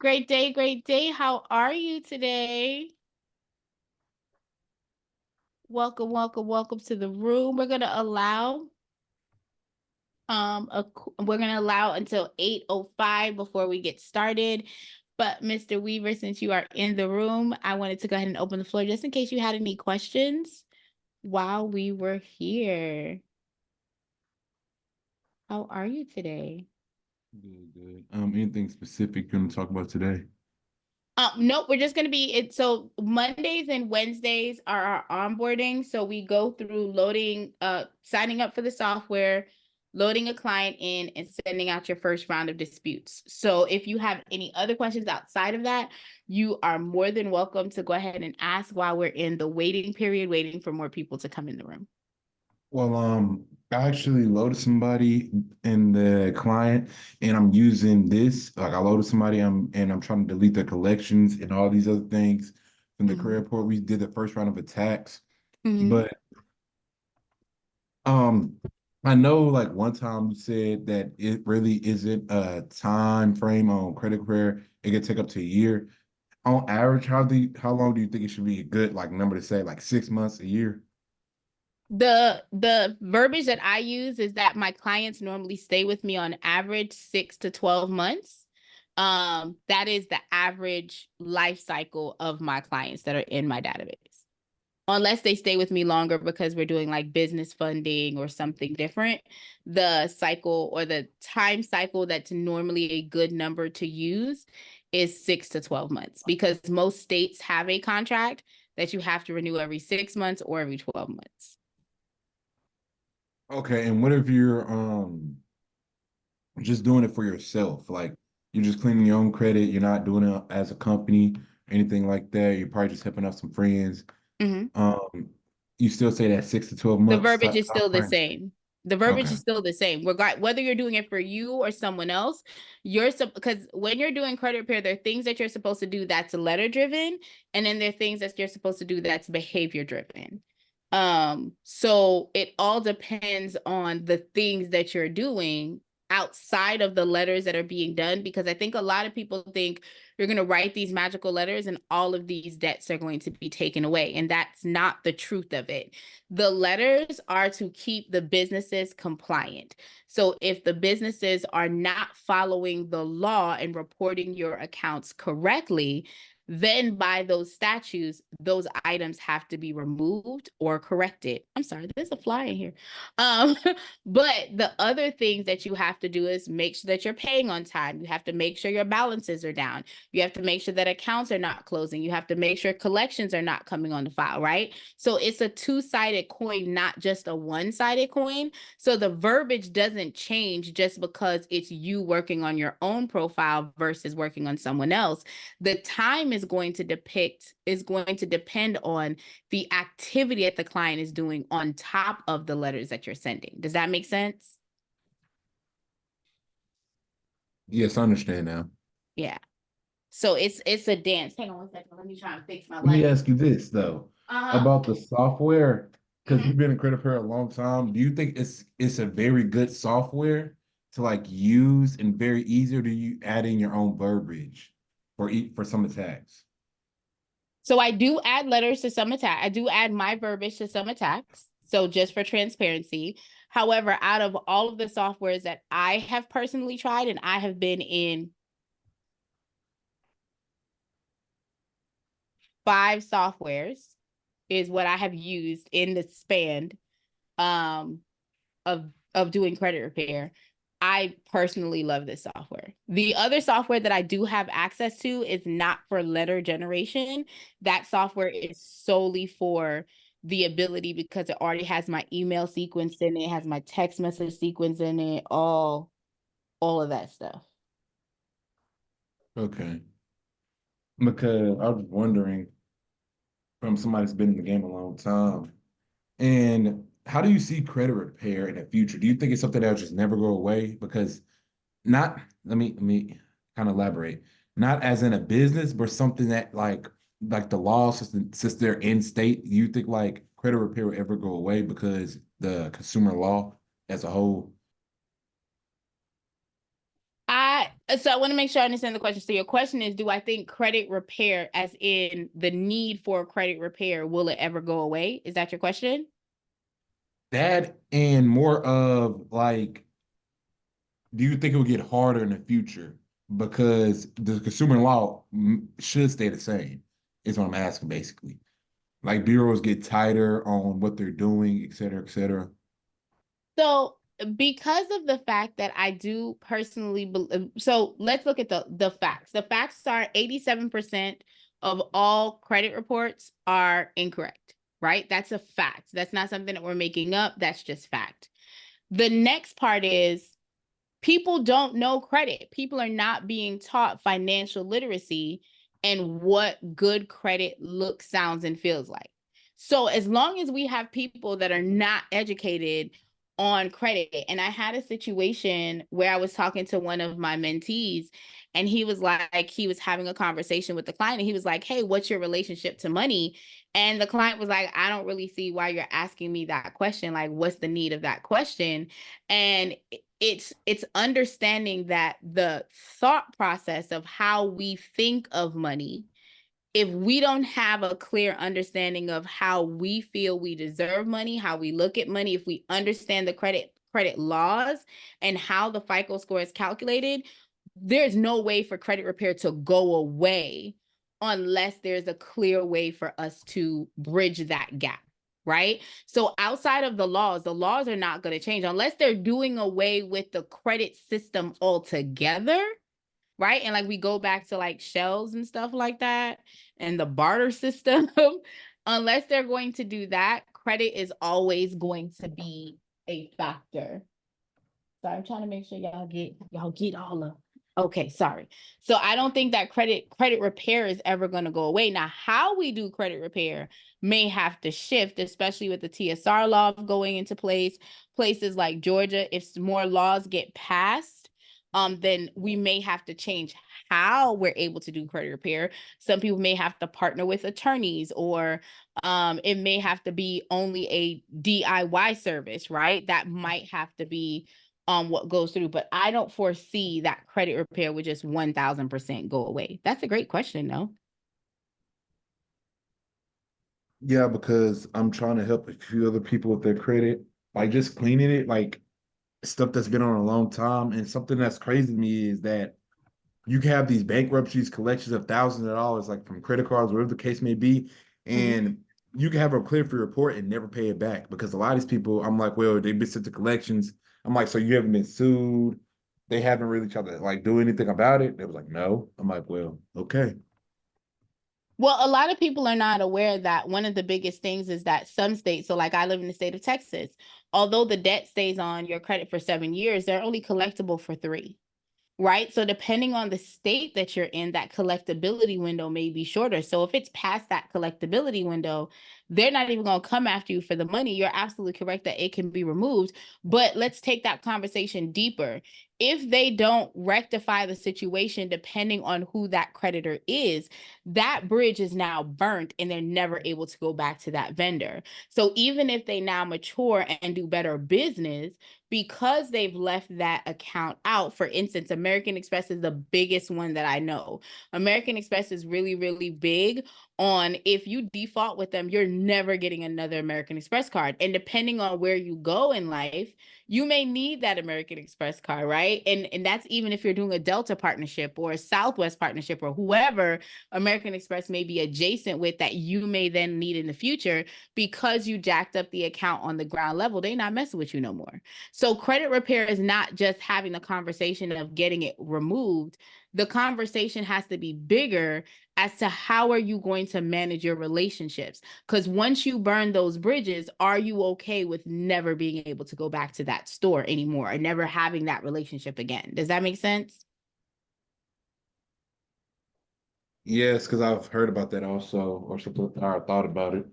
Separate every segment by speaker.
Speaker 1: Great day, great day. How are you today? Welcome, welcome, welcome to the room. We're gonna allow until 8:05 before we get started. But Mr. Weaver, since you are in the room, I wanted to go ahead and open the floor just in case you had any questions while we were here. How are you today?
Speaker 2: Good, good. Anything specific you want to talk about today?
Speaker 1: Nope, we're just gonna be it. So Mondays and Wednesdays are our onboarding. So we go through loading, signing up for the software, loading a client in, and sending out your first round of disputes. So if you have any other questions outside of that, you are more than welcome to go ahead and ask while we're in the waiting period, waiting for more people to come in the room.
Speaker 2: Well, I actually loaded somebody in the client, and I'm using this. Like, I loaded somebody, I'm trying to delete the collections and all these other things from the career
Speaker 1: Mhm.
Speaker 2: report. We did the first round of attacks,
Speaker 1: Mhm.
Speaker 2: but um, I know like one time you said that it really isn't a time frame on credit repair. It could take up to a year. On average, how long do you think it should be a good like number to say? Like 6 months, a year?
Speaker 1: The verbiage that I use is that my clients normally stay with me on average 6 to 12 months. That is the average life cycle of my clients that are in my database. Unless they stay with me longer because we're doing like business funding or something different, the cycle or the time cycle that's normally a good number to use is 6 to 12 months because most states have a contract that you have to renew every 6 months or every 12 months.
Speaker 2: Okay, and what if you're just doing it for yourself? Like you're just cleaning your own credit, you're not doing it as a company, anything like that. You're probably just helping out some friends.
Speaker 1: Mhm.
Speaker 2: Um, you still say that 6 to 12
Speaker 1: The
Speaker 2: months
Speaker 1: verbiage
Speaker 2: time
Speaker 1: is still the
Speaker 2: frame?
Speaker 1: same. The verbiage
Speaker 2: Okay.
Speaker 1: is still the same. Whether you're doing it for you or someone else, because when you're doing credit repair, there are things that you're supposed to do that's letter driven, and then there are things that you're supposed to do that's behavior driven. So it all depends on the things that you're doing outside of the letters that are being done, because I think a lot of people think you're going to write these magical letters and all of these debts are going to be taken away. And that's not the truth of it. The letters are to keep the businesses compliant. So if the businesses are not following the law and reporting your accounts correctly, then by those statutes, those items have to be removed or corrected. I'm sorry, there's a fly in here. Um, but the other things that you have to do is make sure that you're paying on time. You have to make sure your balances are down. You have to make sure that accounts are not closing. You have to make sure collections are not coming on the file, right? So it's a two-sided coin, not just a one-sided coin. So the verbiage doesn't change just because it's you working on your own profile versus working on someone else. The time is going to depend on the activity that the client is doing on top of the letters that you're sending. Does that make sense?
Speaker 2: Yes, I understand now.
Speaker 1: Yeah. So it's a dance. Hang on one second. Let me try and fix my
Speaker 2: Let me
Speaker 1: light.
Speaker 2: ask you this though,
Speaker 1: Uh-huh.
Speaker 2: about the software, because
Speaker 1: Mhm.
Speaker 2: you've been in credit for a long time. Do you think it's a very good software to like use and very easy, or do you add in your own verbiage for some attacks?
Speaker 1: So I do add letters to some attack. I do add my verbiage to some attacks. So just for transparency. However, out of all of the softwares that I have personally tried, and I have been in 5 softwares, is what I have used in the span um of doing credit repair. I personally love this software. The other software that I do have access to is not for letter generation. That software is solely for the ability because it already has my email sequence in it, has my text message sequence in it, all of that stuff.
Speaker 2: Okay. Because I was wondering from somebody that's been in the game a long time, and how do you see credit repair in the future? Do you think it's something that'll just never go away? Because not, let me kind of elaborate. Not as in a business, but something that like the law system, since they're in state, you think like credit repair will ever go away because the consumer law as a whole?
Speaker 1: So I want to make sure I understand the question. So your question is, do I think credit repair, as in the need for credit repair, will it ever go away? Is that your question?
Speaker 2: That and more of like, do you think it will get harder in the future? Because the consumer law should stay the same, is what I'm asking basically. Like bureaus get tighter on what they're doing, et cetera, et cetera.
Speaker 1: So because of the fact that I do personally believe, so let's look at the facts. The facts are 87% of all credit reports are incorrect, right? That's a fact. That's not something that we're making up. That's just fact. The next part is people don't know credit. People are not being taught financial literacy and what good credit looks, sounds, and feels like. So as long as we have people that are not educated on credit, and I had a situation where I was talking to one of my mentees, and he was like, he was having a conversation with the client, and he was like, "Hey, what's your relationship to money?" And the client was like, "I don't really see why you're asking me that question. Like, what's the need of that question?" And it's understanding that the thought process of how we think of money, if we don't have a clear understanding of how we feel we deserve money, how we look at money, if we understand the credit laws and how the FICO score is calculated, there's no way for credit repair to go away unless there's a clear way for us to bridge that gap. Right. So outside of the laws are not going to change unless they're doing away with the credit system altogether. Right. And like we go back to like shells and stuff like that and the barter system. Unless they're going to do that, credit is always going to be a factor. So I'm trying to make sure y'all get all of. Okay, sorry. So I don't think that credit repair is ever going to go away. Now, how we do credit repair may have to shift, especially with the TSR law going into place. Places like Georgia, if more laws get passed, then we may have to change how we're able to do credit repair. Some people may have to partner with attorneys, or it may have to be only a DIY service, right? That might have to be what goes through, but I don't foresee that credit repair would just 1000% go away. That's a great question, though.
Speaker 2: Yeah, because I'm trying to help a few other people with their credit, like just cleaning it, like stuff that's been on a long time. And something that's crazy to me is that you can have these bankruptcies, collections of thousands of dollars, like from credit cards, whatever the case may be,
Speaker 1: Mhm.
Speaker 2: and you can have a clear free report and never pay it back because a lot of these people, I'm like, well, they've been sent to collections. I'm like, so you haven't been sued? They haven't really tried to like do anything about it. They was like, no. I'm like, well, okay.
Speaker 1: Well, a lot of people are not aware that one of the biggest things is that some states, so like I live in the state of Texas, although the debt stays on your credit for 7 years, they're only collectible for 3. Right. So depending on the state that you're in, that collectability window may be shorter. So if it's past that collectability window, they're not even going to come after you for the money. You're absolutely correct that it can be removed. But let's take that conversation deeper. If they don't rectify the situation, depending on who that creditor is, that bridge is now burnt and they're never able to go back to that vendor. So even if they now mature and do better business, because they've left that account out. For instance, American Express is the biggest one that I know. American Express is really, really big on if you default with them, you're never getting another American Express card. And depending on where you go in life, you may need that American Express card, right? And that's even if you're doing a Delta partnership or a Southwest partnership or whoever American Express may be adjacent with that you may then need in the future because you jacked up the account on the ground level, they not messing with you no more. So credit repair is not just having the conversation of getting it removed. The conversation has to be bigger as to how are you going to manage your relationships? Because once you burn those bridges, are you okay with never being able to go back to that store anymore or never having that relationship again? Does that make sense?
Speaker 2: Yes, because I've heard about that also, or something, or thought about it.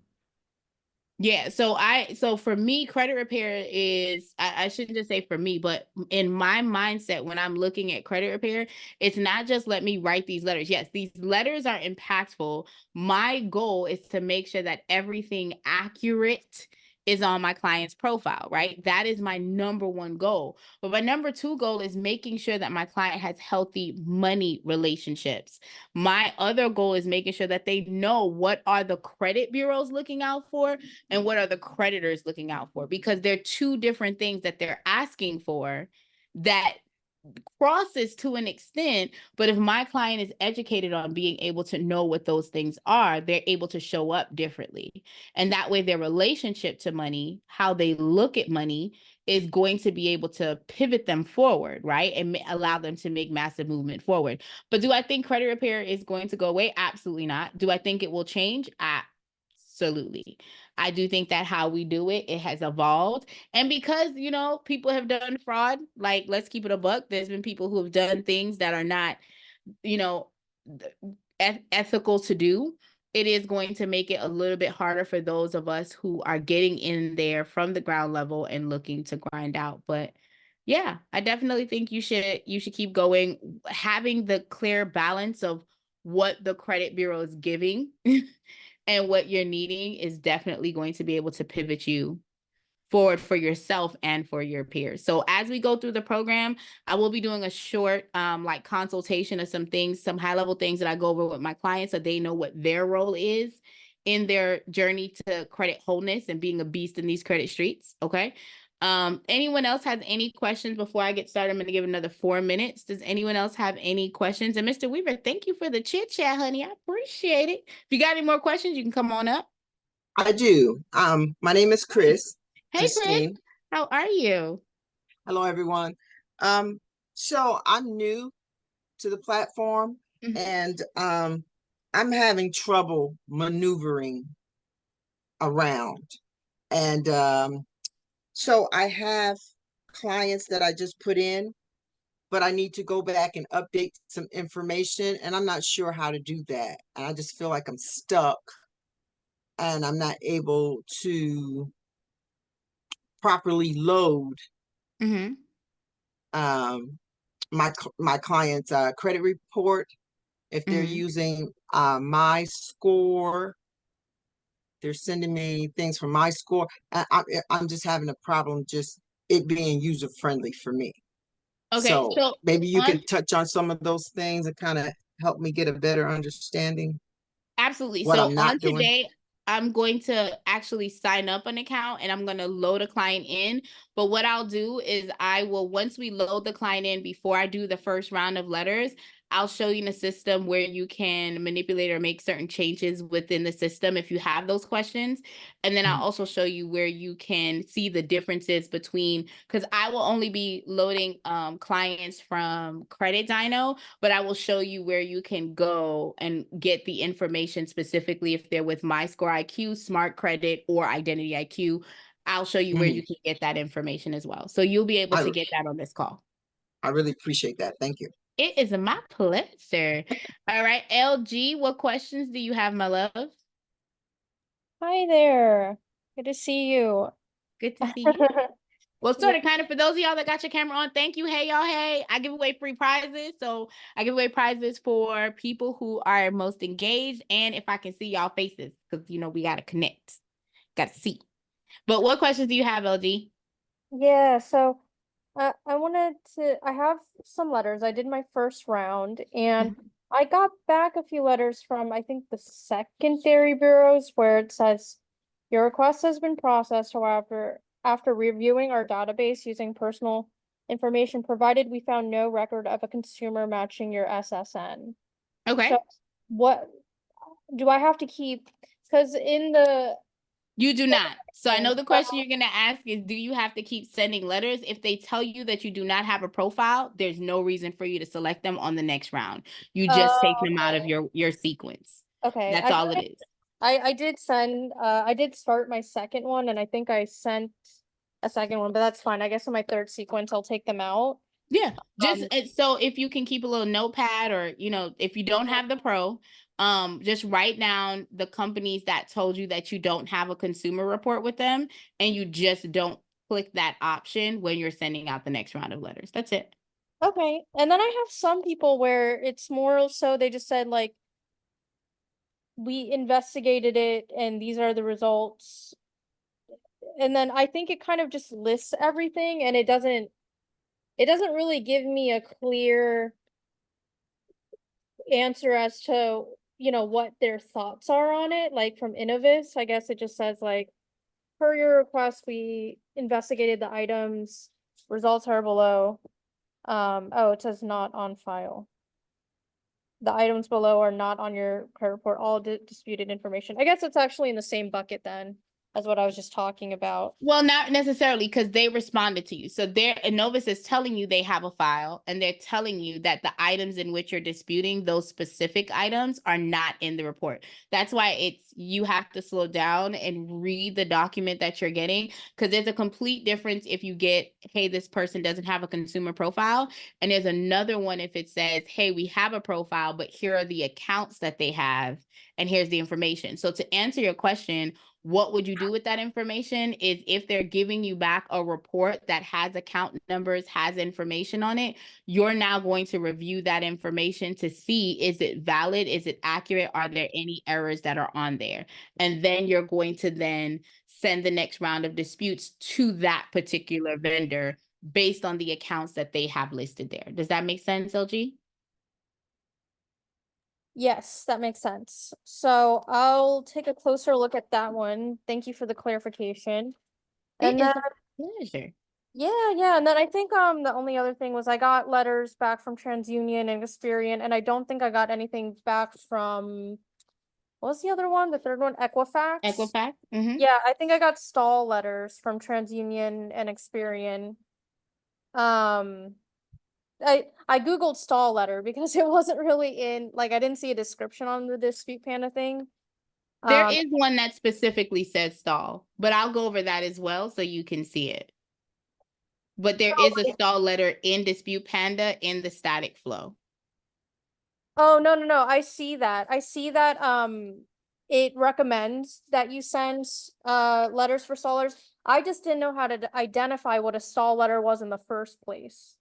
Speaker 1: Yeah, so for me, credit repair is I shouldn't just say for me, but in my mindset, when I'm looking at credit repair, it's not just let me write these letters. Yes, these letters are impactful. My goal is to make sure that everything accurate is on my client's profile, right? That is my number one goal. But my number two goal is making sure that my client has healthy money relationships. My other goal is making sure that they know what are the credit bureaus looking out for and what are the creditors looking out for, because they're two different things that they're asking for that crosses to an extent. But if my client is educated on being able to know what those things are, they're able to show up differently. And that way, their relationship to money, how they look at money, is going to be able to pivot them forward, right? And allow them to make massive movement forward. But do I think credit repair is going to go away? Absolutely not. Do I think it will change? Absolutely. I do think that how we do it, it has evolved. And because, people have done fraud, like, let's keep it a buck. There's been people who have done things that are not, you know, ethical to do. It is going to make it a little bit harder for those of us who are getting in there from the ground level and looking to grind out. But yeah, I definitely think you should keep going, having the clear balance of what the credit bureau is giving and what you're needing is definitely going to be able to pivot you forward for yourself and for your peers. So as we go through the program, I will be doing a short like consultation of some things, some high level things that I go over with my clients so they know what their role is in their journey to credit wholeness and being a beast in these credit streets. Okay. Anyone else has any questions before I get started? I'm going to give another 4 minutes. Does anyone else have any questions? And Mr. Weaver, thank you for the chit chat, honey. I appreciate it. If you got any more questions, you can come on up.
Speaker 3: I do. My name is Chris
Speaker 1: Hey, Chris,
Speaker 3: Justine.
Speaker 1: how are you?
Speaker 3: Hello, everyone. So I'm new to the platform,
Speaker 1: Mhm.
Speaker 3: and I'm having trouble maneuvering around. And so I have clients that I just put in, but I need to go back and update some information, and I'm not sure how to do that. And I just feel like I'm stuck, and I'm not able to properly load
Speaker 1: Mm-hmm.
Speaker 3: um, my client's credit report. If they're
Speaker 1: Mm-hmm.
Speaker 3: using my score, they're sending me things from my score. I'm just having a problem just it being user friendly for me.
Speaker 1: Okay,
Speaker 3: So
Speaker 1: so
Speaker 3: maybe you
Speaker 1: on
Speaker 3: can touch on some of those things and kind of help me get a better understanding
Speaker 1: absolutely.
Speaker 3: what
Speaker 1: So
Speaker 3: I'm
Speaker 1: on
Speaker 3: not doing.
Speaker 1: today, I'm going to actually sign up an account and I'm going to load a client in. But what I'll do is I will, once we load the client in, before I do the first round of letters, I'll show you in the system where you can manipulate or make certain changes within the system if you have those questions. And then I'll also show you where you can see the differences between, because I will only be loading clients from Credit Dino, but I will show you where you can go and get the information specifically if they're with My Score IQ, Smart Credit, or Identity IQ. I'll show you where
Speaker 3: Mhm.
Speaker 1: you can get that information as well. So you'll be able
Speaker 3: I
Speaker 1: to get that on this call.
Speaker 3: I really appreciate that. Thank you.
Speaker 1: It is my pleasure. All right, LG, what questions do you have, my love?
Speaker 4: Hi there. Good to see you.
Speaker 1: Good to see you. Well,
Speaker 4: Yeah.
Speaker 1: sort of kind of for those of y'all that got your camera on, thank you. Hey, y'all. Hey, I give away free prizes. So I give away prizes for people who are most engaged. And if I can see y'all faces, because, we got to connect, got to see. But what questions do you have, LG?
Speaker 4: Yeah, so I have some letters. I did my first round and I got back a few letters from I think the secondary bureaus where it says your request has been processed, however, after reviewing our database using personal information provided, we found no record of a consumer matching your SSN. So
Speaker 1: Okay.
Speaker 4: what do I have to keep? Because in the
Speaker 1: You do not. So I
Speaker 4: and
Speaker 1: know the question you're going to ask is, do you have to keep sending letters? If they tell you that you do not have a profile, there's no reason for you to select them on the next round. You just take them out of
Speaker 4: okay.
Speaker 1: your sequence.
Speaker 4: Okay.
Speaker 1: That's all it is.
Speaker 4: I did send I did start my second one and I think I sent a second one, but that's fine. I guess in my third sequence I'll take them out.
Speaker 1: Yeah, just
Speaker 4: Um
Speaker 1: so if you can keep a little notepad, or if you don't have the pro, just write down the companies that told you that you don't have a consumer report with them, and you just don't click that option when you're sending out the next round of letters. That's it.
Speaker 4: okay. And then I have some people where it's more so they just said like we investigated it and these are the results. and then I think it kind of just lists everything, and it doesn't really give me a clear answer as to, what their thoughts are on it. Like from Innovis, I guess it just says like, per your request, we investigated the items. Results are below. Oh, it says not on file. The items below are not on your credit report, all disputed information. I guess it's actually in the same bucket then as what I was just talking about.
Speaker 1: Well, not necessarily, because they responded to you. So Innovis is telling you they have a file, and they're telling you that the items in which you're disputing, those specific items, are not in the report. That's why you have to slow down and read the document that you're getting, because there's a complete difference if you get, hey, this person doesn't have a consumer profile, and there's another one if it says, hey, we have a profile, but here are the accounts that they have, and here's the information. So to answer your question, what would you do with that information is if they're giving you back a report that has account numbers, has information on it, you're now going to review that information to see, is it valid? Is it accurate? Are there any errors that are on there? And then you're going to then send the next round of disputes to that particular vendor based on the accounts that they have listed there. Does that make sense, LG?
Speaker 4: Yes, that makes sense. So I'll take a closer look at that one. Thank you for the clarification. And
Speaker 1: It is
Speaker 4: then,
Speaker 1: a pleasure.
Speaker 4: yeah, and then I think the only other thing was I got letters back from TransUnion and Experian, and I don't think I got anything back from, what was the other one? The third one, Equifax?
Speaker 1: Equifax? Mm-hmm.
Speaker 4: Yeah, I think I got stall letters from TransUnion and Experian. I googled stall letter because it wasn't really in, like, I didn't see a description on the Dispute Panda thing.
Speaker 1: There is one that specifically says stall, but I'll go over that as well so you can see it. But there is a stall letter in Dispute Panda in the static flow.
Speaker 4: Oh, no. I see that. It recommends that you send letters for stallers. I just didn't know how to identify what a stall letter was in the first place.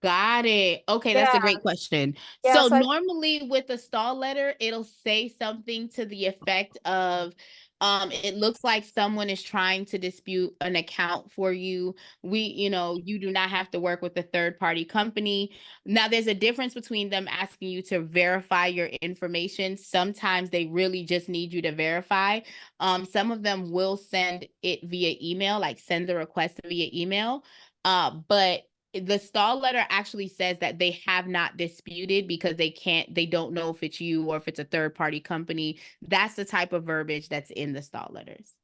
Speaker 1: Got it. Okay, that's a great question.
Speaker 4: Yeah,
Speaker 1: So
Speaker 4: so
Speaker 1: normally with a stall letter, it'll say something to the effect of, it looks like someone is trying to dispute an account for you. You do not have to work with a third-party company. Now, there's a difference between them asking you to verify your information. Sometimes they really just need you to verify. Some of them will send it via email, like send the request via email. But the stall letter actually says that they have not disputed because they don't know if it's you or if it's a third party company. That's the type of verbiage that's in the stall letters.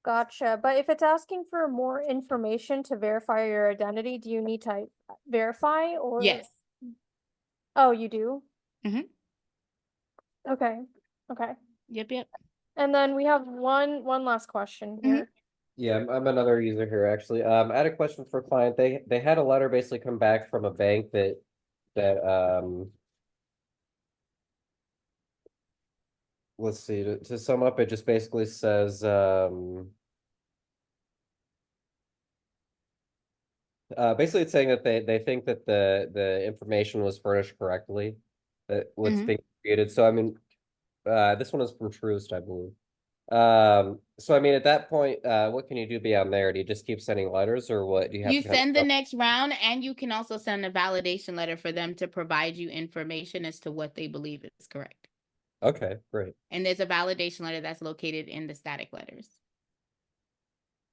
Speaker 4: gotcha. But if it's asking for more information to verify your identity, do you need to verify or?
Speaker 1: Yes.
Speaker 4: Oh, you do?
Speaker 1: Mm-hmm.
Speaker 4: Okay.
Speaker 1: Yep.
Speaker 4: And then we have one last question here.
Speaker 5: Yeah, I'm another user here actually. I had a question for a client. They had a letter basically come back from a bank that let's see, to sum up, it just basically says basically it's saying that they think that the information was furnished correctly, that what's being created. So I mean, this one is from Truist, I believe. So I mean, at that point, what can you do beyond there? Do you just keep sending letters, or what do you have
Speaker 1: You
Speaker 5: to kind
Speaker 1: send
Speaker 5: of
Speaker 1: the next round, and you can also send a validation letter for them to provide you information as to what they believe is correct.
Speaker 5: Okay, great.
Speaker 1: And there's a validation letter that's located in the static letters.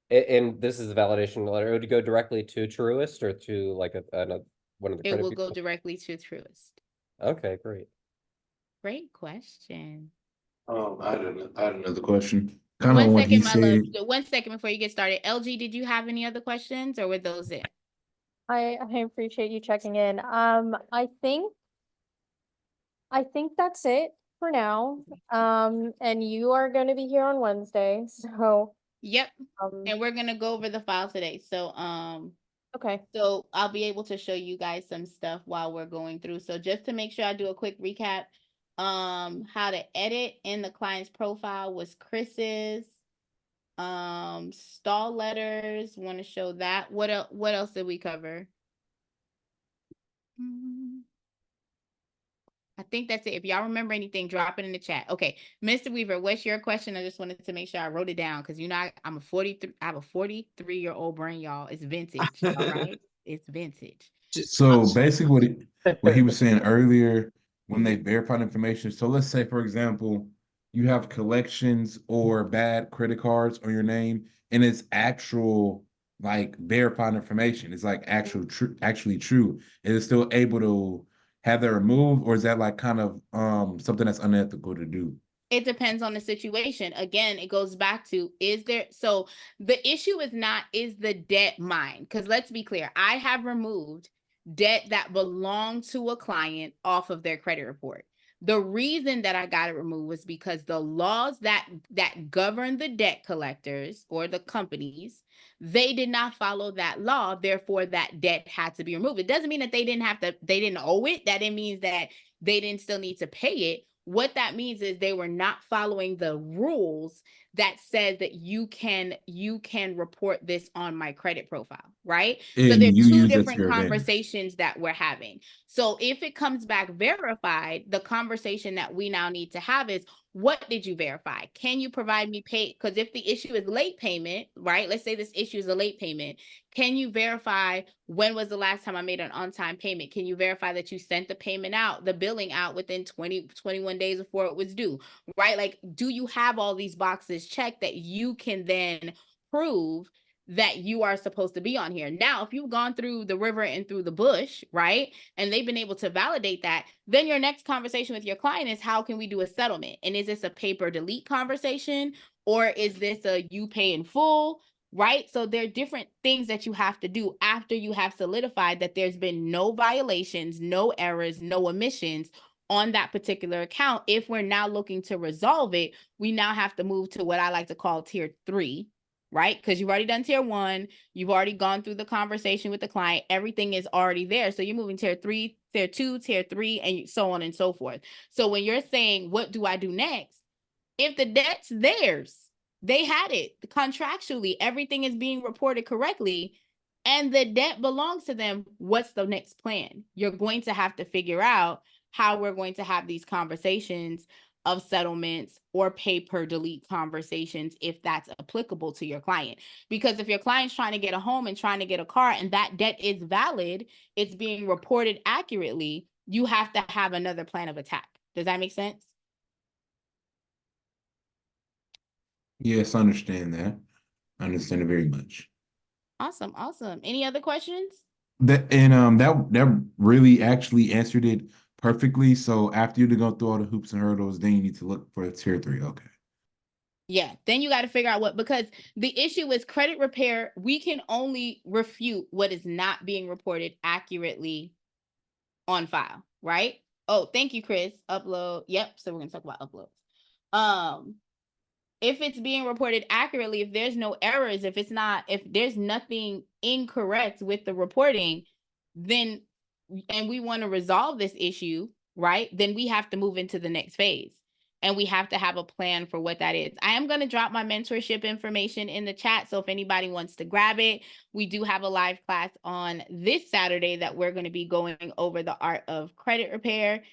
Speaker 5: And this is a validation letter. It would go directly to Truist or to like one of the
Speaker 1: It
Speaker 5: credit
Speaker 1: will go
Speaker 5: bureaus?
Speaker 1: directly to Truist.
Speaker 5: Okay, great.
Speaker 1: Great question.
Speaker 2: I had another question. Kind of
Speaker 1: One
Speaker 2: what he
Speaker 1: second, my love.
Speaker 2: said.
Speaker 1: 1 second before you get started. LG, did you have any other questions, or were those it?
Speaker 4: I appreciate you checking in. I think that's it for now. And you are going to be here on Wednesday, so
Speaker 1: Yep. And we're gonna go over the file today. So
Speaker 4: okay.
Speaker 1: so I'll be able to show you guys some stuff while we're going through. So just to make sure I do a quick recap, how to edit in the client's profile was Chris's. Stall letters, want to show that. What else did we cover? I think that's it. If y'all remember anything, drop it in the chat. Okay, Mr. Weaver, what's your question? I just wanted to make sure I wrote it down because I have a 43-year-old brain, y'all. It's vintage. All right. It's vintage.
Speaker 2: So basically what he was saying earlier, when they verified information. So let's say, for example, you have collections or bad credit cards on your name, and it's actual like verified information. It's like actually true. Is it still able to have that removed, or is that like kind of something that's unethical to do?
Speaker 1: It depends on the situation. Again, it goes back to, so the issue is not, is the debt mine? Because let's be clear, I have removed debt that belonged to a client off of their credit report. The reason that I got it removed was because the laws that govern the debt collectors or the companies, they did not follow that law. Therefore, that debt had to be removed. It doesn't mean that they didn't owe it. That it means that they didn't still need to pay it. What that means is they were not following the rules that says that you can report this on my credit profile, right? So
Speaker 2: And
Speaker 1: there's
Speaker 2: you
Speaker 1: two
Speaker 2: use that to
Speaker 1: different
Speaker 2: your advantage.
Speaker 1: conversations that we're having. So if it comes back verified, the conversation that we now need to have is, what did you verify? Can you provide me pay? Because if the issue is late payment, right? Let's say this issue is a late payment. Can you verify when was the last time I made an on-time payment? Can you verify that you sent the payment out, the billing out within 21 days before it was due, right? Like, do you have all these boxes checked that you can then prove that you are supposed to be on here? Now, if you've gone through the river and through the bush, right, and they've been able to validate that, then your next conversation with your client is, how can we do a settlement? And is this a paper delete conversation, or is this a you pay in full? Right? So there are different things that you have to do after you have solidified that there's been no violations, no errors, no omissions on that particular account. If we're now looking to resolve it, we now have to move to what I like to call tier 3, right? Because you've already done tier 1, you've already gone through the conversation with the client, everything is already there. So you're moving tier 3, tier 2, tier 3, and so on and so forth. So when you're saying, what do I do next? If the debt's theirs, they had it contractually, everything is being reported correctly, and the debt belongs to them, what's the next plan? You're going to have to figure out how we're going to have these conversations of settlements or pay per delete conversations, if that's applicable to your client. Because if your client's trying to get a home and trying to get a car and that debt is valid, it's being reported accurately, you have to have another plan of attack. Does that make sense?
Speaker 2: Yes, I understand that. I understand it very much.
Speaker 1: Awesome. Any other questions?
Speaker 2: That really actually answered it perfectly. So after you to go through all the hoops and hurdles, then you need to look for tier 3. Okay.
Speaker 1: Yeah, then you got to figure out because the issue is credit repair. We can only refute what is not being reported accurately on file, right? Oh, thank you, Chris. Upload. Yep. So we're going to talk about uploads. If it's being reported accurately, if there's no errors, if there's nothing incorrect with the reporting, then, and we want to resolve this issue, right? Then we have to move into the next phase. And we have to have a plan for what that is. I am going to drop my mentorship information in the chat. So if anybody wants to grab it, we do have a live class on this Saturday that we're going to be going over the art of credit repair,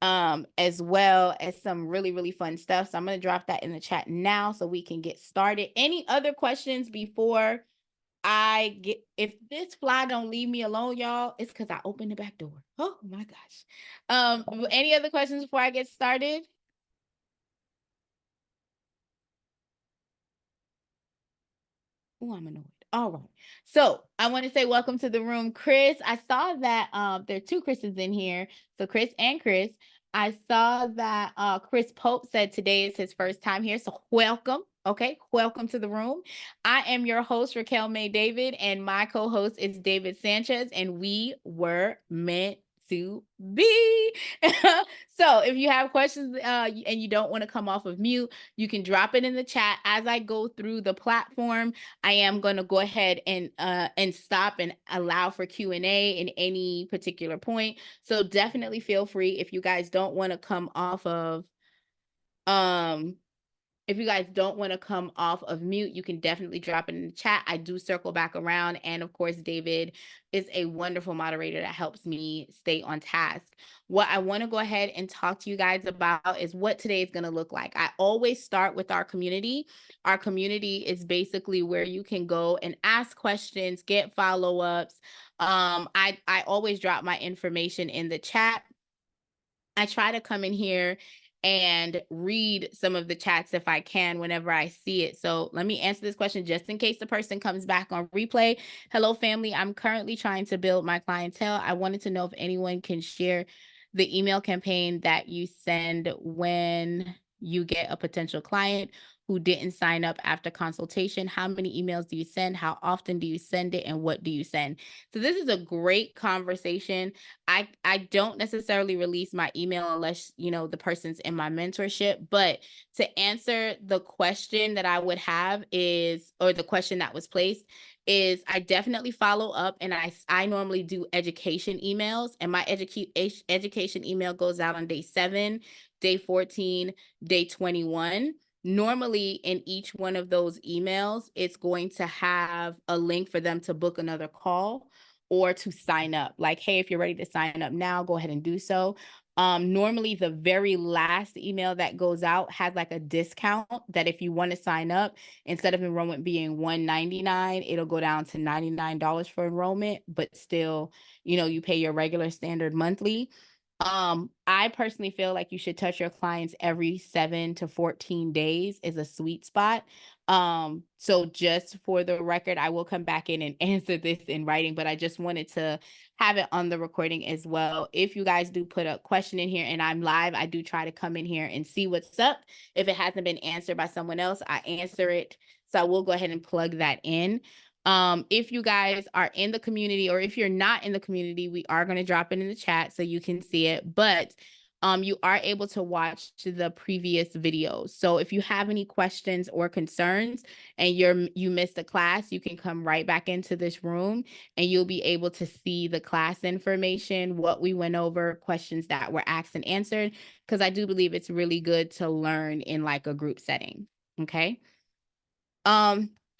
Speaker 1: as well as some really, really fun stuff. So I'm going to drop that in the chat now so we can get started. Any other questions before if this fly don't leave me alone, y'all, it's because I opened the back door. Oh my gosh. Any other questions before I get started? Oh, I'm annoyed. All right. So I want to say welcome to the room, Chris. I saw that there are two Chris's in here. So Chris and Chris. I saw that Chris Pope said today is his first time here. So welcome. Okay, welcome to the room. I am your host, Raquel May David, and my co-host is David Sanchez, and we were meant to be. So if you have questions and you don't want to come off of mute, you can drop it in the chat. As I go through the platform, I am going to go ahead and stop and allow for Q&A in any particular point. So definitely feel free if you guys don't want to come off of If you guys don't want to come off of mute, you can definitely drop it in the chat. I do circle back around. And of course, David is a wonderful moderator that helps me stay on task. What I want to go ahead and talk to you guys about is what today is going to look like. I always start with our community. Our community is basically where you can go and ask questions, get follow-ups. I always drop my information in the chat. I try to come in here and read some of the chats if I can whenever I see it. So let me answer this question just in case the person comes back on replay. Hello, family. I'm currently trying to build my clientele. I wanted to know if anyone can share the email campaign that you send when you get a potential client who didn't sign up after consultation. How many emails do you send? How often do you send it? And what do you send? So this is a great conversation. I don't necessarily release my email unless, you know, the person's in my mentorship, but to answer the question that I would have is, or the question that was placed is, I definitely follow up, and I normally do education emails, and my education email goes out on day 7, day 14, day 21. Normally in each one of those emails, it's going to have a link for them to book another call or to sign up. Like, hey, if you're ready to sign up now, go ahead and do so. Normally the very last email that goes out has like a discount that if you want to sign up, instead of enrollment being $199, it'll go down to $99 for enrollment, but still, you know, you pay your regular standard monthly. I personally feel like you should touch your clients every 7 to 14 days is a sweet spot. So just for the record, I will come back in and answer this in writing, but I just wanted to have it on the recording as well. If you guys do put a question in here and I'm live, I do try to come in here and see what's up. If it hasn't been answered by someone else, I answer it. So I will go ahead and plug that in. If you guys are in the community, or if you're not in the community, we are going to drop it in the chat so you can see it, but you are able to watch the previous videos. So if you have any questions or concerns and you missed a class, you can come right back into this room and you'll be able to see the class information, what we went over, questions that were asked and answered, because I do believe it's really good to learn in like a group setting. Okay.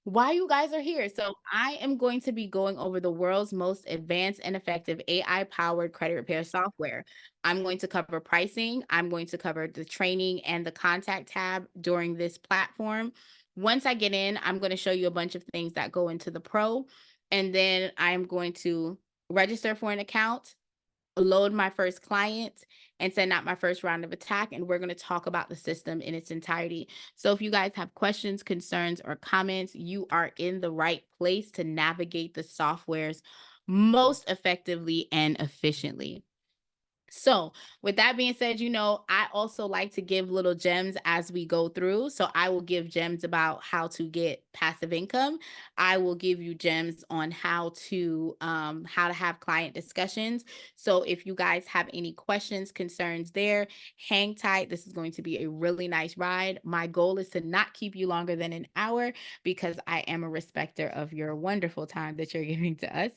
Speaker 1: Why you guys are here. So I am going to be going over the world's most advanced and effective AI-powered credit repair software. I'm going to cover pricing. I'm going to cover the training and the contact tab during this platform. Once I get in, I'm going to show you a bunch of things that go into the pro, and then I'm going to register for an account, load my first client, and send out my first round of attack. And we're going to talk about the system in its entirety. So if you guys have questions, concerns, or comments, you are in the right place to navigate the softwares most effectively and efficiently. So with that being said, you know, I also like to give little gems as we go through. So I will give gems about how to get passive income. I will give you gems on how to have client discussions. So if you guys have any questions, concerns there, hang tight. This is going to be a really nice ride. My goal is to not keep you longer than an hour because I am a respecter of your wonderful time that you're giving to us.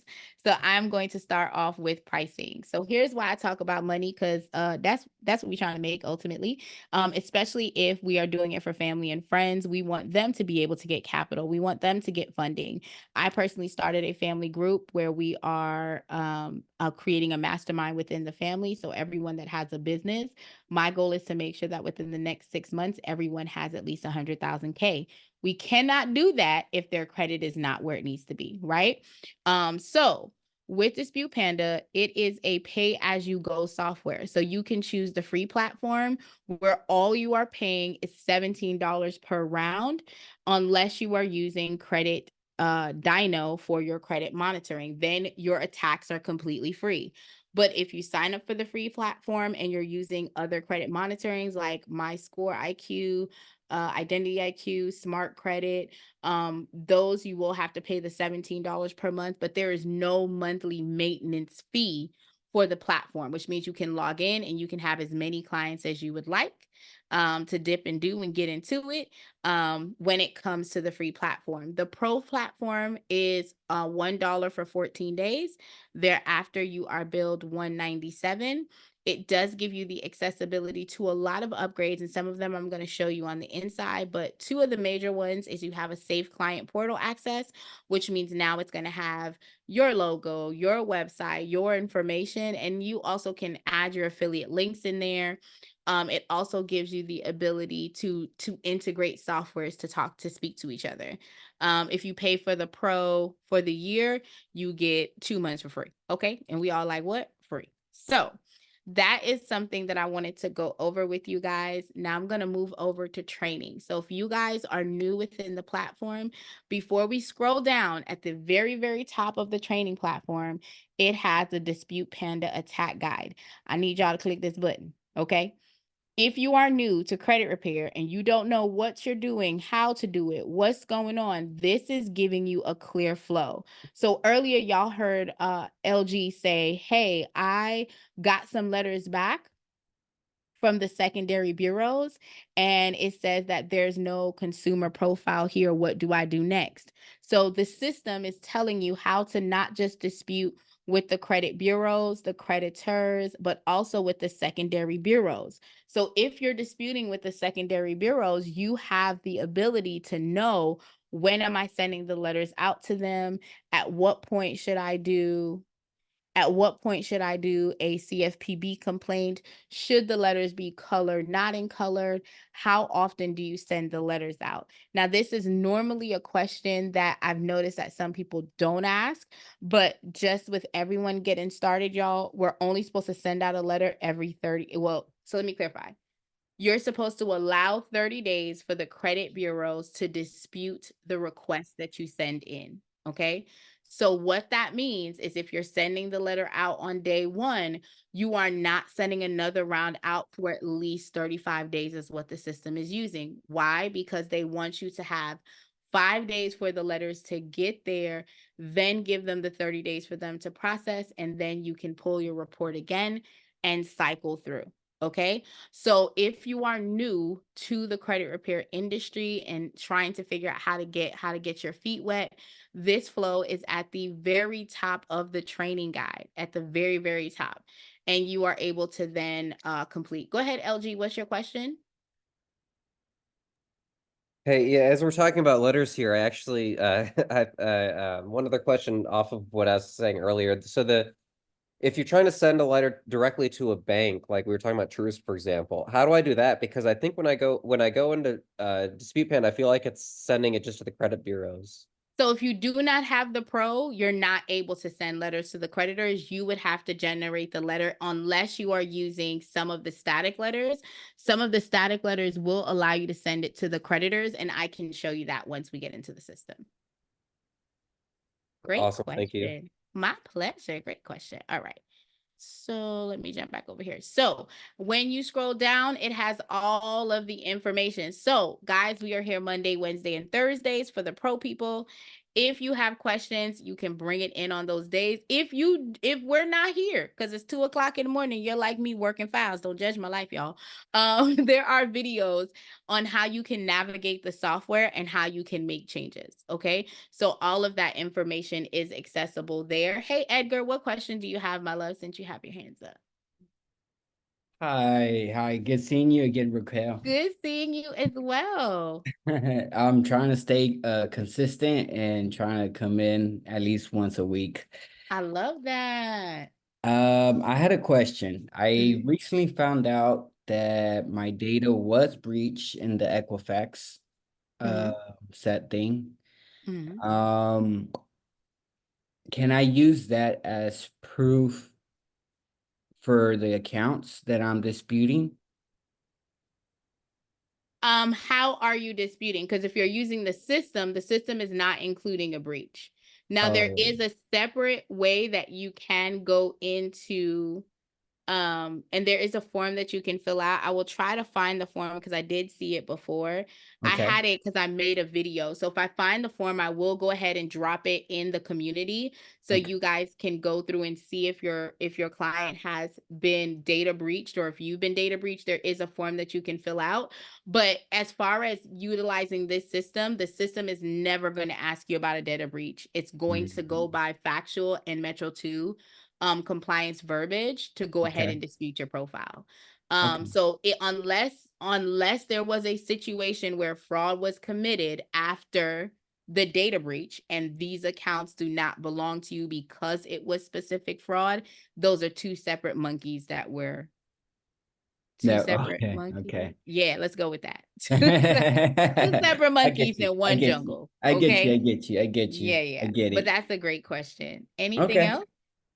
Speaker 1: So I'm going to start off with pricing. So here's why I talk about money, because that's what we're trying to make ultimately, especially if we are doing it for family and friends. We want them to be able to get capital. We want them to get funding. I personally started a family group where we are creating a mastermind within the family. So everyone that has a business, my goal is to make sure that within the next 6 months, everyone has at least 100,000 K. We cannot do that if their credit is not where it needs to be, right? So with Dispute Panda, it is a pay-as-you-go software. So you can choose the free platform where all you are paying is $17 per round, unless you are using credit Dino for your credit monitoring. Then your attacks are completely free. But if you sign up for the free platform and you're using other credit monitorings like My Score IQ, Identity IQ, Smart Credit, those you will have to pay the $17 per month, but there is no monthly maintenance fee for the platform, which means you can log in and you can have as many clients as you would like to dip and do and get into it when it comes to the free platform. The pro platform is $1 for 14 days. Thereafter, you are billed $197. it does give you the accessibility to a lot of upgrades, and some of them I'm going to show you on the inside. But two of the major ones is you have a safe client portal access, which means now it's going to have your logo, your website, your information, and you also can add your affiliate links in there. It also gives you the ability to integrate softwares to speak to each other. If you pay for the pro for the year, you get 2 months for free. Okay. And we all like what? Free. So that is something that I wanted to go over with you guys. Now I'm going to move over to training. So if you guys are new within the platform, before we scroll down at the very, very top of the training platform, it has the Dispute Panda attack guide. I need y'all to click this button. Okay. If you are new to credit repair and you don't know what you're doing, how to do it, what's going on, this is giving you a clear flow. So earlier y'all heard LG say, hey, I got some letters back from the secondary bureaus, and it says that there's no consumer profile here. What do I do next? So the system is telling you how to not just dispute with the credit bureaus, the creditors, but also with the secondary bureaus. So if you're disputing with the secondary bureaus, you have the ability to know, when am I sending the letters out to them? At what point should I do a CFPB complaint? Should the letters be colored, not in colored? How often do you send the letters out? Now, this is normally a question that I've noticed that some people don't ask, but just with everyone getting started, y'all, we're only supposed to send out a letter every 30. Well, so let me clarify. You're supposed to allow 30 days for the credit bureaus to dispute the request that you send in. Okay. So what that means is if you're sending the letter out on day one, you are not sending another round out for at least 35 days is what the system is using. Why? Because they want you to have 5 days for the letters to get there, then give them the 30 days for them to process, and then you can pull your report again and cycle through. Okay. So if you are new to the credit repair industry and trying to figure out how to get your feet wet, this flow is at the very top of the training guide, at the very, very top. And you are able to then complete. Go ahead, LG. What's your question?
Speaker 5: Hey, yeah, as we're talking about letters here, I actually one other question off of what I was saying earlier. So if you're trying to send a letter directly to a bank, like we were talking about Truist, for example, how do I do that? Because I think when I go into Dispute Panda, I feel like it's sending it just to the credit bureaus.
Speaker 1: So if you do not have the pro, you're not able to send letters to the creditors. You would have to generate the letter unless you are using some of the static letters. Some of the static letters will allow you to send it to the creditors, and I can show you that once we get into the system. Great
Speaker 5: Awesome,
Speaker 1: question.
Speaker 5: thank you.
Speaker 1: My pleasure. Great question. All right. So let me jump back over here. So when you scroll down, it has all of the information. So guys, we are here Monday, Wednesday, and Thursdays for the pro people. If you have questions, you can bring it in on those days. If we're not here, because it's 2:00 in the morning, you're like me working files. Don't judge my life, y'all. There are videos on how you can navigate the software and how you can make changes. Okay. So all of that information is accessible there. Hey, Edgar, what question do you have, my love, since you have your hands up?
Speaker 6: Hi. Good seeing you again, Raquel.
Speaker 1: Good seeing you as well.
Speaker 6: I'm trying to stay consistent and trying to come in at least once a week.
Speaker 1: I love that.
Speaker 6: I had a question. I
Speaker 1: Mhm.
Speaker 6: recently found out that my data was breached in the Equifax
Speaker 1: Mhm.
Speaker 6: set thing.
Speaker 1: Mhm.
Speaker 6: Can I use that as proof for the accounts that I'm disputing?
Speaker 1: How are you disputing? Because if you're using the system is not including a breach. Now, there
Speaker 6: Oh,
Speaker 1: is a separate way that you can go into. And there is a form that you can fill out. I will try to find the form because I did see it before. I
Speaker 6: okay.
Speaker 1: had it because I made a video. So if I find the form, I will go ahead and drop it in the community so
Speaker 6: Okay.
Speaker 1: you guys can go through and see if your client has been data breached or if you've been data breached. There is a form that you can fill out. But as far as utilizing this system, the system is never going to ask you about a data breach. It's going to go by factual and Metro 2 compliance verbiage to go ahead
Speaker 6: Okay.
Speaker 1: and dispute your profile.
Speaker 6: Okay.
Speaker 1: So unless there was a situation where fraud was committed after the data breach and these accounts do not belong to you because it was specific fraud, those are two separate monkeys that were two
Speaker 6: No,
Speaker 1: separate
Speaker 6: okay,
Speaker 1: monkeys.
Speaker 6: okay.
Speaker 1: Yeah, let's go with that. Two separate
Speaker 6: I get
Speaker 1: monkeys
Speaker 6: you.
Speaker 1: in
Speaker 6: I
Speaker 1: one
Speaker 6: get you.
Speaker 1: jungle.
Speaker 6: I get you. I
Speaker 1: Okay.
Speaker 6: get you. I get you.
Speaker 1: Yeah,
Speaker 6: I
Speaker 1: yeah.
Speaker 6: get
Speaker 1: But
Speaker 6: it.
Speaker 1: that's a great question. Anything
Speaker 6: Okay.
Speaker 1: else?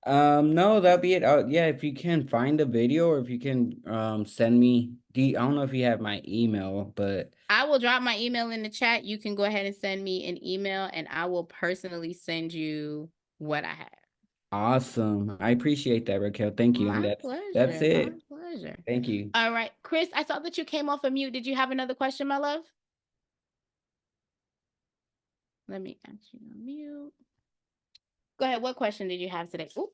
Speaker 6: No, that'll be it. Yeah, if you can find a video or if you can send me I don't know if you have my email, but
Speaker 1: I will drop my email in the chat. You can go ahead and send me an email and I will personally send you what I have.
Speaker 6: awesome. I appreciate that, Raquel. Thank you. And
Speaker 1: My
Speaker 6: that's
Speaker 1: pleasure. My
Speaker 6: it.
Speaker 1: pleasure.
Speaker 6: Thank you.
Speaker 1: All right. Chris, I saw that you came off of mute. Did you have another question, my love? Let me ask you on mute. Go ahead. What question did you have today? Ooh,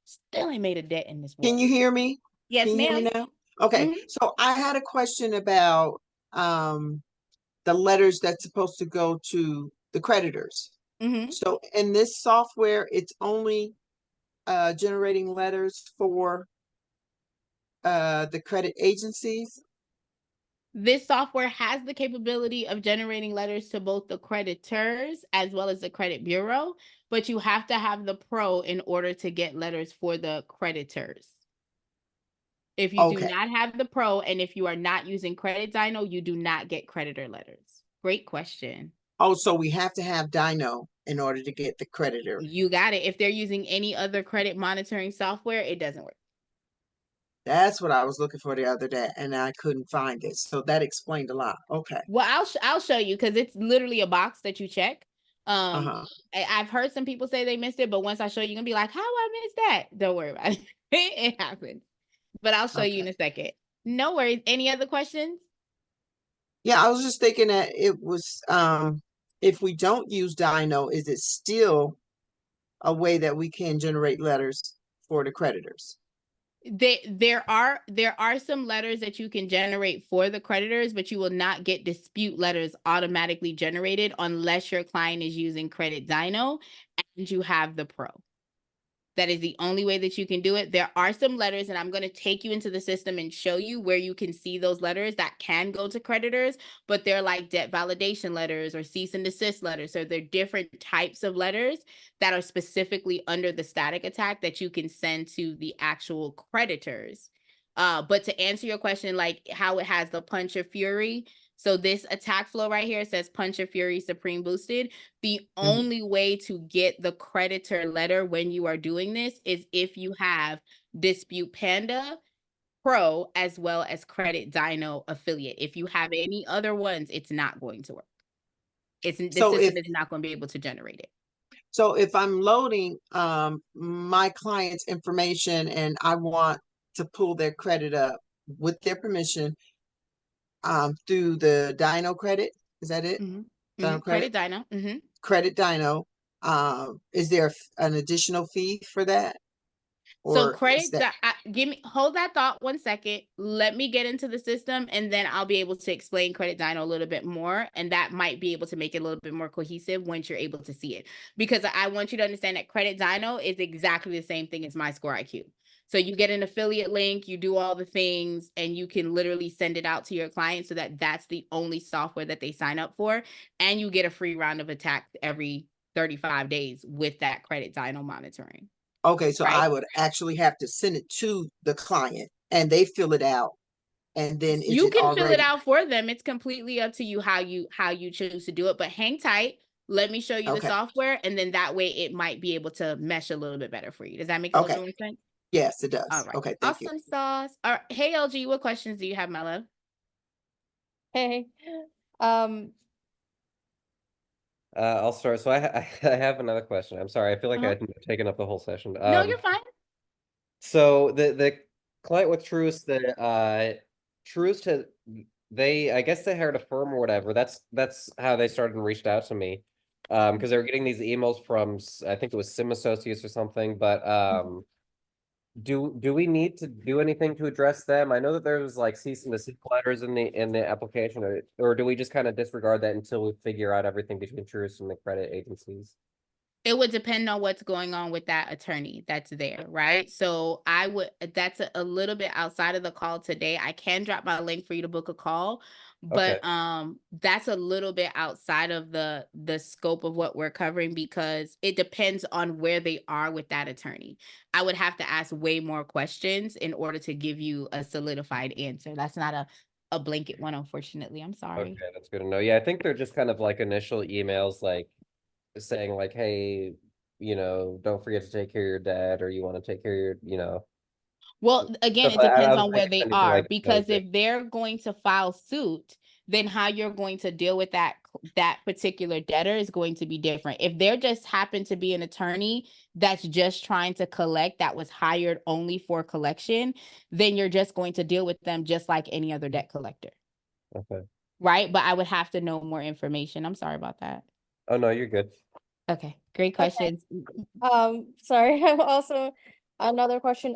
Speaker 1: still ain't made a dent in this
Speaker 3: Can
Speaker 1: water.
Speaker 3: you hear me?
Speaker 1: Yes,
Speaker 3: Can you hear me
Speaker 1: ma'am.
Speaker 3: now? Okay,
Speaker 1: Mhm.
Speaker 3: so I had a question about the letters that's supposed to go to the creditors.
Speaker 1: Mhm.
Speaker 3: So in this software, it's only generating letters for the credit agencies.
Speaker 1: This software has the capability of generating letters to both the creditors as well as the credit bureau, but you have to have the pro in order to get letters for the creditors. If you do
Speaker 3: Okay.
Speaker 1: not have the pro and if you are not using Credit Dino, you do not get creditor letters. Great question.
Speaker 3: Oh, so we have to have Dino in order to get the creditor.
Speaker 1: You got it. If they're using any other credit monitoring software, it doesn't work.
Speaker 3: That's what I was looking for the other day, and I couldn't find it. So that explained a lot. Okay.
Speaker 1: Well, I'll show you because it's literally a box that you check.
Speaker 3: Uh-huh.
Speaker 1: I've heard some people say they missed it, but once I show you, you're gonna be like, "How I missed that?" Don't worry about it. It happens. But I'll show you in
Speaker 3: Okay.
Speaker 1: a second. No worries. Any other questions?
Speaker 3: Yeah, I was just thinking that it was if we don't use Dino, is it still a way that we can generate letters for the creditors?
Speaker 1: There are some letters that you can generate for the creditors, but you will not get dispute letters automatically generated unless your client is using Credit Dino and you have the pro. That is the only way that you can do it. There are some letters, and I'm going to take you into the system and show you where you can see those letters that can go to creditors, but they're like debt validation letters or cease and desist letters. So they're different types of letters that are specifically under the static attack that you can send to the actual creditors. But to answer your question, like how it has the punch of fury, so this attack flow right here says Punch of Fury Supreme Boosted. The only way to get the creditor letter when you are doing this is if you have Dispute Panda Pro as well as Credit Dino affiliate. If you have any other ones, it's not going to work. The
Speaker 3: So
Speaker 1: system is not going to be able to generate it.
Speaker 3: if I'm loading my client's information and I want to pull their credit up with their permission through the Dino credit, is that it? Dino
Speaker 1: Credit
Speaker 3: credit?
Speaker 1: Dino.
Speaker 3: Credit Dino. Is there an additional fee for that?
Speaker 1: So
Speaker 3: Or is that
Speaker 1: hold that thought 1 second. Let me get into the system and then I'll be able to explain Credit Dino a little bit more. And that might be able to make it a little bit more cohesive once you're able to see it. Because I want you to understand that Credit Dino is exactly the same thing as My Score IQ. So you get an affiliate link, you do all the things, and you can literally send it out to your client so that that's the only software that they sign up for. And you get a free round of attack every 35 days with that Credit Dino monitoring.
Speaker 3: okay? So
Speaker 1: Right?
Speaker 3: I would actually have to send it to the client and they fill it out. And then is
Speaker 1: You
Speaker 3: it
Speaker 1: can fill it
Speaker 3: already
Speaker 1: out for them. It's completely up to you how you choose to do it. But hang tight. Let me show you the
Speaker 3: okay?
Speaker 1: software, and then that way it might be able to mesh a little bit better for you. Does that make a little
Speaker 3: Okay.
Speaker 1: bit more sense?
Speaker 3: Yes, it
Speaker 1: All
Speaker 3: does.
Speaker 1: right.
Speaker 3: Okay, thank you.
Speaker 1: Awesome sauce. All right. Hey LG, what questions do you have, my love?
Speaker 4: Hey, um,
Speaker 5: I'll start. So I have another question. I'm sorry. I feel like
Speaker 1: Uh-huh.
Speaker 5: I've taken up the whole session.
Speaker 1: No, you're fine.
Speaker 5: So the client with Truist, Truist had I guess they hired a firm or whatever. That's how they started and reached out to me. Because they were getting these emails from I think it was Sim Associates or something. But do we need to do anything to address them? I know that there was like cease and desist letters in the application, or do we just kind of disregard that until we figure out everything between Truist and the credit agencies?
Speaker 1: It would depend on what's going on with that attorney that's there, right? So that's a little bit outside of the call today. I can drop my link for you to book a call,
Speaker 5: Okay.
Speaker 1: but that's a little bit outside of the scope of what we're covering because it depends on where they are with that attorney. I would have to ask way more questions in order to give you a solidified answer. That's not a blanket one, unfortunately. I'm sorry.
Speaker 5: Okay, that's good to know. Yeah, I think they're just kind of like initial emails, like saying like, hey, don't forget to take care of your dad, or you want to take care of your.
Speaker 1: Well, again,
Speaker 5: Stuff
Speaker 1: it
Speaker 5: I
Speaker 1: depends
Speaker 5: don't
Speaker 1: on
Speaker 5: think
Speaker 1: where
Speaker 5: it's
Speaker 1: they
Speaker 5: anything
Speaker 1: are
Speaker 5: like
Speaker 1: because
Speaker 5: nosing.
Speaker 1: if they're going to file suit, then how you're going to deal with that particular debtor is going to be different. If there just happen to be an attorney that's just trying to collect that was hired only for collection, then you're just going to deal with them just like any other debt collector.
Speaker 5: Okay.
Speaker 1: Right? But I would have to know more information. I'm sorry about that.
Speaker 5: Oh no, you're good.
Speaker 1: Okay, great questions.
Speaker 4: Sorry, I'm also another question.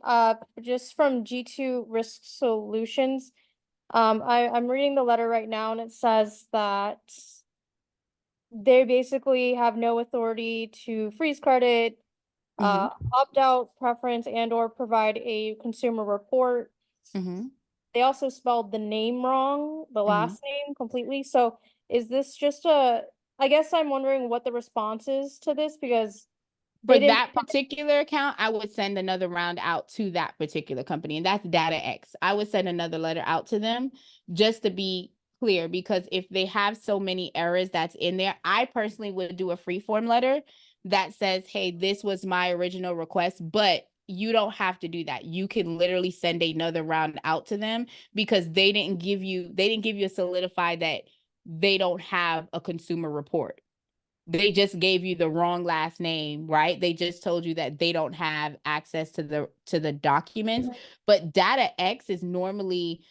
Speaker 4: Just from G2 Risk Solutions. I'm reading the letter right now and it says that they basically have no authority to freeze credit,
Speaker 1: Mhm.
Speaker 4: opt out preference and or provide a consumer report.
Speaker 1: Mm-hmm.
Speaker 4: They also spelled the name wrong, the
Speaker 1: Mhm.
Speaker 4: last name completely. So is this just I guess I'm wondering what the response is to this because
Speaker 1: For
Speaker 4: they didn't.
Speaker 1: that particular account, I would send another round out to that particular company, and that's DataX. I would send another letter out to them just to be clear, because if they have so many errors that's in there, I personally would do a free form letter that says, hey, this was my original request, but you don't have to do that. You can literally send another round out to them because they didn't give you a solidified that they don't have a consumer report. They just gave you the wrong last name, right? They just told you that they don't have access to the documents. But DataX normally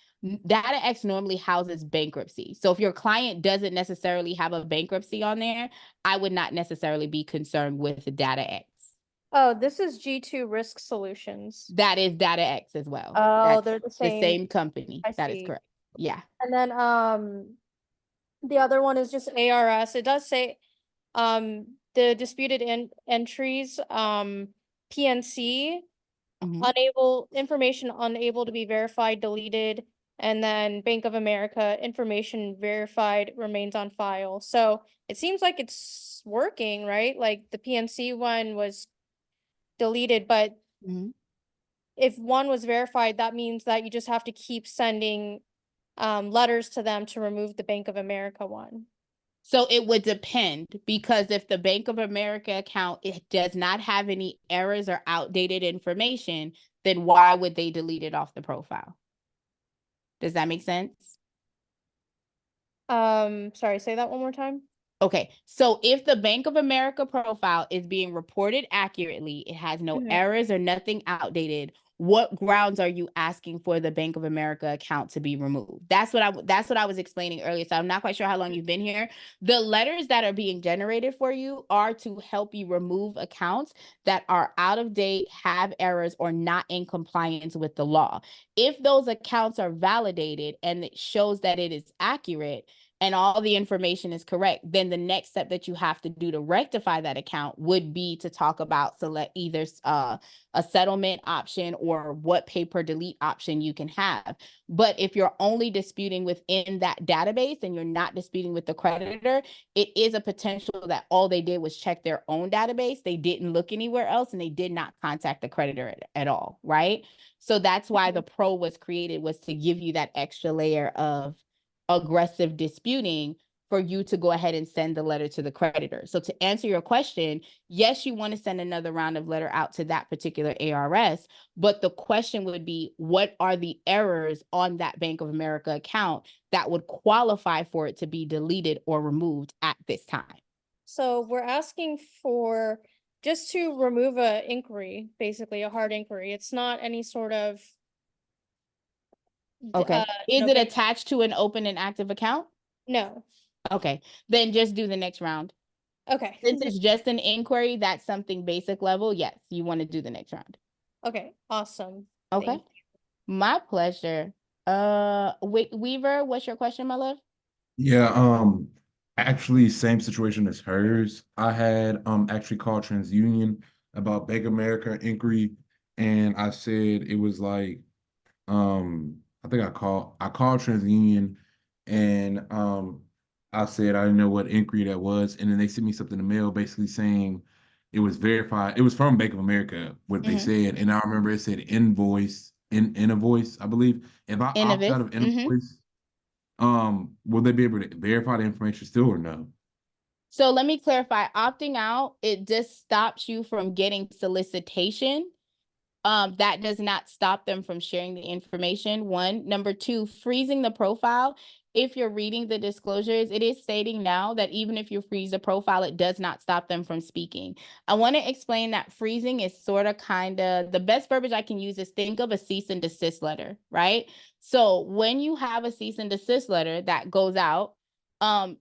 Speaker 1: houses bankruptcy. So if your client doesn't necessarily have a bankruptcy on there, I would not necessarily be concerned with DataX.
Speaker 4: Oh, this is G2 Risk Solutions.
Speaker 1: That is DataX as well.
Speaker 4: Oh,
Speaker 1: That's
Speaker 4: they're the
Speaker 1: the
Speaker 4: same.
Speaker 1: same company.
Speaker 4: I
Speaker 1: That is
Speaker 4: see.
Speaker 1: correct. Yeah.
Speaker 4: And then the other one is just ARS. It does say the disputed entries PNC
Speaker 1: Mhm.
Speaker 4: information unable to be verified, deleted, and then Bank of America information verified remains on file. So it seems like it's working, right? Like the PNC one was deleted, but
Speaker 1: Mhm.
Speaker 4: if one was verified, that means that you just have to keep sending letters to them to remove the Bank of America one.
Speaker 1: So it would depend, because if the Bank of America account it does not have any errors or outdated information, then why would they delete it off the profile? Does that make sense?
Speaker 4: Sorry, say that one more time.
Speaker 1: Okay, so if the Bank of America profile is being reported accurately, it has no errors or nothing outdated, what grounds are you asking for the Bank of America account to be removed? That's what I was explaining earlier. So I'm not quite sure how long you've been here. The letters that are being generated for you are to help you remove accounts that are out of date, have errors, or not in compliance with the law. If those accounts are validated and it shows that it is accurate and all the information is correct, then the next step that you have to do to rectify that account would be to talk about select either a settlement option or what pay per delete option you can have. But if you're only disputing within that database and you're not disputing with the creditor, it is a potential that all they did was check their own database. They didn't look anywhere else and they did not contact the creditor at all, right? So that's why the pro was created, was to give you that extra layer of aggressive disputing for you to go ahead and send the letter to the creditor. So to answer your question, yes, you want to send another round of letter out to that particular ARS, but the question would be, what are the errors on that Bank of America account that would qualify for it to be deleted or removed at this time?
Speaker 4: So we're asking for just to remove a inquiry, basically a hard inquiry. It's not any sort of
Speaker 1: Okay. Is
Speaker 4: no
Speaker 1: it
Speaker 4: bank.
Speaker 1: attached to an open and active account?
Speaker 4: No.
Speaker 1: Okay. Then just do the next round.
Speaker 4: Okay.
Speaker 1: Since it's just an inquiry, that's something basic level. Yes, you want to do the next round.
Speaker 4: Okay, awesome.
Speaker 1: Okay.
Speaker 4: Thank
Speaker 1: My pleasure. Weaver, what's your question, my love?
Speaker 2: Yeah, Actually, same situation as hers. I had actually called TransUnion about Bank of America inquiry, and I said it was like I think I called TransUnion, and I said I didn't know what inquiry that was, and then they sent me something in the mail basically saying it was verified. It was from Bank of America, what they said, and I remember it said invoice, I believe. If I opt out
Speaker 1: Innovis.
Speaker 2: of invoice, will they be able to verify the information still or no?
Speaker 1: So let me clarify, opting out, it just stops you from getting solicitation. That does not stop them from sharing the information. One. Number two, freezing the profile. If you're reading the disclosures, it is stating now that even if you freeze the profile, it does not stop them from speaking. I want to explain that freezing is sort of kind of the best verbiage I can use is think of a cease and desist letter, right? So when you have a cease and desist letter that goes out,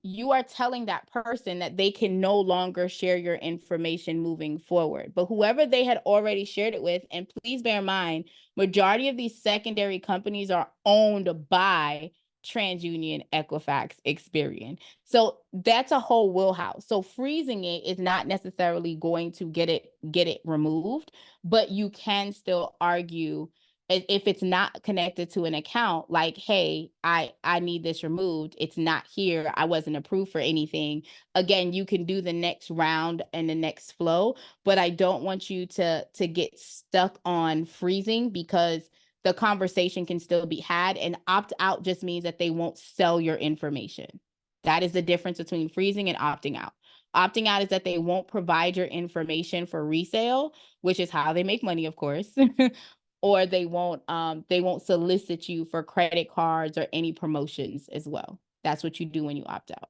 Speaker 1: you are telling that person that they can no longer share your information moving forward. But whoever they had already shared it with, and please bear in mind, majority of these secondary companies are owned by TransUnion, Equifax, Experian. So that's a whole wheelhouse. So freezing it is not necessarily going to get it removed, but you can still argue if it's not connected to an account, like, hey, I need this removed, it's not here, I wasn't approved for anything. Again, you can do the next round and the next flow, but I don't want you to get stuck on freezing because the conversation can still be had, and opt out just means that they won't sell your information. That is the difference between freezing and opting out. Opting out is that they won't provide your information for resale, which is how they make money, of course. Or they won't solicit you for credit cards or any promotions as well. That's what you do when you opt out.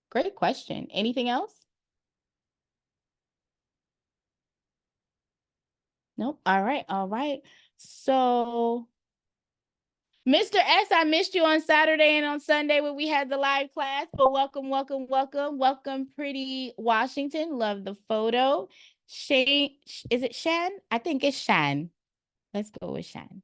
Speaker 1: Great question. Anything else? Nope. All right. All right. So Mr. S, I missed you on Saturday and on Sunday when we had the live class, but welcome, pretty Washington. Love the photo. Shane, is it Shan? I think it's Shan. Let's go with Shan.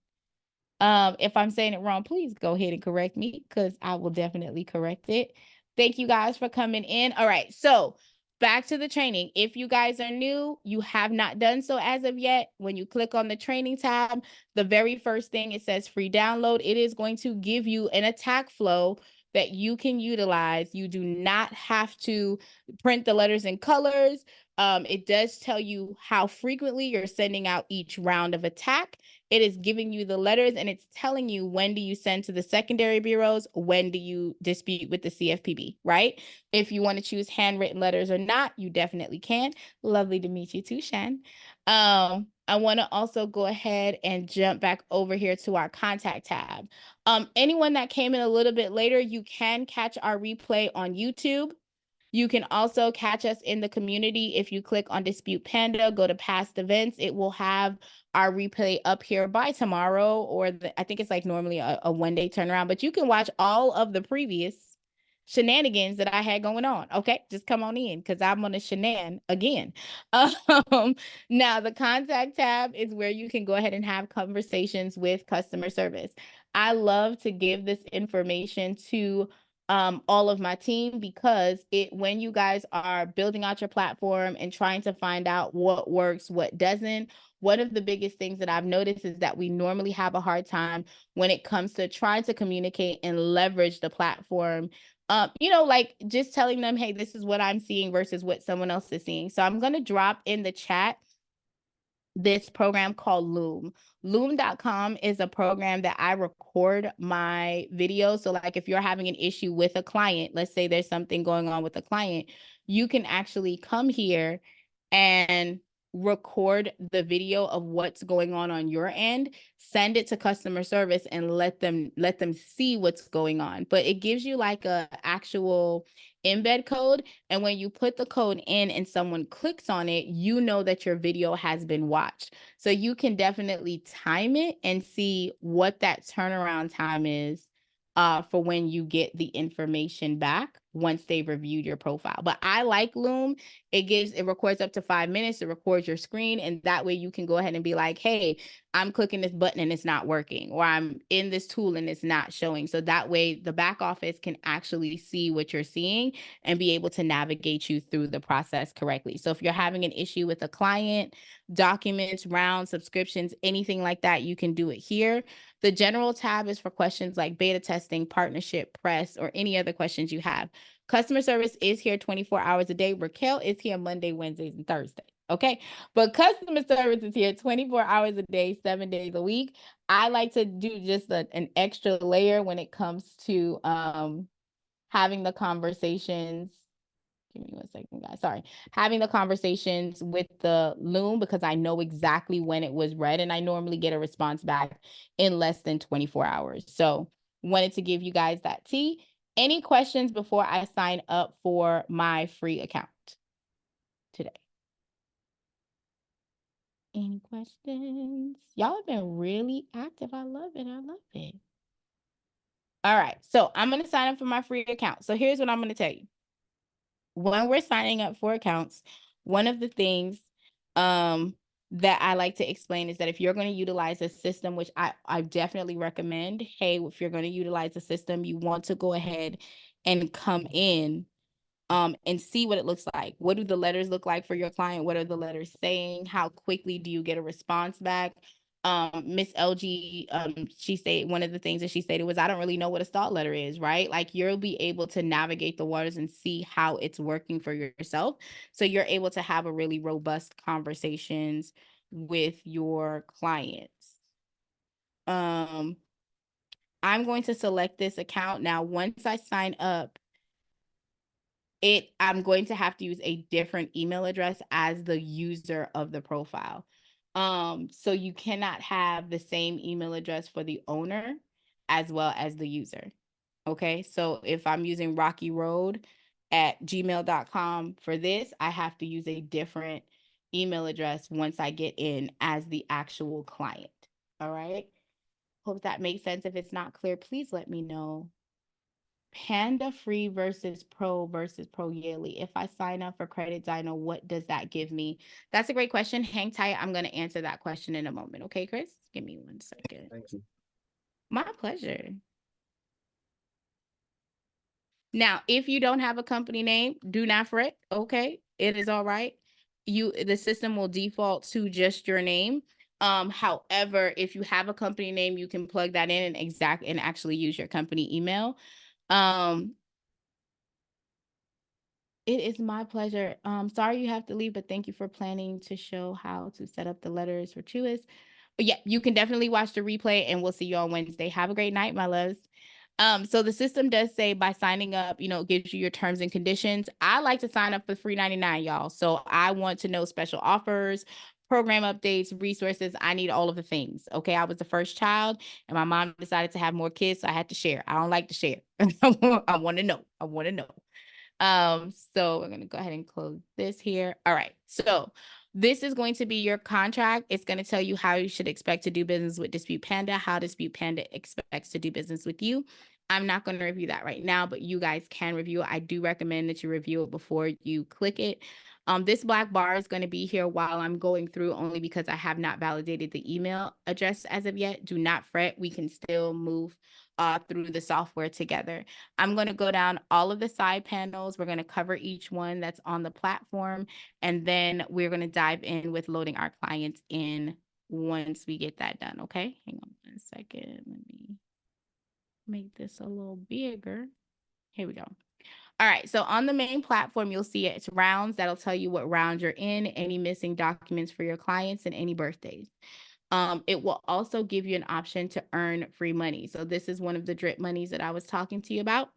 Speaker 1: If I'm saying it wrong, please go ahead and correct me because I will definitely correct it. Thank you guys for coming in. All right, so back to the training. If you guys are new, you have not done so as of yet, when you click on the training tab, the very first thing it says free download. It is going to give you an attack flow that you can utilize. You do not have to print the letters in colors. It does tell you how frequently you're sending out each round of attack. It is giving you the letters and it's telling you when do you send to the secondary bureaus, when do you dispute with the CFPB, right? If you want to choose handwritten letters or not, you definitely can. Lovely to meet you too, Shan. I want to also go ahead and jump back over here to our contact tab. Anyone that came in a little bit later, you can catch our replay on YouTube. You can also catch us in the community. If you click on Dispute Panda, go to past events, it will have our replay up here by tomorrow, or I think it's like normally a 1-day turnaround, but you can watch all of the previous shenanigans that I had going on. Okay, just come on in because I'm on a shenan again. Now the contact tab is where you can go ahead and have conversations with customer service. I love to give this information to all of my team because when you guys are building out your platform and trying to find out what works, what doesn't, one of the biggest things that I've noticed is that we normally have a hard time when it comes to trying to communicate and leverage the platform. Like just telling them, hey, this is what I'm seeing versus what someone else is seeing. So I'm going to drop in the chat this program called Loom. Loom.com is a program that I record my videos. So like if you're having an issue with a client, let's say there's something going on with a client, you can actually come here and record the video of what's going on your end, send it to customer service and let them see what's going on. But it gives you like a actual embed code, and when you put the code in and someone clicks on it, you know that your video has been watched. So you can definitely time it and see what that turnaround time is for when you get the information back once they've reviewed your profile. But I like Loom. It records up to 5 minutes. It records your screen. And that way you can go ahead and be like, hey, I'm clicking this button and it's not working, or I'm in this tool and it's not showing. So that way the back office can actually see what you're seeing and be able to navigate you through the process correctly. So if you're having an issue with a client, documents, rounds, subscriptions, anything like that, you can do it here. The general tab is for questions like beta testing, partnership, press, or any other questions you have. Customer service is here 24 hours a day. Raquel is here Monday, Wednesdays, and Thursdays. Okay. But customer service is here 24 hours a day, 7 days a week. I like to do just an extra layer when it comes to having the conversations. Give me 1 second, guys. Sorry. Having the conversations with the Loom, because I know exactly when it was read, and I normally get a response back in less than 24 hours. So wanted to give you guys that tea. Any questions before I sign up for my free account today? Any questions? Y'all have been really active. I love it. I love it. All right. So I'm going to sign up for my free account. So here's what I'm going to tell you. When we're signing up for accounts, one of the things that I like to explain is that if you're going to utilize a system, which I definitely recommend, hey, if you're going to utilize a system, you want to go ahead and come in and see what it looks like. What do the letters look like for your client? What are the letters saying? How quickly do you get a response back? Miss LG, she said one of the things that she stated was, I don't really know what a start letter is, right? Like you'll be able to navigate the waters and see how it's working for yourself. So you're able to have a really robust conversations with your clients. I'm going to select this account. Now, once I sign up, I'm going to have to use a different email address as the user of the profile. So you cannot have the same email address for the owner as well as the user. Okay, so if I'm using rockyroad@gmail.com for this, I have to use a different email address once I get in as the actual client. All right, hope that makes sense. If it's not clear, please let me know. Panda free versus pro yearly. If I sign up for Credit Dino, what does that give me? That's a great question. Hang tight. I'm going to answer that question in a moment. Okay, Chris? Give me 1 second.
Speaker 2: Thank you.
Speaker 1: My pleasure. Now, if you don't have a company name, do not fret. Okay, it is all right. The system will default to just your name. However, if you have a company name, you can plug that in and actually use your company email. It is my pleasure. Sorry you have to leave, but thank you for planning to show how to set up the letters for Truist. But yeah, you can definitely watch the replay and we'll see you on Wednesday. Have a great night, my loves. So the system does say by signing up, it gives you your terms and conditions. I like to sign up for $3.99, y'all. So I want to know special offers, program updates, resources. I need all of the things. Okay. I was the first child and my mom decided to have more kids. So I had to share. I don't like to share. I want to know. I want to know. So we're going to go ahead and close this here. All right. So this is going to be your contract. It's going to tell you how you should expect to do business with Dispute Panda, how Dispute Panda expects to do business with you. I'm not going to review that right now, but you guys can review it. I do recommend that you review it before you click it. This black bar is going to be here while I'm going through, only because I have not validated the email address as of yet. Do not fret. We can still move through the software together. I'm going to go down all of the side panels. We're going to cover each one that's on the platform, and then we're going to dive in with loading our clients in once we get that done. Okay, hang on 1 second. Let me make this a little bigger. Here we go. All right, so on the main platform, you'll see it's rounds. That'll tell you what round you're in, any missing documents for your clients, and any birthdays. It will also give you an option to earn free money. So this is one of the drip monies that I was talking to you about.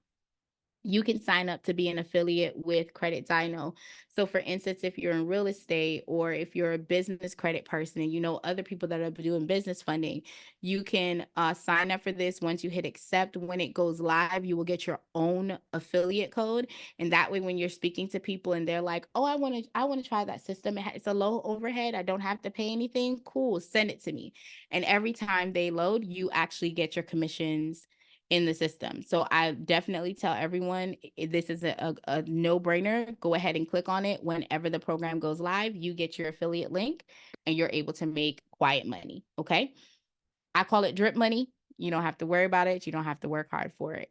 Speaker 1: You can sign up to be an affiliate with Credit Dino. So for instance, if you're in real estate or if you're a business credit person and you know other people that are doing business funding, you can sign up for this. Once you hit accept, when it goes live, you will get your own affiliate code. And that way, when you're speaking to people and they're like, oh, I want to try that system. It's a low overhead. I don't have to pay anything. Cool. Send it to me. And every time they load, you actually get your commissions in the system. So I definitely tell everyone this is a no-brainer. Go ahead and click on it. Whenever the program goes live, you get your affiliate link and you're able to make quiet money. Okay. I call it drip money. You don't have to worry about it. You don't have to work hard for it.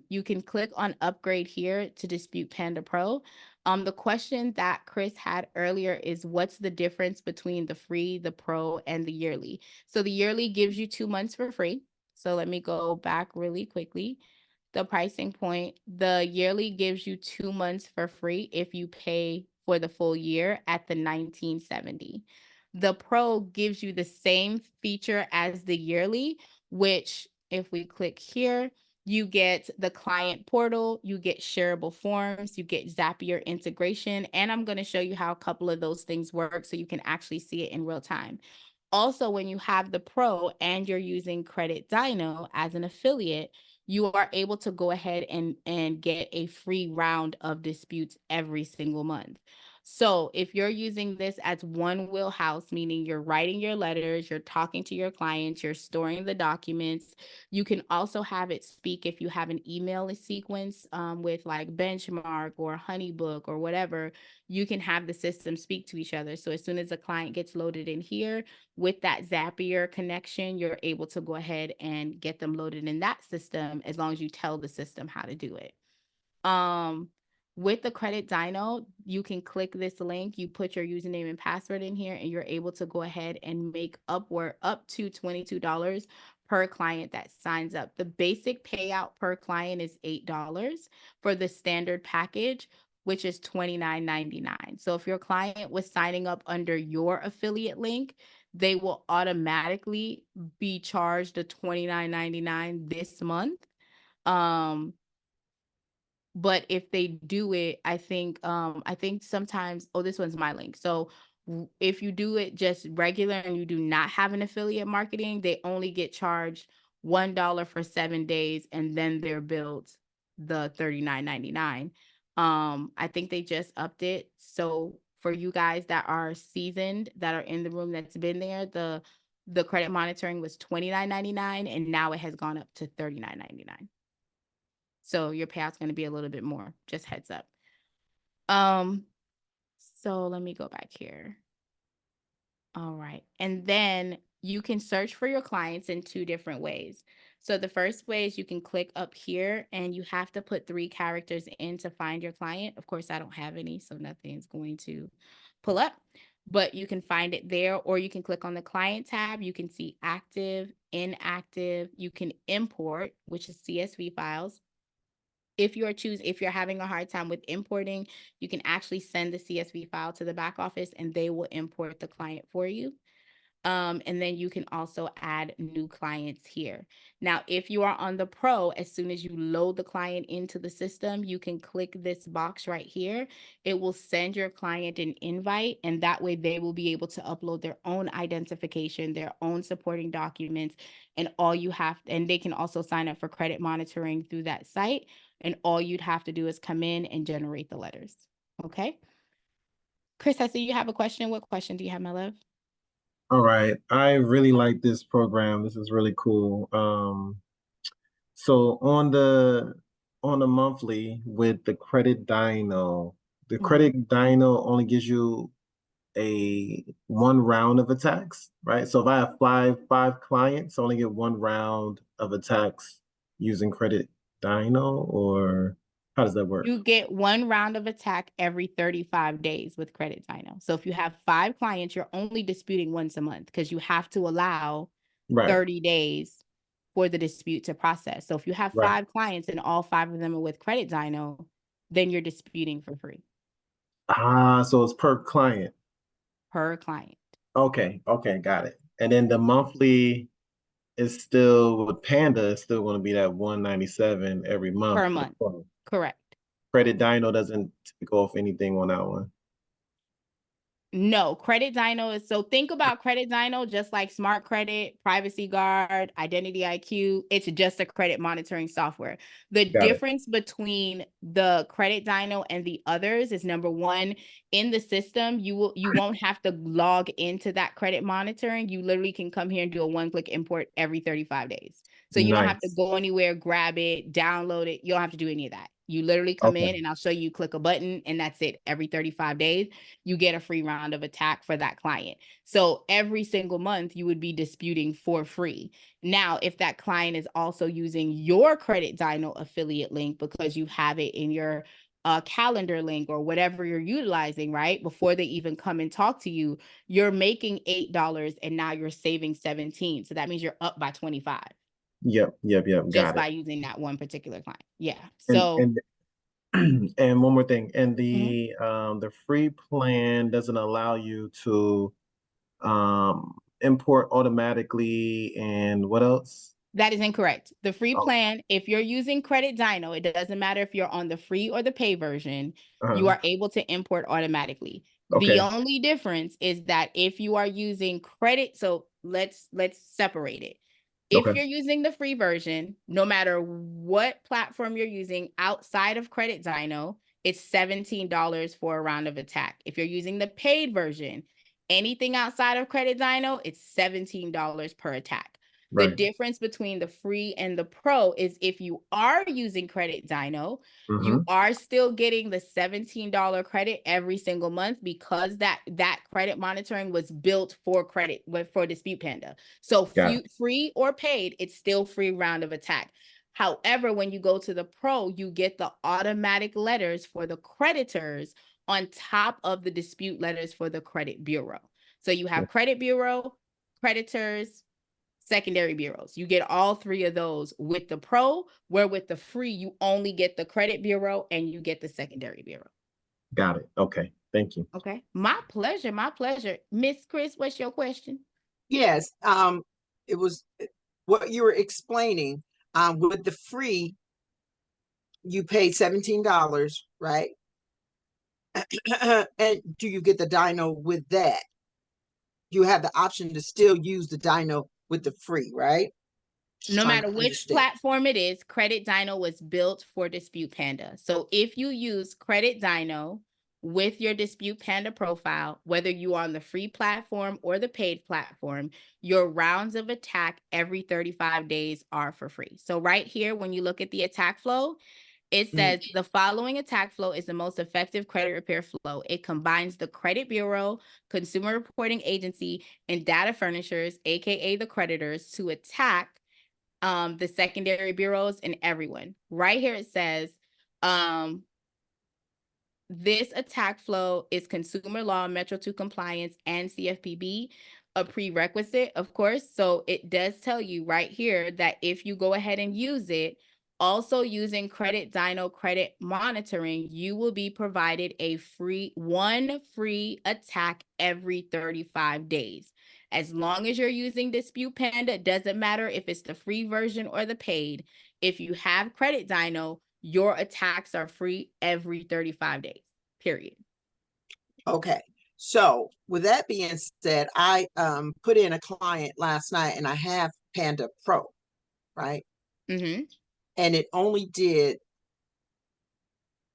Speaker 1: You can click on upgrade here to Dispute Panda Pro. The question that Chris had earlier is what's the difference between the free, the pro, and the yearly? So the yearly gives you 2 months for free. So let me go back really quickly. The pricing point, the yearly gives you 2 months for free if you pay for the full year at the $19.70. The pro gives you the same feature as the yearly, which if we click here, you get the client portal, you get shareable forms, you get Zapier integration, and I'm going to show you how a couple of those things work so you can actually see it in real time. Also, when you have the pro and you're using Credit Dino as an affiliate, you are able to go ahead and get a free round of disputes every single month. So if you're using this as one wheelhouse, meaning you're writing your letters, you're talking to your clients, you're storing the documents, you can also have it speak if you have an email sequence with like Benchmark or Honeybook or whatever, you can have the system speak to each other. So as soon as a client gets loaded in here with that Zapier connection, you're able to go ahead and get them loaded in that system as long as you tell the system how to do it. With the Credit Dino, you can click this link, you put your username and password in here, and you're able to go ahead and make up to $22 per client that signs up. The basic payout per client is $8 for the standard package, which is $29.99. So if your client was signing up under your affiliate link, they will automatically be charged the $29.99 this month. But if they do it, I think sometimes, oh, this one's my link. So if you do it just regular and you do not have an affiliate marketing, they only get charged $1 for 7 days and then they're billed the $39.99. I think they just upped it. So for you guys that are seasoned, that are in the room, that's been there, the credit monitoring was $29.99 and now it has gone up to $39.99. So your payout's going to be a little bit more, just heads up. So let me go back here. All right. And then you can search for your clients in 2 different ways. So the first way is you can click up here and you have to put 3 characters in to find your client. Of course, I don't have any, so nothing's going to pull up, but you can find it there, or you can click on the client tab. You can see active, inactive. You can import, which is CSV files. If you're having a hard time with importing, you can actually send the CSV file to the back office and they will import the client for you. And then you can also add new clients here. Now, if you are on the pro, as soon as you load the client into the system, you can click this box right here. It will send your client an invite, and that way they will be able to upload their own identification, their own supporting documents, and they can also sign up for credit monitoring through that site. And all you'd have to do is come in and generate the letters. Okay. Chris, I see you have a question. What question do you have, my love?
Speaker 7: All right. I really like this program. This is really cool. So on the monthly with the Credit Dino, the Credit Dino only gives you a 1 round of attacks, right? So if I have five clients, I only get 1 round of attacks using Credit Dino, or how does that work?
Speaker 1: You get 1 round of attack every 35 days with Credit Dino. So if you have 5 clients, you're only disputing once a month because you have to allow 30 days for the dispute to process. So if you have 5 clients and all 5 of them are with Credit Dino, then you're disputing for free.
Speaker 7: So it's per client.
Speaker 1: Per client.
Speaker 7: Okay, got it. And then the monthly is still with Panda, it's still going to be that $197 every month.
Speaker 1: Per month. Correct.
Speaker 7: Credit Dino doesn't go off anything on that one.
Speaker 1: No, Credit Dino is, so think about Credit Dino just like Smart Credit, Privacy Guard, Identity IQ. It's just a credit monitoring software. The difference between the Credit Dino and the others is, number one, in the system, you won't have to log into that credit monitoring. You literally can come here and do a 1-click import every 35 days. So you don't have to
Speaker 7: Nice.
Speaker 1: go anywhere, grab it, download it. You don't have to do any of that. You literally come in
Speaker 7: Okay.
Speaker 1: and I'll show you, click a button, and that's it. Every 35 days, you get a free round of attack for that client. So every single month you would be disputing for free. Now, if that client is also using your Credit Dino affiliate link because you have it in your calendar link or whatever you're utilizing, right? Before they even come and talk to you, you're making $8 and now you're saving 17. So that means you're up by 25
Speaker 7: Yep.
Speaker 1: just
Speaker 7: Got
Speaker 1: by
Speaker 7: it.
Speaker 1: using that one particular client. Yeah.
Speaker 7: And
Speaker 1: So
Speaker 7: and and one more thing. And
Speaker 1: Mhm.
Speaker 7: the free plan doesn't allow you to import automatically, and what else?
Speaker 1: that is incorrect. The free
Speaker 7: Oh,
Speaker 1: plan, if you're using Credit Dino, it doesn't matter if you're on the free or the pay version, you
Speaker 7: uh-huh.
Speaker 1: are able to import automatically. The
Speaker 7: Okay.
Speaker 1: only difference is that if you are using credit, so let's separate it. If
Speaker 7: Okay.
Speaker 1: you're using the free version, no matter what platform you're using outside of Credit Dino, it's $17 for a round of attack. If you're using the paid version, anything outside of Credit Dino, it's $17 per attack. The
Speaker 7: Right.
Speaker 1: difference between the free and the pro is if you are using Credit Dino,
Speaker 7: Mm-hmm.
Speaker 1: you are still getting the $17 credit every single month because that credit monitoring was built for Dispute Panda. So
Speaker 7: Got it.
Speaker 1: free or paid, it's still free round of attack. However, when you go to the pro, you get the automatic letters for the creditors on top of the dispute letters for the credit bureau. So you have credit bureau, creditors, secondary bureaus. You get all three of those with the pro, where with the free, you only get the credit bureau and you get the secondary bureau.
Speaker 7: Got it. Okay. Thank you.
Speaker 1: Okay. My pleasure. My pleasure. Miss Chris, what's your question?
Speaker 3: Yes, it was what you were explaining. With the free, you paid $17, right? And do you get the Dino with that? You have the option to still use the Dino with the free, right? Just
Speaker 1: No
Speaker 3: trying
Speaker 1: matter
Speaker 3: to
Speaker 1: which
Speaker 3: understand.
Speaker 1: platform it is, Credit Dino was built for Dispute Panda. So if you use Credit Dino with your Dispute Panda profile, whether you are on the free platform or the paid platform, your rounds of attack every 35 days are for free. So right here, when you look at the attack flow, it says the following attack flow is the most effective credit repair flow. It combines the credit bureau, consumer reporting agency, and data furnishers, aka the creditors, to attack the secondary bureaus and everyone. Right here it says, this attack flow is consumer law, Metro 2 compliance, and CFPB, a prerequisite, of course. So it does tell you right here that if you go ahead and use it, also using Credit Dino credit monitoring, you will be provided one free attack every 35 days. As long as you're using Dispute Panda, it doesn't matter if it's the free version or the paid. If you have Credit Dino, your attacks are free every 35 days, period.
Speaker 3: Okay. So with that being said, I put in a client last night and I have Panda Pro, right?
Speaker 1: Mm-hmm.
Speaker 3: And it only did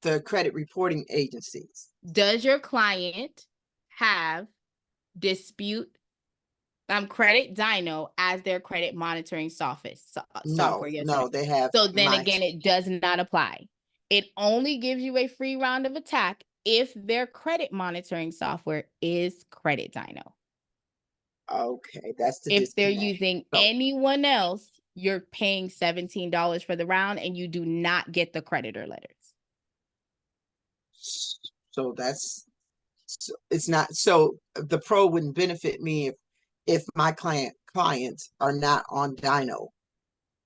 Speaker 3: the credit reporting agencies.
Speaker 1: Does your client have Dispute Credit Dino as their credit monitoring software?
Speaker 3: No,
Speaker 1: Yes,
Speaker 3: no,
Speaker 1: right.
Speaker 3: they have
Speaker 1: So then
Speaker 3: my
Speaker 1: again, it does not apply. It only gives you a free round of attack if their credit monitoring software is Credit Dino.
Speaker 3: okay, that's the
Speaker 1: If they're
Speaker 3: disconnect.
Speaker 1: using
Speaker 3: So,
Speaker 1: anyone else, you're paying $17 for the round and you do not get the creditor letters.
Speaker 3: so that's it's not so the pro wouldn't benefit me if my clients are not on Dino.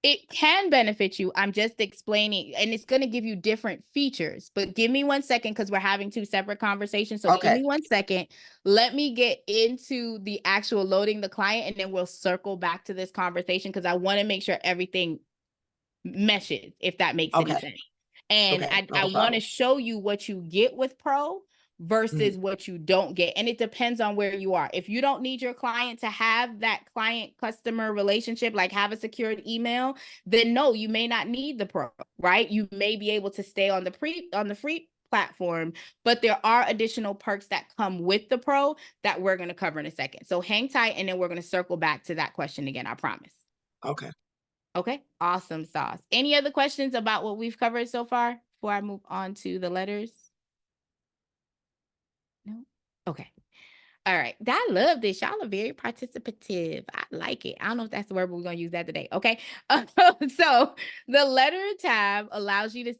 Speaker 1: It can benefit you. I'm just explaining, and it's going to give you different features. But give me 1 second because we're having two separate conversations. So give
Speaker 3: Okay.
Speaker 1: me 1 second. Let me get into the actual loading the client, and then we'll circle back to this conversation because I want to make sure everything meshes, if that makes any
Speaker 3: Okay.
Speaker 1: sense. And
Speaker 3: Okay,
Speaker 1: I
Speaker 3: no
Speaker 1: want to
Speaker 3: problem.
Speaker 1: show you what you get with Pro versus what you don't get. And it depends on where you are. If you don't need your client to have that client customer relationship, like have a secured email, then no, you may not need the Pro, right? You may be able to stay on the free platform, but there are additional perks that come with the Pro that we're going to cover in a second. So hang tight, and then we're going to circle back to that question again, I promise.
Speaker 3: Okay.
Speaker 1: Okay, awesome sauce. Any other questions about what we've covered so far before I move on to the letters? No? Okay. All right. I love this. Y'all are very participative. I like it. I don't know if that's the word, but we're going to use that today. Okay. So the letter tab allows you to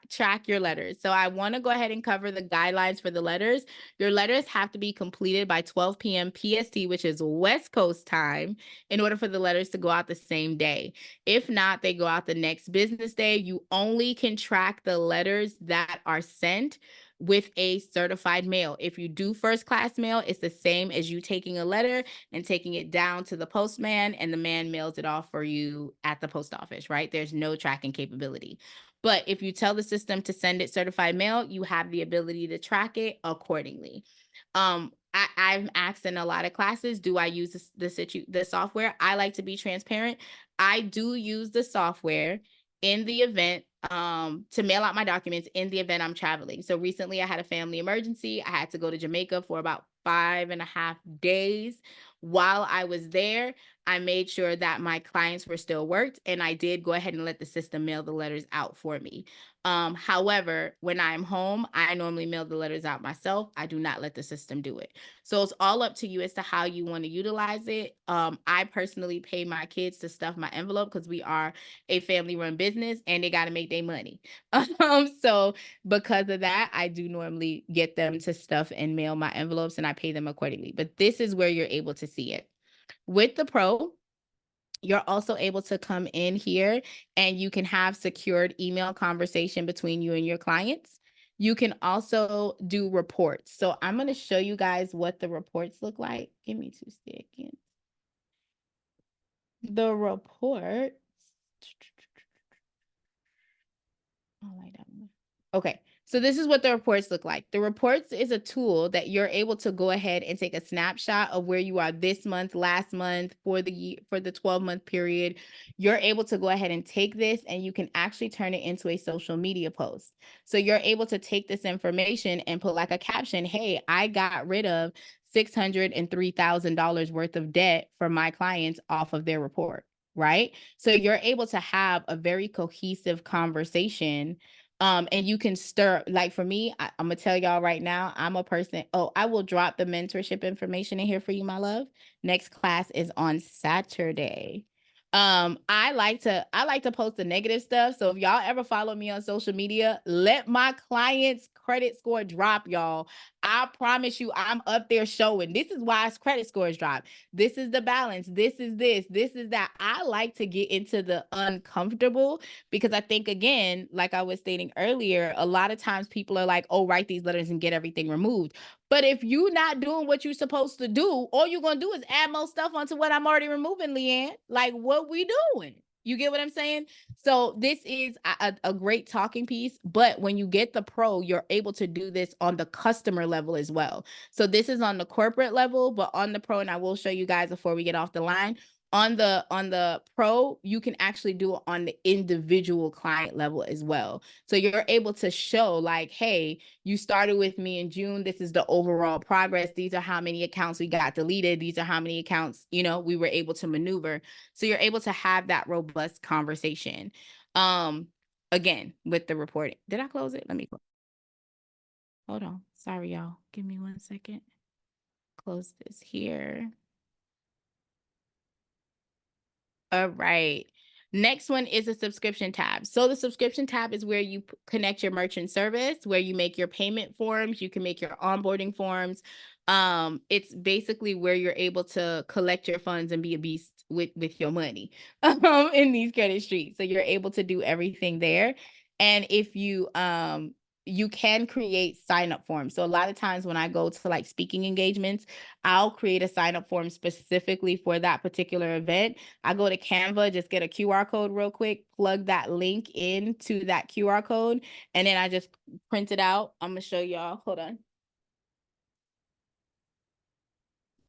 Speaker 1: track your letters. So I want to go ahead and cover the guidelines for the letters. Your letters have to be completed by 12 p.m. PST, which is West Coast time, in order for the letters to go out the same day. If not, they go out the next business day. You only can track the letters that are sent with a certified mail. If you do first class mail, it's the same as you taking a letter and taking it down to the postman, and the man mails it off for you at the post office, right? There's no tracking capability. But if you tell the system to send it certified mail, you have the ability to track it accordingly. I'm asked in a lot of classes, do I use the software? I like to be transparent. I do use the software in the event to mail out my documents in the event I'm traveling. So recently I had a family emergency. I had to go to Jamaica for about 5.5 days. While I was there, I made sure that my clients were still worked, and I did go ahead and let the system mail the letters out for me. However, when I'm home, I normally mail the letters out myself. I do not let the system do it. So it's all up to you as to how you want to utilize it. I personally pay my kids to stuff my envelope because we are a family-run business and they got to make their money. So because of that, I do normally get them to stuff and mail my envelopes, and I pay them accordingly. But this is where you're able to see it. With the Pro, you're also able to come in here and you can have secured email conversation between you and your clients. You can also do reports. So I'm going to show you guys what the reports look like. Give me 2 seconds. The reports. Okay, so this is what the reports look like. The reports is a tool that you're able to go ahead and take a snapshot of where you are this month, last month, for the year, for the 12-month period. You're able to go ahead and take this and you can actually turn it into a social media post. So you're able to take this information and put like a caption, hey, I got rid of $603,000 worth of debt for my clients off of their report, right? So you're able to have a very cohesive conversation. And you can stir, like for me, I'm gonna tell y'all right now, I'm a person, I will drop the mentorship information in here for you, my love. Next class is on Saturday. I like to post the negative stuff. So if y'all ever follow me on social media, let my clients' credit score drop, y'all. I promise you, I'm up there showing this is why his credit scores drop. This is the balance. This is that. I like to get into the uncomfortable because I think, again, like I was stating earlier, a lot of times people are like, oh, write these letters and get everything removed. But if you're not doing what you're supposed to do, all you're going to do is add more stuff onto what I'm already removing, Leanne. Like, what we doing? You get what I'm saying? So this is a great talking piece, but when you get the Pro, you're able to do this on the customer level as well. So this is on the corporate level, but on the Pro, and I will show you guys before we get off the line, on the Pro, you can actually do it on the individual client level as well. So you're able to show like, hey, you started with me in June. This is the overall progress. These are how many accounts we got deleted. These are how many accounts, we were able to maneuver. So you're able to have that robust conversation. Again, with the reporting. Did I close it? Let me close. Hold on. Sorry, y'all. Give me 1 second. Close this here. All right. Next one is a subscription tab. So the subscription tab is where you connect your merchant service, where you make your payment forms, you can make your onboarding forms. It's basically where you're able to collect your funds and be a beast with your money in these credit streets. So you're able to do everything there. And if you can create sign-up forms. So a lot of times when I go to like speaking engagements, I'll create a sign-up form specifically for that particular event. I go to Canva, just get a QR code real quick, plug that link into that QR code, and then I just print it out. I'm gonna show y'all, hold on.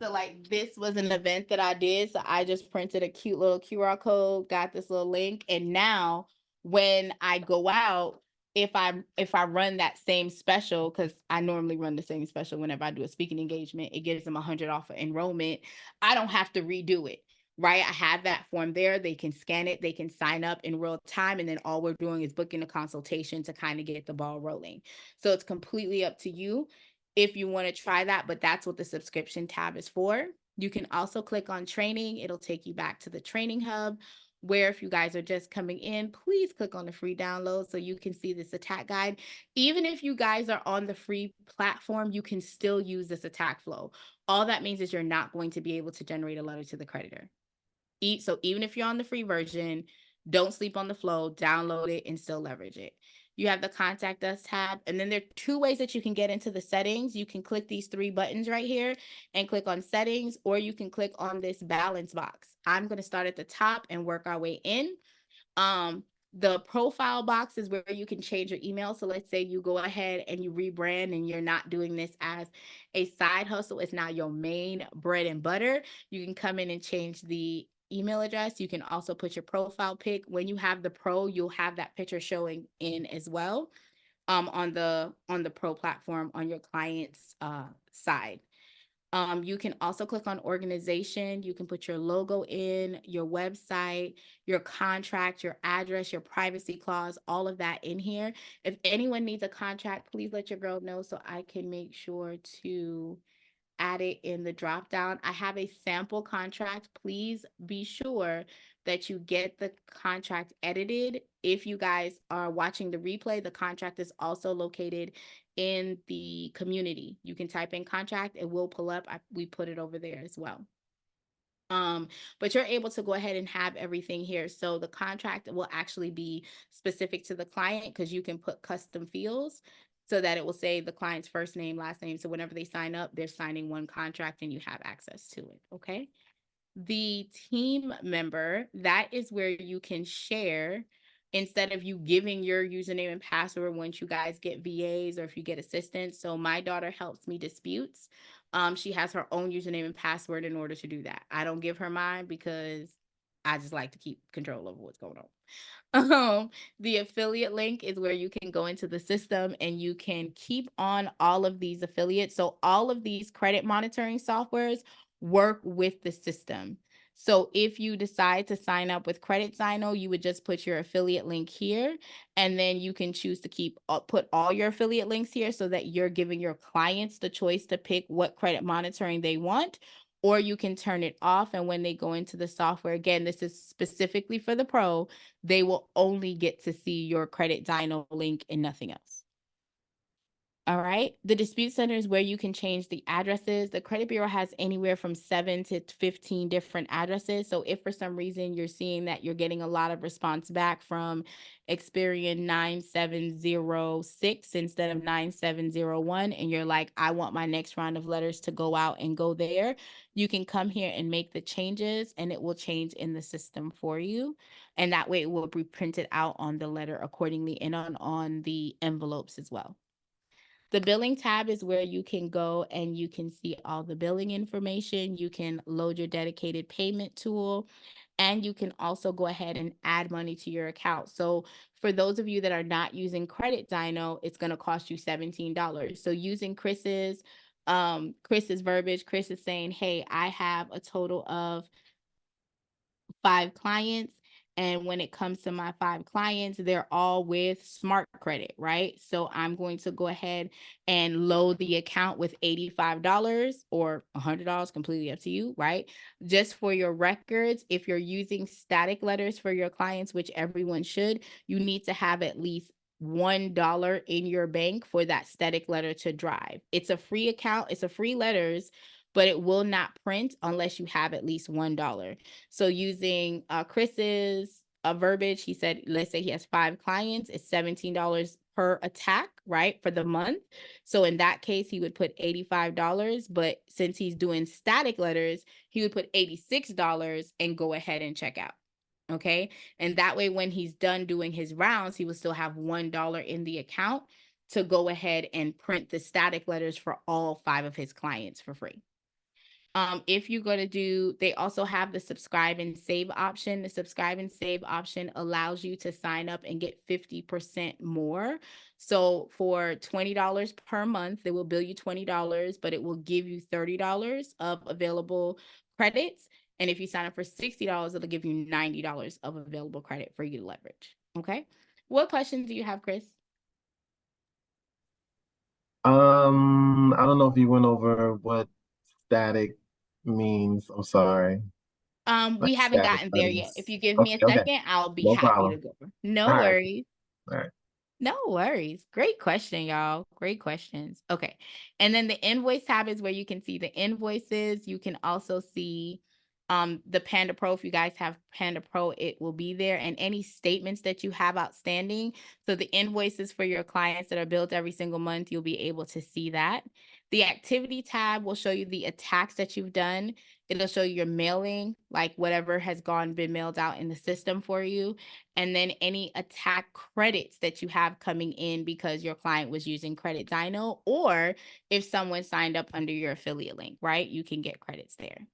Speaker 1: So like this was an event that I did. So I just printed a cute little QR code, got this little link. And now when I go out, if I run that same special, because I normally run the same special whenever I do a speaking engagement, it gives them $100 off of enrollment. I don't have to redo it. right? I have that form there. They can scan it, they can sign up in real time, and then all we're doing is booking a consultation to kind of get the ball rolling. So it's completely up to you if you want to try that, but that's what the subscription tab is for. You can also click on training. It'll take you back to the training hub, where if you guys are just coming in, please click on the free download so you can see this attack guide. Even if you guys are on the free platform, you can still use this attack flow. All that means is you're not going to be able to generate a letter to the creditor. So even if you're on the free version, don't sleep on the flow, download it and still leverage it. You have the contact us tab, and then there are two ways that you can get into the settings. You can click these three buttons right here and click on settings, or you can click on this balance box. I'm going to start at the top and work our way in. The profile box is where you can change your email. So let's say you go ahead and you rebrand and you're not doing this as a side hustle. It's now your main bread and butter. You can come in and change the email address. You can also put your profile pic. When you have the pro, you'll have that picture showing in as well, on the pro platform on your client's side. You can also click on organization. You can put your logo in, your website, your contract, your address, your privacy clause, all of that in here. If anyone needs a contract, please let your girl know so I can make sure to add it in the drop down. I have a sample contract. Please be sure that you get the contract edited. If you guys are watching the replay, the contract is also located in the community. You can type in contract, it will pull up. We put it over there as well. But you're able to go ahead and have everything here. So the contract will actually be specific to the client because you can put custom fields so that it will say the client's first name, last name. So whenever they sign up, they're signing one contract and you have access to it. Okay. The team member, that is where you can share instead of you giving your username and password once you guys get VAs or if you get assistance. So my daughter helps me disputes. She has her own username and password in order to do that. I don't give her mine because I just like to keep control over what's going on. The affiliate link is where you can go into the system and you can keep on all of these affiliates. So all of these credit monitoring softwares work with the system. So if you decide to sign up with Credit Zyno, you would just put your affiliate link here, and then you can choose to put all your affiliate links here so that you're giving your clients the choice to pick what credit monitoring they want, or you can turn it off. And when they go into the software, again, this is specifically for the pro, they will only get to see your Credit Zyno link and nothing else. All right. The dispute center is where you can change the addresses. The credit bureau has anywhere from 7 to 15 different addresses. So if for some reason you're seeing that you're getting a lot of response back from Experian 9706 instead of 9701, and you're like, I want my next round of letters to go out and go there, you can come here and make the changes and it will change in the system for you. And that way it will be printed out on the letter accordingly and on the envelopes as well. The billing tab is where you can go and you can see all the billing information. You can load your dedicated payment tool, and you can also go ahead and add money to your account. So for those of you that are not using Credit Zyno, it's going to cost you $17. So using Chris's verbiage, Chris is saying, hey, I have a total of 5 clients. And when it comes to my 5 clients, they're all with Smart Credit, right? So I'm going to go ahead and load the account with $85 or $100, completely up to you, right? Just for your records, if you're using static letters for your clients, which everyone should, you need to have at least $1 in your bank for that static letter to drive. It's a free account, it's a free letters, but it will not print unless you have at least $1. So using Chris's verbiage, he said, let's say he has 5 clients, it's $17 per attack, right, for the month. So in that case, he would put $85, but since he's doing static letters, he would put $86 and go ahead and check out. Okay. And that way, when he's done doing his rounds, he will still have $1 in the account to go ahead and print the static letters for all 5 of his clients for free. If you go to they also have the subscribe and save option. The subscribe and save option allows you to sign up and get 50% more. So for $20 per month, they will bill you $20, but it will give you $30 of available credits. And if you sign up for $60, it'll give you $90 of available credit for you to leverage. Okay. What questions do you have, Chris?
Speaker 7: I don't know if you went over what static means. I'm sorry.
Speaker 1: We
Speaker 7: Like
Speaker 1: haven't
Speaker 7: static
Speaker 1: gotten there yet. If
Speaker 7: settings.
Speaker 1: you give me a
Speaker 7: Okay, okay.
Speaker 1: second, I'll be
Speaker 7: No
Speaker 1: happy to
Speaker 7: problem.
Speaker 1: go.
Speaker 7: All
Speaker 1: No
Speaker 7: right.
Speaker 1: worries.
Speaker 7: All right.
Speaker 1: No worries. Great question, y'all. Great questions. Okay. And then the invoice tab is where you can see the invoices. You can also see the Panda Pro. If you guys have Panda Pro, it will be there, and any statements that you have outstanding. So the invoices for your clients that are billed every single month, you'll be able to see that. The activity tab will show you the attacks that you've done. It'll show you your mailing, like whatever has been mailed out in the system for you. And then any attack credits that you have coming in because your client was using Credit Dino, or if someone signed up under your affiliate link, right? You can get credits there.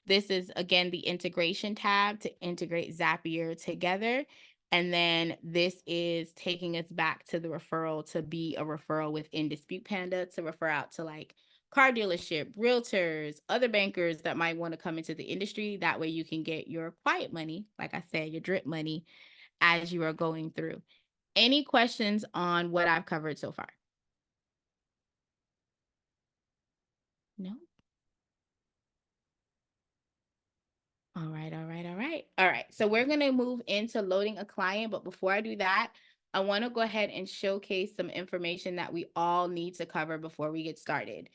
Speaker 1: This is, again, the integration tab to integrate Zapier together. And then this is taking us back to the referral to be a referral within Dispute Panda to refer out to like car dealership, realtors, other bankers that might want to come into the industry. That way you can get your quiet money, like I said, your drip money as you are going through. Any questions on what I've covered so far? No? All right, all right, all right. All right, so we're gonna move into loading a client, but before I do that, I wanna go ahead and showcase some information that we all need to cover before we get started.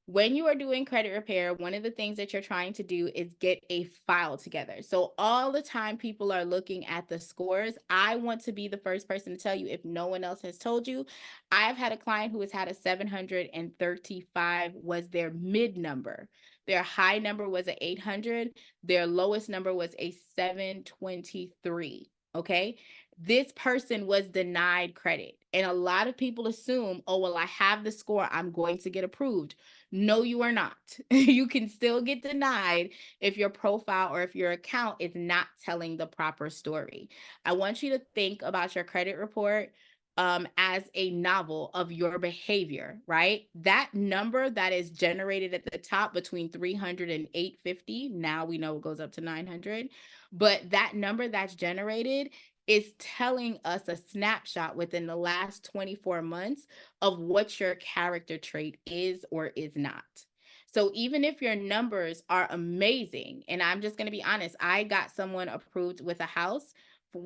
Speaker 1: When you are doing credit repair, one of the things that you're trying to do is get a file together. So all the time people are looking at the scores, I want to be the first person to tell you, if no one else has told you, I've had a client who has had a 735 was their mid number. Their high number was a 800. Their lowest number was a 723. Okay. This person was denied credit. And a lot of people assume, oh, well, I have the score, I'm going to get approved. No, you are not. You can still get denied if your profile or if your account is not telling the proper story. I want you to think about your credit report as a novel of your behavior, right? That number that is generated at the top between 300 and 850, now we know it goes up to 900, but that number that's generated is telling us a snapshot within the last 24 months of what your character trait is or is not. So even if your numbers are amazing, and I'm just going to be honest, I got someone approved with a house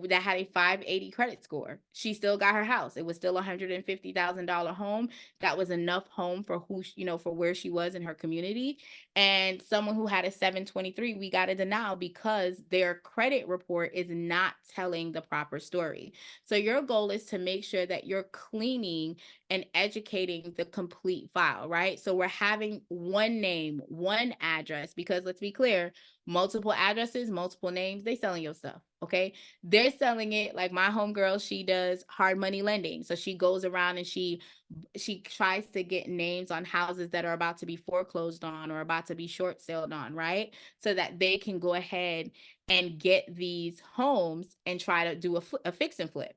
Speaker 1: that had a 580 credit score. She still got her house. It was still a $150,000 home. That was enough home for who, for where she was in her community. And someone who had a 723, we got a denial because their credit report is not telling the proper story. So your goal is to make sure that you're cleaning and educating the complete file, right? So we're having one name, one address, because let's be clear, multiple addresses, multiple names, they selling your stuff, okay? They're selling it like my homegirl, she does hard money lending. So she goes around and she tries to get names on houses that are about to be foreclosed on or about to be short sold on, right? So that they can go ahead and get these homes and try to do a fix and flip.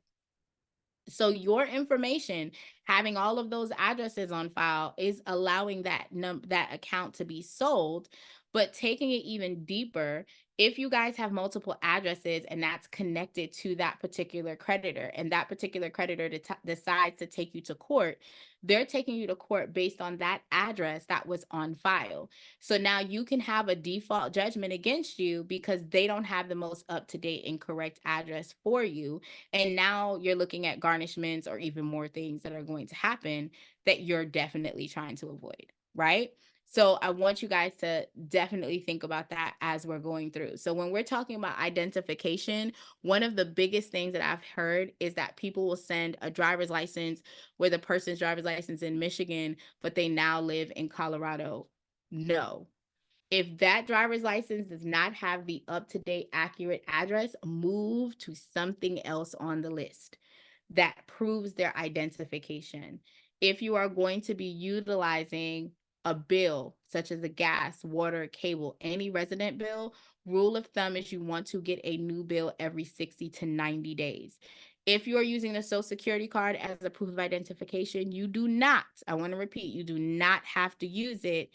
Speaker 1: So your information, having all of those addresses on file, is allowing that account to be sold. But taking it even deeper, if you guys have multiple addresses and that's connected to that particular creditor, and that particular creditor decides to take you to court, they're taking you to court based on that address that was on file. So now you can have a default judgment against you because they don't have the most up-to-date and correct address for you. And now you're looking at garnishments or even more things that are going to happen that you're definitely trying to avoid, right? So I want you guys to definitely think about that as we're going through. So when we're talking about identification, one of the biggest things that I've heard is that people will send a driver's license where the person's driver's license in Michigan, but they now live in Colorado. No. If that driver's license does not have the up-to-date accurate address, move to something else on the list that proves their identification. If you are going to be utilizing a bill such as a gas, water, cable, any resident bill, rule of thumb is you want to get a new bill every 60 to 90 days. If you are using a social security card as a proof of identification, you do not, I want to repeat, you do not have to use it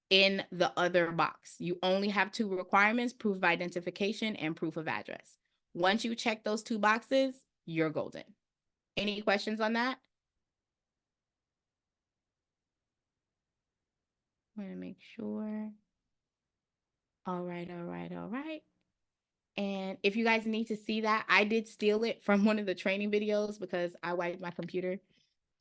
Speaker 1: in the other box. You only have two requirements: proof of identification and proof of address. Once you check those two boxes, you're golden. Any questions on that? I'm gonna make sure. All right. And if you guys need to see that, I did steal it from one of the training videos because I wiped my computer.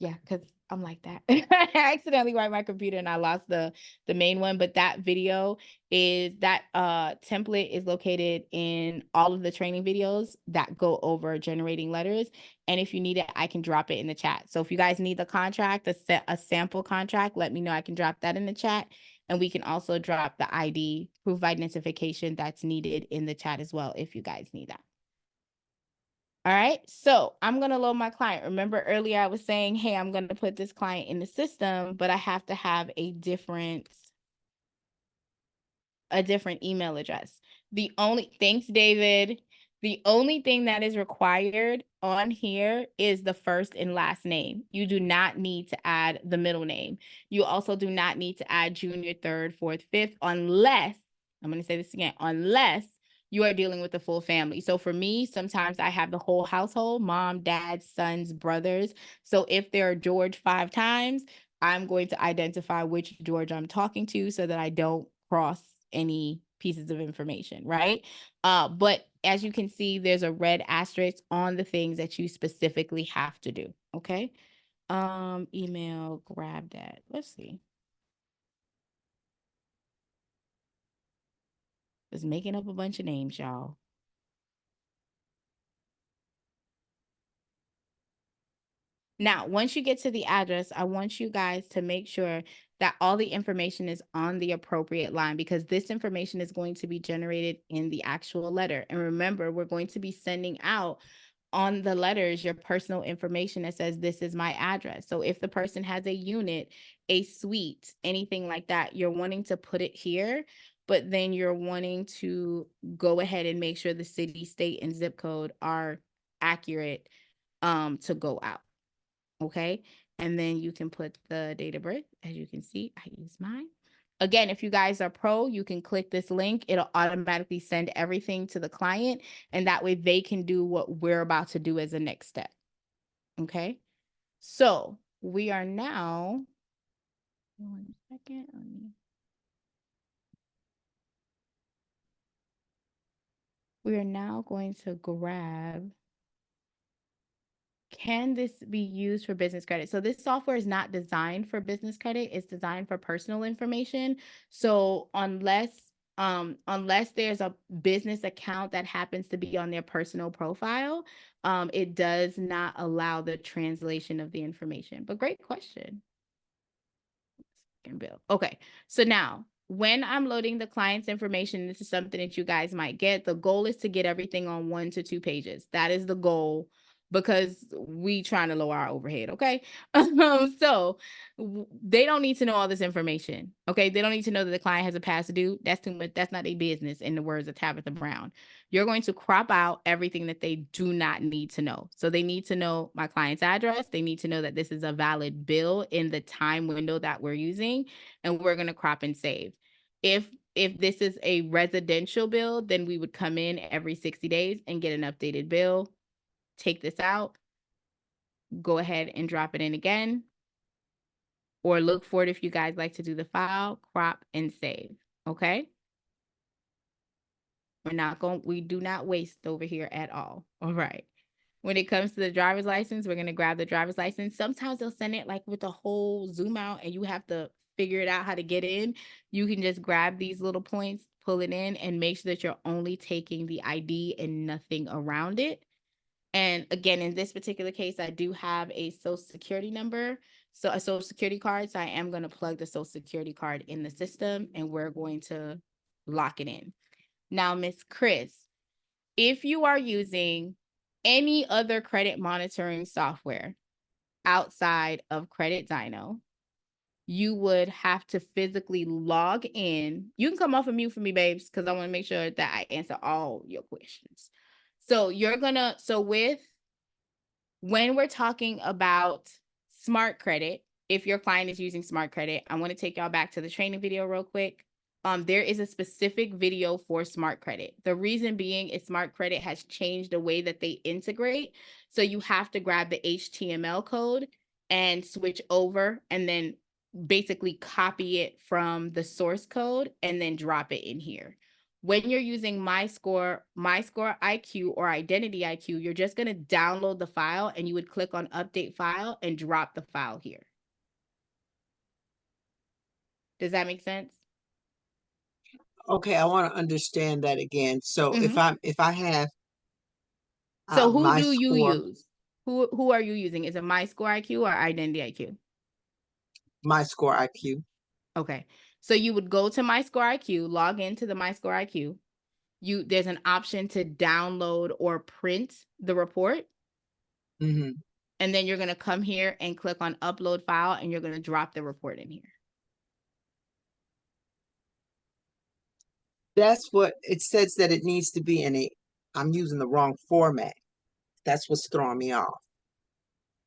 Speaker 1: Yeah, because I'm like that. I accidentally wiped my computer and I lost the main one. But that video is that template is located in all of the training videos that go over generating letters. And if you need it, I can drop it in the chat. So if you guys need the contract, a sample contract, let me know. I can drop that in the chat. And we can also drop the ID, proof of identification that's needed in the chat as well if you guys need that. All right, so I'm going to load my client. Remember earlier I was saying, hey, I'm going to put this client in the system, but I have to have a different email address. Thanks, David. The only thing that is required on here is the first and last name. You do not need to add the middle name. You also do not need to add junior, third, fourth, fifth, unless, I'm going to say this again, unless you are dealing with the full family. So for me, sometimes I have the whole household, mom, dad, sons, brothers. So if there are George 5 times, I'm going to identify which George I'm talking to so that I don't cross any pieces of information, right? But as you can see, there's a red asterisk on the things that you specifically have to do, okay? Email, grab that. Let's see. Just making up a bunch of names, y'all. Now, once you get to the address, I want you guys to make sure that all the information is on the appropriate line because this information is going to be generated in the actual letter. And remember, we're going to be sending out on the letters your personal information that says this is my address. So if the person has a unit, a suite, anything like that, you're wanting to put it here, but then you're wanting to go ahead and make sure the city, state, and zip code are accurate to go out. Okay, and then you can put the date of birth. As you can see, I use mine. Again, if you guys are pro, you can click this link. It'll automatically send everything to the client, and that way they can do what we're about to do as a next step. Okay, so we are now, 1 second, we are now going to grab, can this be used for business credit? So this software is not designed for business credit. It's designed for personal information. So unless there's a business account that happens to be on their personal profile, it does not allow the translation of the information. But great question. Bill. Okay, so now when I'm loading the client's information, this is something that you guys might get. The goal is to get everything on 1 to 2 pages. That is the goal because we trying to lower our overhead, okay? So they don't need to know all this information, okay? They don't need to know that the client has a past due. That's too much. That's not a business, in the words of Tabitha Brown. You're going to crop out everything that they do not need to know. So they need to know my client's address. They need to know that this is a valid bill in the time window that we're using, and we're going to crop and save. If this is a residential bill, then we would come in every 60 days and get an updated bill. Take this out, go ahead and drop it in again, or look for it if you guys like to do the file, crop, and save, okay? We do not waste over here at all right? When it comes to the driver's license, we're going to grab the driver's license. Sometimes they'll send it like with a whole zoom out and you have to figure it out how to get in. You can just grab these little points, pull it in, and make sure that you're only taking the ID and nothing around it. And again, in this particular case, I do have a social security number, so a social security card. So I am going to plug the social security card in the system and we're going to lock it in. Now, Miss Chris, if you are using any other credit monitoring software outside of Credit Dyno, you would have to physically log in. You can come off of mute for me, babes, because I want to make sure that I answer all your questions. So when we're talking about smart credit, if your client is using Smart Credit, I want to take y'all back to the training video real quick. There is a specific video for Smart Credit. The reason being is Smart Credit has changed the way that they integrate. So you have to grab the HTML code and switch over and then basically copy it from the source code and then drop it in here. When you're using MyScore IQ or Identity IQ, you're just going to download the file and you would click on Update File and drop the file here. Does that make sense?
Speaker 3: Okay, I want to understand that again. So if I have
Speaker 1: So who
Speaker 3: my
Speaker 1: do you
Speaker 3: score,
Speaker 1: use? Who are you using? Is it MyScore IQ or Identity IQ?
Speaker 3: my score IQ.
Speaker 1: Okay. So you would go to MyScore IQ, log into the MyScore IQ. There's an option to download or print the report.
Speaker 3: Mm-hmm.
Speaker 1: And then you're going to come here and click on Upload File and you're going to drop the report in here.
Speaker 3: That's what it says, that it needs to be in a, I'm using the wrong format. That's what's throwing me off.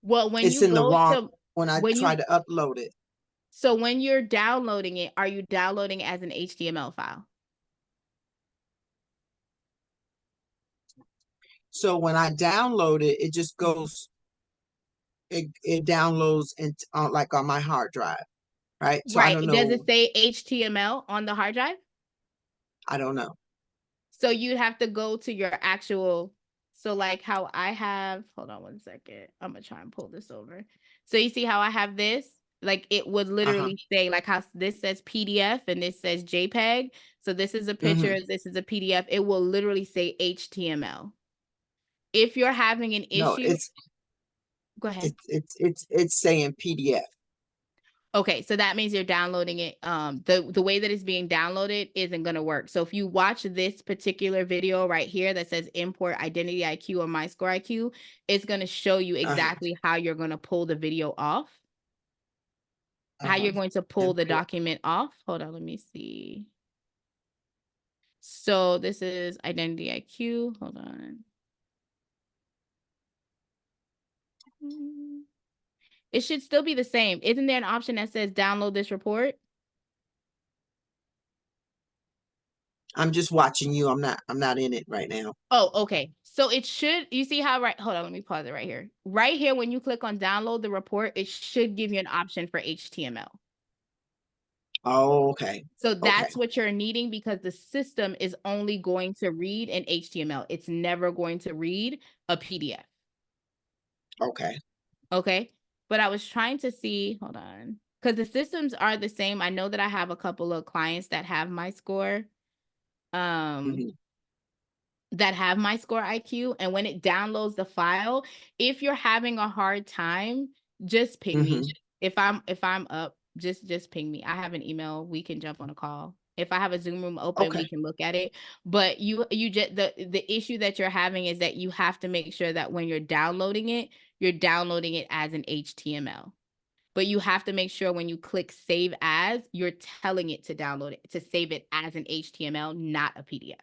Speaker 1: Well, when
Speaker 3: It's
Speaker 1: you
Speaker 3: in the
Speaker 1: go
Speaker 3: wrong,
Speaker 1: to
Speaker 3: when I
Speaker 1: when
Speaker 3: try
Speaker 1: you
Speaker 3: to upload it.
Speaker 1: so when you're downloading it, are you downloading as an HTML file?
Speaker 3: So when I download it, it just goes, it downloads into like on my hard drive, right? So I
Speaker 1: Right.
Speaker 3: don't
Speaker 1: Does
Speaker 3: know.
Speaker 1: it say HTML on the hard drive?
Speaker 3: I don't know.
Speaker 1: So you'd have to go to your actual, so like how I have, hold on one second. I'm gonna try and pull this over. So you see how I have this? Like it would literally say like how this says PDF and this says JPEG. So this is a picture, this is a PDF. It will literally say HTML. If you're having an
Speaker 3: No,
Speaker 1: issue, go ahead.
Speaker 3: it's saying PDF.
Speaker 1: Okay, so that means you're downloading it. The way that it's being downloaded isn't going to work. So if you watch this particular video right here that says import Identity IQ or MyScore IQ, it's going to show you exactly how you're going to pull the video off, how you're going to pull the document off. Hold on, let me see. So this is Identity IQ. Hold on. It should still be the same. Isn't there an option that says download this report?
Speaker 3: I'm just watching you. I'm not in it right now.
Speaker 1: Oh, okay. So it should, you see how, right, hold on, let me pause it right here. Right here, when you click on download the report, it should give you an option for HTML.
Speaker 3: Oh, okay.
Speaker 1: So that's what you're needing because the system is only going to read an HTML. It's never going to read a PDF.
Speaker 3: Okay.
Speaker 1: Okay. But I was trying to see, hold on, because the systems are the same. I know that I have a couple of clients that have MyScore. That have MyScore IQ, and when it downloads the file, if you're having a hard time, just ping me. If I'm up, just ping me. I have an email. We can jump on a call. If I have a Zoom room open, we can look at it. But you just the issue that you're having is that you have to make sure that when you're downloading it as an HTML. But you have to make sure when you click save as, you're telling it to download it, to save it as an HTML, not a PDF.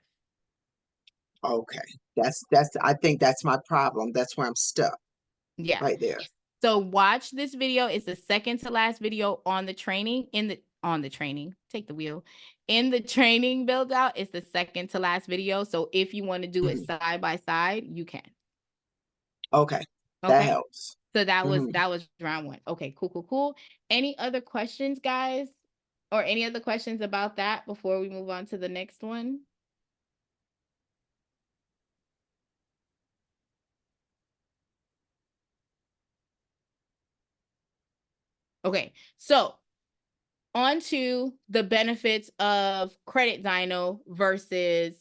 Speaker 3: Okay. That's I think that's my problem. That's where I'm stuck.
Speaker 1: Yeah.
Speaker 3: Right there.
Speaker 1: So watch this video. It's the second to last video on the training take the wheel in the training build out. It's the second to last video. So if you want to do it side by side, you can.
Speaker 3: Okay. That
Speaker 1: Okay.
Speaker 3: helps.
Speaker 1: So that was round one. Okay, cool. Any other questions, guys? Or any other questions about that before we move on to the next one? Okay, so on to the benefits of Credit Dyno versus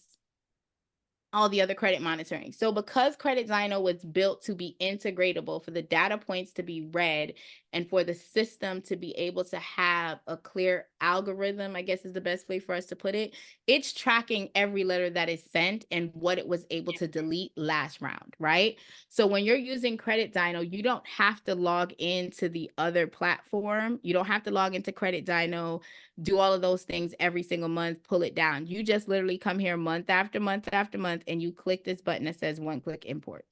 Speaker 1: all the other credit monitoring. So because Credit Dyno was built to be integratable for the data points to be read and for the system to be able to have a clear algorithm, I guess is the best way for us to put it, it's tracking every letter that is sent and what it was able to delete last round, right? So when you're using Credit Dyno, you don't have to log into the other platform. You don't have to log into Credit Dyno, do all of those things every single month, pull it down. You just literally come here month after month after month and you click this button that says one click import.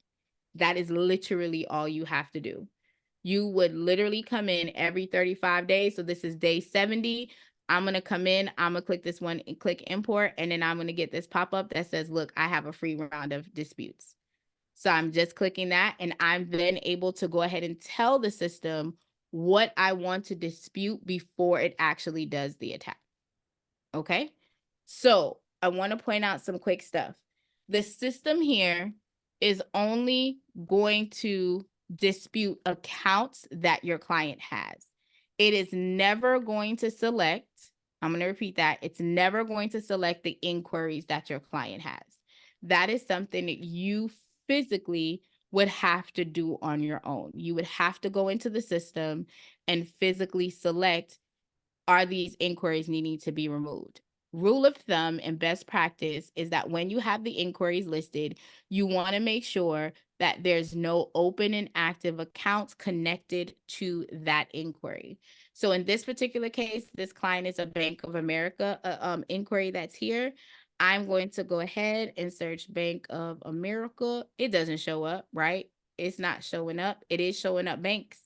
Speaker 1: That is literally all you have to do. You would literally come in every 35 days. So this is day 70. I'm going to come in, I'm going to click this one and click import, and then I'm going to get this pop-up that says, look, I have a free round of disputes. So I'm just clicking that, and I'm then able to go ahead and tell the system what I want to dispute before it actually does the attack. Okay? So I want to point out some quick stuff. The system here is only going to dispute accounts that your client has. It is never going to select, I'm going to repeat that, it's never going to select the inquiries that your client has. That is something that you physically would have to do on your own. You would have to go into the system and physically select, are these inquiries needing to be removed? Rule of thumb and best practice is that when you have the inquiries listed, you want to make sure that there's no open and active accounts connected to that inquiry. So in this particular case, this client is a Bank of America inquiry that's here. I'm going to go ahead and search Bank of America. It doesn't show up, right? It's not showing up. It is showing up banks.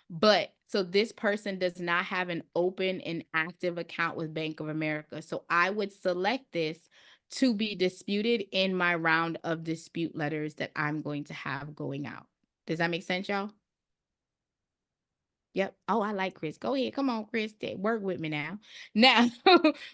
Speaker 1: But so this person does not have an open and active account with Bank of America. So I would select this to be disputed in my round of dispute letters that I'm going to have going out. Does that make sense, y'all? Yep. Oh, I like Chris. Go ahead. Come on, Chris. Work with me now. Now,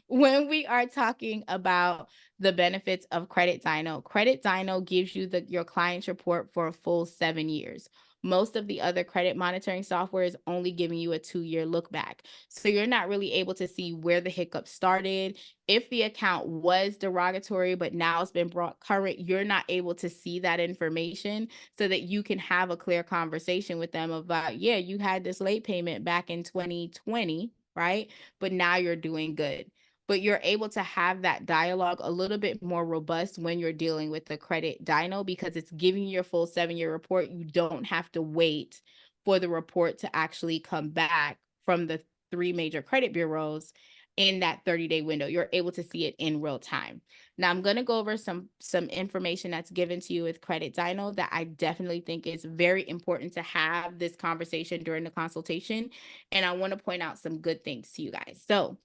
Speaker 1: when we are talking about the benefits of Credit Dyno gives you your client's report for a full 7 years. Most of the other credit monitoring software is only giving you a 2-year look back. So you're not really able to see where the hiccup started. If the account was derogatory, but now it's been brought current, you're not able to see that information so that you can have a clear conversation with them about, yeah, you had this late payment back in 2020, right? But now you're doing good. But you're able to have that dialogue a little bit more robust when you're dealing with the Credit Dyno, because it's giving you your full 7-year report. You don't have to wait for the report to actually come back from the 3 major credit bureaus in that 30-day window. You're able to see it in real time. Now I'm going to go over some information that's given to you with Credit Dyno that I definitely think is very important to have this conversation during the consultation. And I want to point out some good things to you guys. So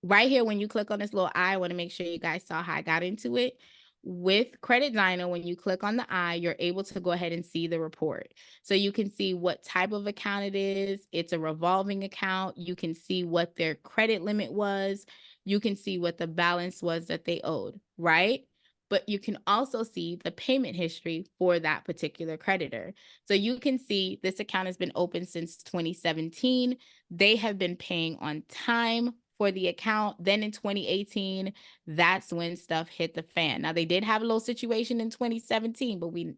Speaker 1: right here, when you click on this little eye, I want to make sure you guys saw how I got into it. With Credit Dyno, when you click on the eye, you're able to go ahead and see the report. So you can see what type of account it is. It's a revolving account. You can see what their credit limit was. You can see what the balance was that they owed, right? But you can also see the payment history for that particular creditor. So you can see this account has been open since 2017. They have been paying on time for the account. Then in 2018, that's when stuff hit the fan. Now they did have a little situation in 2017, but we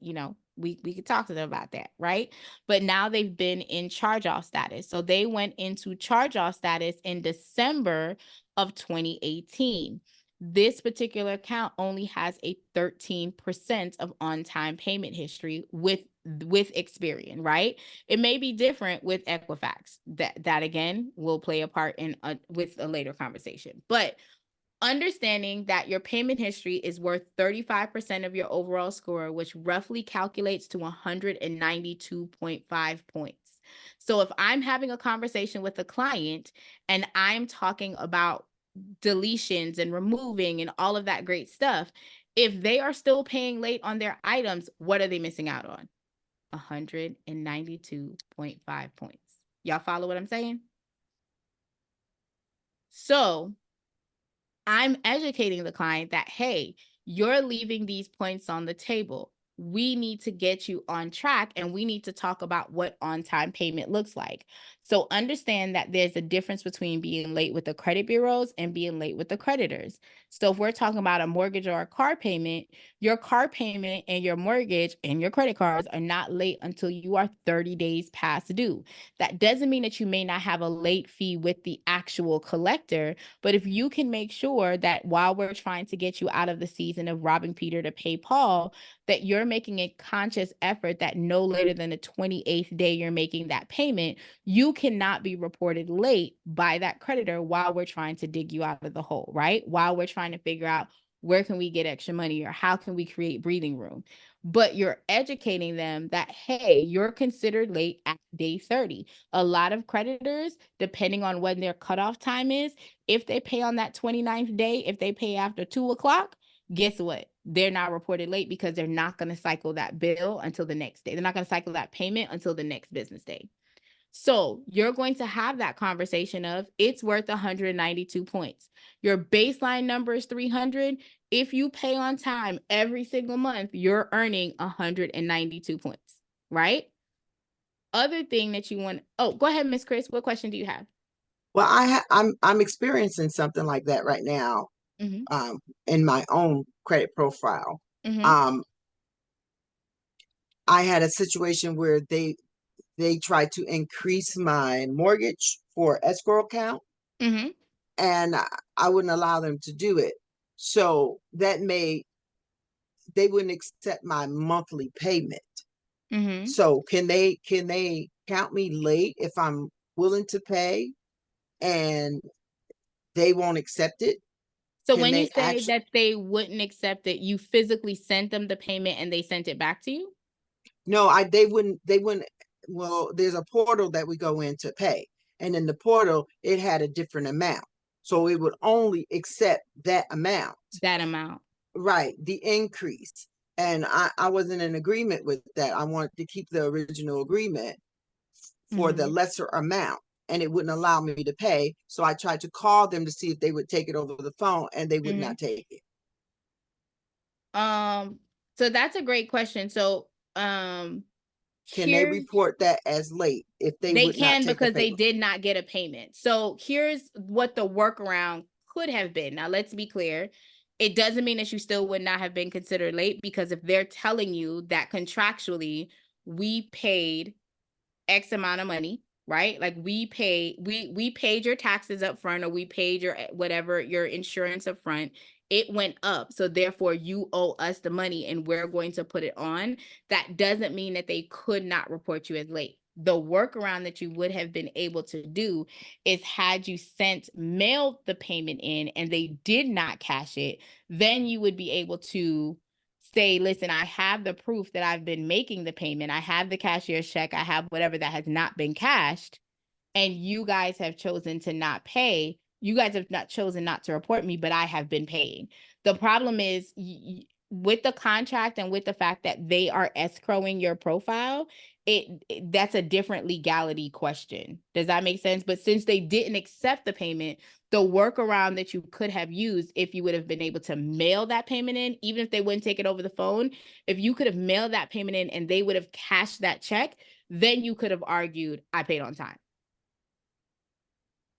Speaker 1: could talk to them about that, right? But now they've been in charge-off status. So they went into charge-off status in December of 2018. This particular account only has a 13% of on-time payment history with Experian, right? It may be different with Equifax. That again will play a part in with a later conversation. But understanding that your payment history is worth 35% of your overall score, which roughly calculates to 192.5 points. So if I'm having a conversation with a client and I'm talking about deletions and removing and all of that great stuff, if they are still paying late on their items, what are they missing out on? 192.5 points. Y'all follow what I'm saying? So I'm educating the client that, hey, you're leaving these points on the table. We need to get you on track, and we need to talk about what on-time payment looks like. So understand that there's a difference between being late with the credit bureaus and being late with the creditors. So if we're talking about a mortgage or a car payment, your car payment and your mortgage and your credit cards are not late until you are 30 days past due. That doesn't mean that you may not have a late fee with the actual collector, but if you can make sure that while we're trying to get you out of the season of robbing Peter to pay Paul, that you're making a conscious effort that no later than the 28th day you're making that payment, you cannot be reported late by that creditor while we're trying to dig you out of the hole, right? While we're trying to figure out where can we get extra money or how can we create breathing room. But you're educating them that, hey, you're considered late at day 30. A lot of creditors, depending on when their cutoff time is, if they pay on that 29th day, if they pay after 2 o'clock, guess what? They're not reported late because they're not going to cycle that bill until the next day. They're not going to cycle that payment until the next business day. So you're going to have that conversation of it's worth 192 points. Your baseline number is 300. If you pay on time every single month, you're earning 192 points, right? Other thing that you want. Oh, go ahead, Miss Chris. What question do you have?
Speaker 3: Well, I'm experiencing something like that right now, in my own credit profile. I had a situation where they tried to increase my mortgage for escrow account, and I wouldn't allow them to do it. So that made they wouldn't accept my monthly payment. So can they count me late if I'm willing to pay, and they won't accept it?
Speaker 1: So when you say that they wouldn't accept it, you physically sent them the payment and they sent it back to you?
Speaker 3: No, they wouldn't. Well, there's a portal that we go in to pay, and in the portal it had a different amount, so it would only accept that amount. Right, the increase. And I wasn't in agreement with that. I wanted to keep the original agreement for the lesser amount, and it wouldn't allow me to pay. So I tried to call them to see if they would take it over the phone, and they would not take it.
Speaker 1: So that's a great question. So
Speaker 3: can they report that as late if they would not take
Speaker 1: because they did not get a payment? So here's what the workaround could have been. Now let's be clear. It doesn't mean that you still would not have been considered late, because if they're telling you that contractually we paid X amount of money, right? Like we paid your taxes up front, or we paid your whatever, your insurance up front. It went up. So therefore you owe us the money and we're going to put it on. That doesn't mean that they could not report you as late. The workaround that you would have been able to do is, had you mailed the payment in and they did not cash it, then you would be able to say, listen, I have the proof that I've been making the payment. I have the cashier's check. I have whatever that has not been cashed. And you guys have chosen to not pay. You guys have not chosen not to report me, but I have been paying. The problem is with the contract and with the fact that they are escrowing your profile, that's a different legality question. Does that make sense? But since they didn't accept the payment, the workaround that you could have used, if you would have been able to mail that payment in, even if they wouldn't take it over the phone, if you could have mailed that payment in and they would have cashed that check, then you could have argued, I paid on time.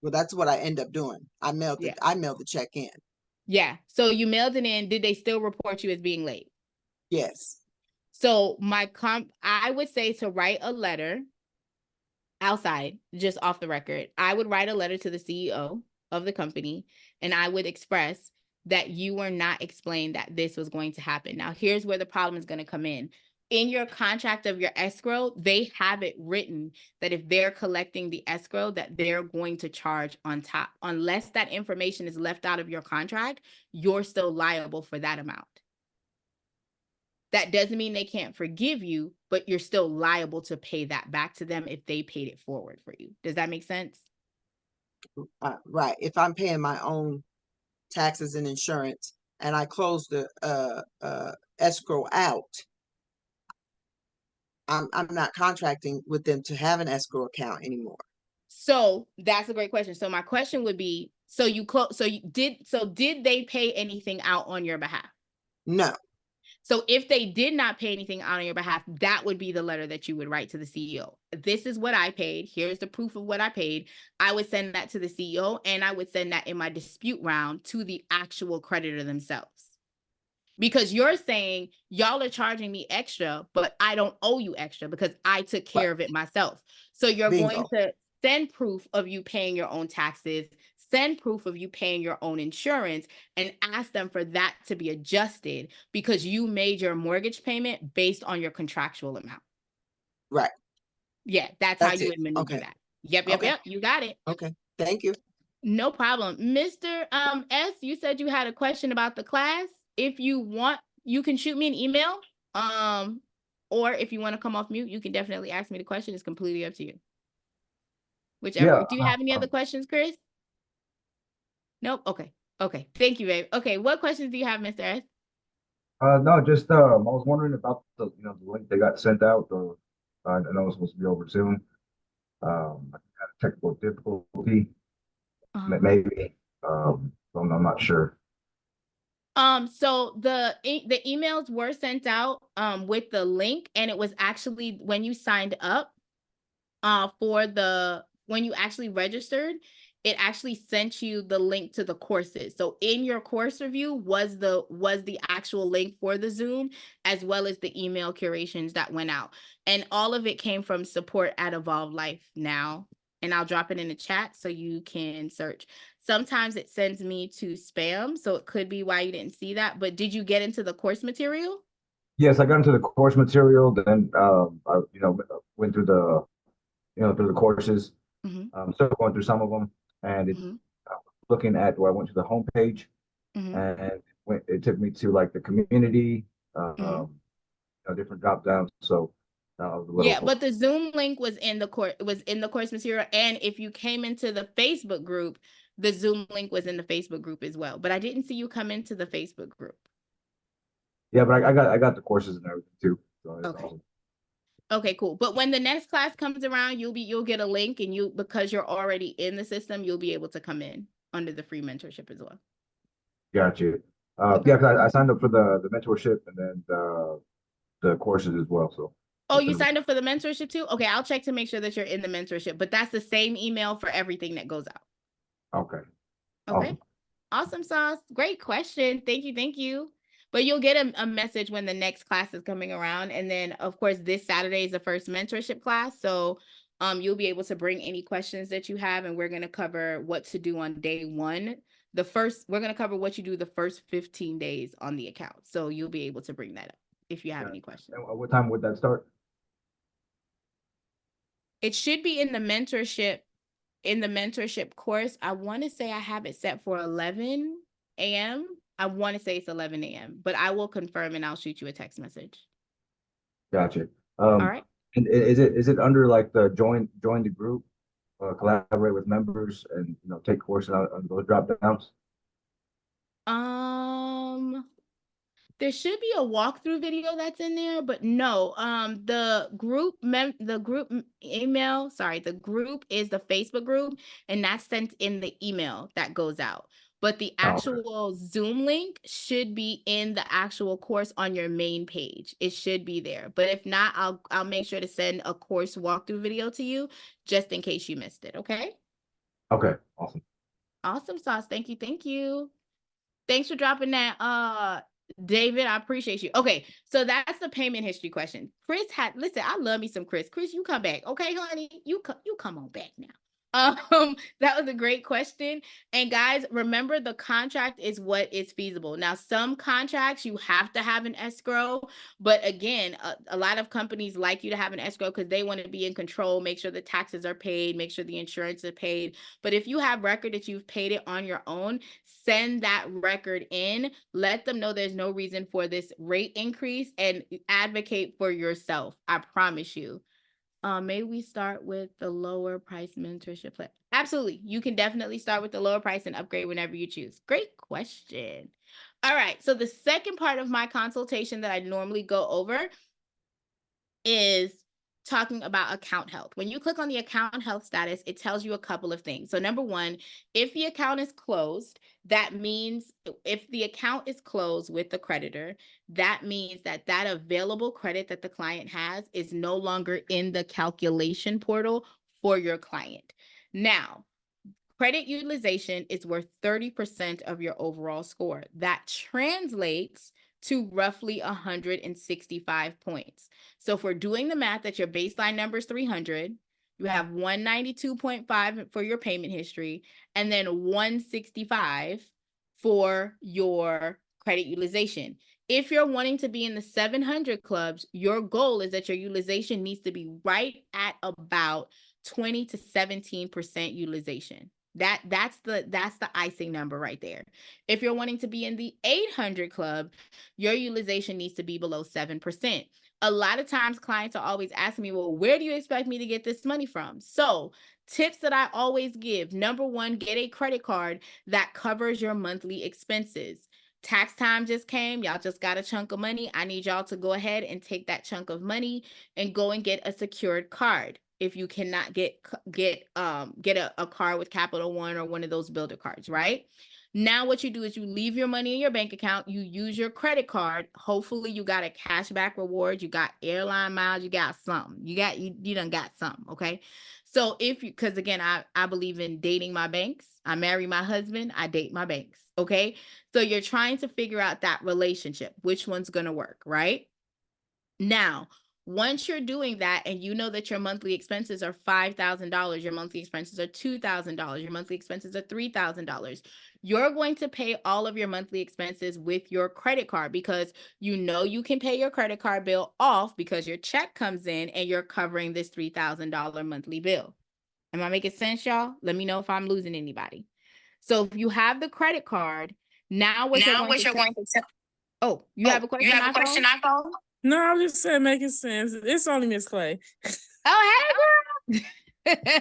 Speaker 3: Well, that's what I end up doing. I mailed the check in.
Speaker 1: Yeah. So you mailed it in. Did they still report you as being late?
Speaker 3: Yes.
Speaker 1: So I would say to write a letter outside, just off the record. I would write a letter to the CEO of the company, and I would express that you were not explained that this was going to happen. Now, here's where the problem is going to come in. In your contract of your escrow, they have it written that if they're collecting the escrow, that they're going to charge on top. Unless that information is left out of your contract, you're still liable for that amount. That doesn't mean they can't forgive you, but you're still liable to pay that back to them if they paid it forward for you. Does that make sense?
Speaker 3: Right. If I'm paying my own taxes and insurance and I close the escrow out, I'm not contracting with them to have an escrow account anymore.
Speaker 1: So that's a great question. So my question would be, did they pay anything out on your behalf?
Speaker 3: No.
Speaker 1: So if they did not pay anything out on your behalf, that would be the letter that you would write to the CEO. This is what I paid. Here's the proof of what I paid. I would send that to the CEO, and I would send that in my dispute round to the actual creditor themselves. Because you're saying y'all are charging me extra, but I don't owe you extra because I took care of it myself. So you're going to send proof of you paying your own taxes, send proof of you paying your own insurance, and ask them for that to be adjusted because you made your mortgage payment based on your contractual amount.
Speaker 3: Right.
Speaker 1: Yeah, that's how you would maneuver that. Yep. You got it.
Speaker 3: Okay. Thank you.
Speaker 1: No problem. Mr. S, you said you had a question about the class. If you want, you can shoot me an email, or if you want to come off mute, you can definitely ask me the question. It's completely up to you.
Speaker 8: Yeah.
Speaker 1: Whichever. Do you have any other questions, Chris? Nope. Okay. Okay. Thank you, babe. Okay. What questions do you have, Mr. S?
Speaker 8: No, just I was wondering about the the link they got sent out. Or I know it's supposed to be over Zoom. I had a technical difficulty, maybe. So I'm not sure.
Speaker 1: So the emails were sent out with the link, and it was actually when you signed up when you actually registered, it actually sent you the link to the courses. So in your course review was the actual link for the Zoom, as well as the email curations that went out. And all of it came from support@Evolve Life Now. And I'll drop it in the chat so you can search. Sometimes it sends me to spam, so it could be why you didn't see that. But did you get into the course material?
Speaker 8: Yes, I got into the course material. Then I went through the through the courses. Still going through some of them, and looking at where I went to the homepage, and it took me to like the community, different drop downs. So
Speaker 1: Yeah, but the Zoom link was in the course material, and if you came into the Facebook group, the Zoom link was in the Facebook group as well. But I didn't see you come into the Facebook group.
Speaker 8: Yeah, but I got the courses and everything too. So
Speaker 1: okay.
Speaker 8: Awesome.
Speaker 1: Okay, cool. But when the next class comes around, you'll get a link, and because you're already in the system, you'll be able to come in under the free mentorship as well.
Speaker 8: Got you.
Speaker 1: Okay.
Speaker 8: Yeah, because I signed up for the mentorship and then the courses as well. So.
Speaker 1: Oh, you signed up for the mentorship too? Okay, I'll check to make sure that you're in the mentorship, but that's the same email for everything that goes out.
Speaker 8: Okay.
Speaker 1: Okay. Awesome, Sauce. Great question. Thank you. Thank you. But you'll get a message when the next class is coming around. And then, of course, this Saturday is the first mentorship class. So you'll be able to bring any questions that you have. And we're going to cover what to do on day one. We're going to cover what you do the first 15 days on the account. So you'll be able to bring that up if you have any questions.
Speaker 8: And what time would that start?
Speaker 1: It should be in the mentorship course. I want to say I have it set for 11 a.m. I want to say it's 11 a.m., but I will confirm and I'll shoot you a text message.
Speaker 8: Gotcha.
Speaker 1: All right.
Speaker 8: And is it under like the join the group, collaborate with members, and take courses on those drop downs?
Speaker 1: There should be a walkthrough video that's in there, but no. The group email, sorry, the group is the Facebook group, and that's sent in the email that goes out. But the actual Zoom link should be in the actual course on your main page. It should be there. But if not, I'll make sure to send a course walkthrough video to you just in case you missed it. Okay?
Speaker 8: Okay, awesome.
Speaker 1: Awesome, Sauce. Thank you. Thank you. Thanks for dropping that, David. I appreciate you. Okay, so that's the payment history question. Listen, I love me some Chris. Chris, you come back. Okay, honey? You come on back now. That was a great question. And guys, remember the contract is what is feasible. Now, some contracts you have to have an escrow, but again, a lot of companies like you to have an escrow because they want to be in control, make sure the taxes are paid, make sure the insurance is paid. But if you have record that you've paid it on your own, send that record in, let them know there's no reason for this rate increase, and advocate for yourself. I promise you. Maybe we start with the lower price mentorship plan. Absolutely. You can definitely start with the lower price and upgrade whenever you choose. Great question. All right. So the second part of my consultation that I normally go over is talking about account health. When you click on the account health status, it tells you a couple of things. So number one, if the account is closed, that means if the account is closed with the creditor, that means that available credit that the client has is no longer in the calculation portal for your client. Now, credit utilization is worth 30% of your overall score. That translates to roughly 165 points. So if we're doing the math that your baseline number is 300, you have 192.5 for your payment history, and then 165 for your credit utilization. If you're wanting to be in the 700 clubs, your goal is that your utilization needs to be right at about 20 to 17% utilization. That's the icing number right there. If you're wanting to be in the 800 club, your utilization needs to be below 7%. A lot of times clients are always asking me, well, where do you expect me to get this money from? So tips that I always give: number one, get a credit card that covers your monthly expenses. Tax time just came. Y'all just got a chunk of money. I need y'all to go ahead and take that chunk of money and go and get a secured card. If you cannot get a card with Capital One or one of those builder cards, right? Now what you do is you leave your money in your bank account, you use your credit card. Hopefully you got a cashback reward, you got airline miles, you got something. You done got something, okay? So because again, I believe in dating my banks. I marry my husband, I date my banks, okay? So you're trying to figure out that relationship, which one's gonna work, right? Now, once you're doing that and you know that your monthly expenses are $5,000, your monthly expenses are $2,000, your monthly expenses are $3,000, you're going to pay all of your monthly expenses with your credit card, because you know you can pay your credit card bill off because your check comes in and you're covering this $3,000 monthly bill. Am I making sense, y'all? Let me know if I'm losing anybody. So if you have the credit card, now what you're going to Oh, you have a question?
Speaker 9: You have a question, iPhone? No, I just said making sense. It's only Miss Clay.
Speaker 1: Oh, hey, girl.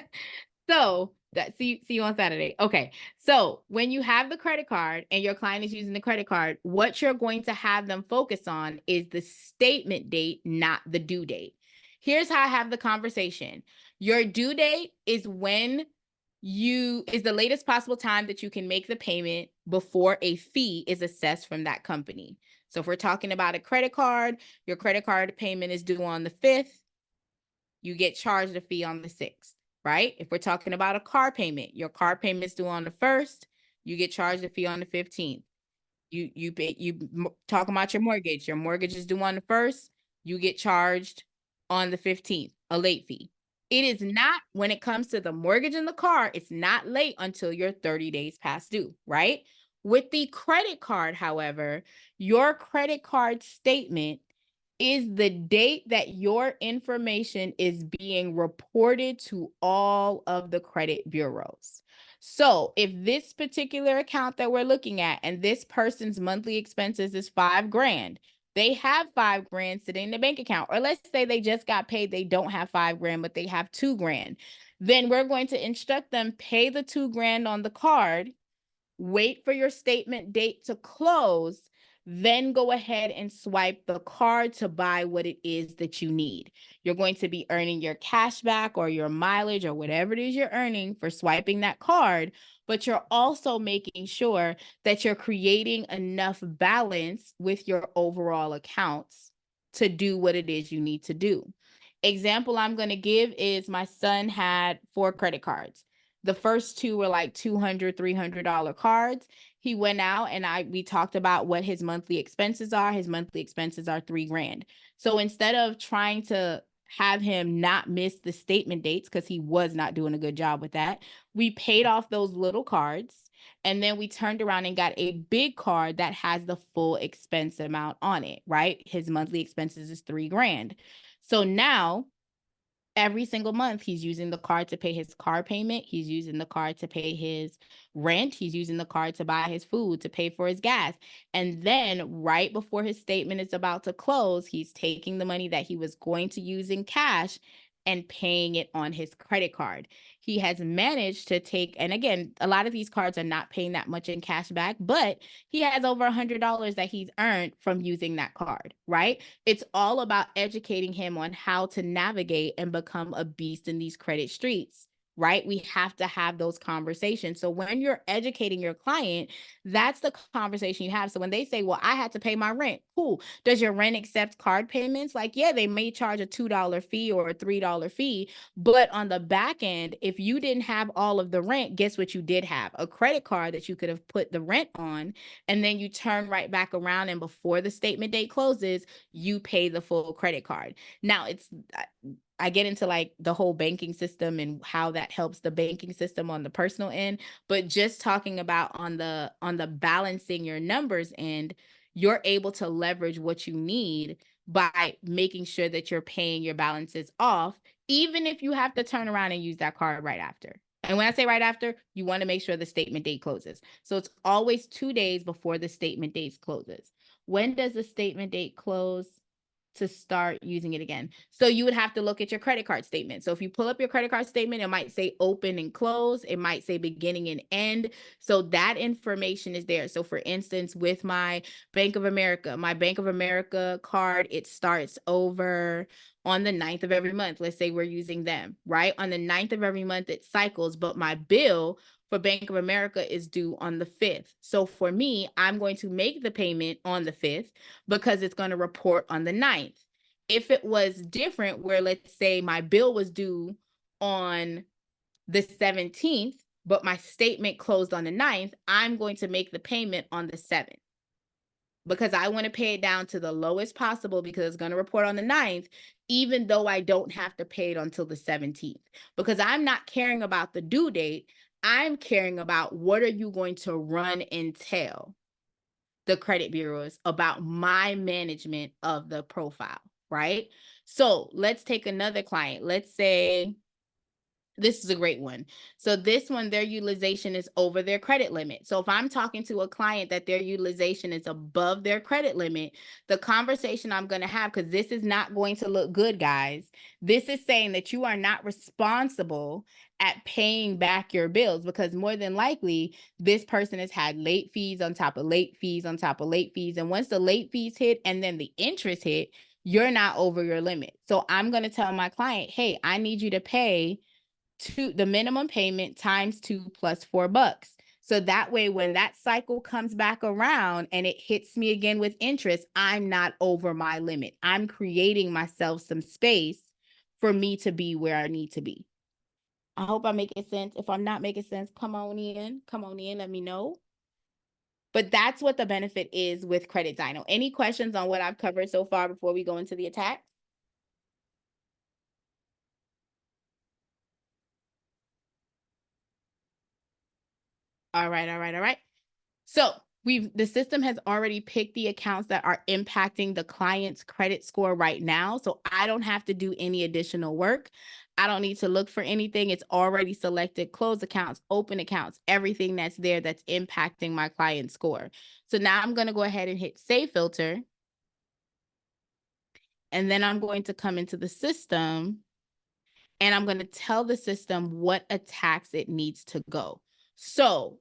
Speaker 1: So see you on Saturday. Okay. So when you have the credit card and your client is using the credit card, what you're going to have them focus on is the statement date, not the due date. Here's how I have the conversation. Your due date is is the latest possible time that you can make the payment before a fee is assessed from that company. So if we're talking about a credit card, your credit card payment is due on the 5th, you get charged a fee on the 6th, right? If we're talking about a car payment, your car payment is due on the 1st, you get charged a fee on the 15th. You talk about your mortgage is due on the 1st, you get charged on the 15th, a late fee. It is not, when it comes to the mortgage and the car, it's not late until you're 30 days past due, right? With the credit card, however, your credit card statement is the date that your information is being reported to all of the credit bureaus. So if this particular account that we're looking at and this person's monthly expenses is $5,000, they have $5,000 sitting in the bank account. Or let's say they just got paid, they don't have $5,000, but they have $2,000. Then we're going to instruct them, pay the $2,000 on the card, wait for your statement date to close, then go ahead and swipe the card to buy what it is that you need. You're going to be earning your cash back or your mileage or whatever it is you're earning for swiping that card, but you're also making sure that you're creating enough balance with your overall accounts to do what it is you need to do. Example I'm going to give is my son had 4 credit cards. The first 2 were like $200, $300 cards. He went out and we talked about what his monthly expenses are. His monthly expenses are $3,000. So instead of trying to have him not miss the statement dates, because he was not doing a good job with that, we paid off those little cards. And then we turned around and got a big card that has the full expense amount on it, right? His monthly expenses is $3,000. So now, every single month, he's using the card to pay his car payment. He's using the card to pay his rent. He's using the card to buy his food, to pay for his gas. And then right before his statement is about to close, he's taking the money that he was going to use in cash and paying it on his credit card. He has managed to take, and again, a lot of these cards are not paying that much in cash back, but he has over $100 that he's earned from using that card, right? It's all about educating him on how to navigate and become a beast in these credit streets, right? We have to have those conversations. So when you're educating your client, that's the conversation you have. So when they say, well, I had to pay my rent, cool. Does your rent accept card payments? Like, yeah, they may charge a $2 fee or a $3 fee, but on the back end, if you didn't have all of the rent, guess what you did have? A credit card that you could have put the rent on, and then you turn right back around, and before the statement date closes, you pay the full credit card. Now, I get into like the whole banking system and how that helps the banking system on the personal end, but just talking about on the balancing your numbers end, you're able to leverage what you need by making sure that you're paying your balances off, even if you have to turn around and use that card right after. And when I say right after, you want to make sure the statement date closes. So it's always 2 days before the statement date closes. When does the statement date close? to start using it again. So you would have to look at your credit card statement. So if you pull up your credit card statement, it might say open and close. It might say beginning and end. So that information is there. So for instance, with my Bank of America card, it starts over on the 9th of every month. Let's say we're using them, right? On the 9th of every month, it cycles, but my bill for Bank of America is due on the 5th. So for me, I'm going to make the payment on the 5th because it's going to report on the 9th. If it was different, where let's say my bill was due on the 17th, but my statement closed on the 9th, I'm going to make the payment on the 7th because I want to pay it down to the lowest possible because it's going to report on the 9th, even though I don't have to pay it until the 17th, because I'm not caring about the due date. I'm caring about what are you going to run and tell the credit bureaus about my management of the profile, right? So let's take another client. Let's say this is a great one. So this one, their utilization is over their credit limit. So if I'm talking to a client that their utilization is above their credit limit, the conversation I'm going to have, because this is not going to look good, guys. This is saying that you are not responsible at paying back your bills, because more than likely this person has had late fees on top of late fees on top of late fees. And once the late fees hit and then the interest hit, you're not over your limit. So I'm going to tell my client, hey, I need you to pay the minimum payment times 2 plus $4. So that way, when that cycle comes back around and it hits me again with interest, I'm not over my limit. I'm creating myself some space for me to be where I need to be. I hope I'm making sense. If I'm not making sense, come on in, let me know. But that's what the benefit is with Credit Dyno. Any questions on what I've covered so far before we go into the attack? All right. So the system has already picked the accounts that are impacting the client's credit score right now. So I don't have to do any additional work. I don't need to look for anything. It's already selected closed accounts, open accounts, everything that's there that's impacting my client score. So now I'm going to go ahead and hit save filter. And then I'm going to come into the system and I'm going to tell the system what attacks it needs to go. So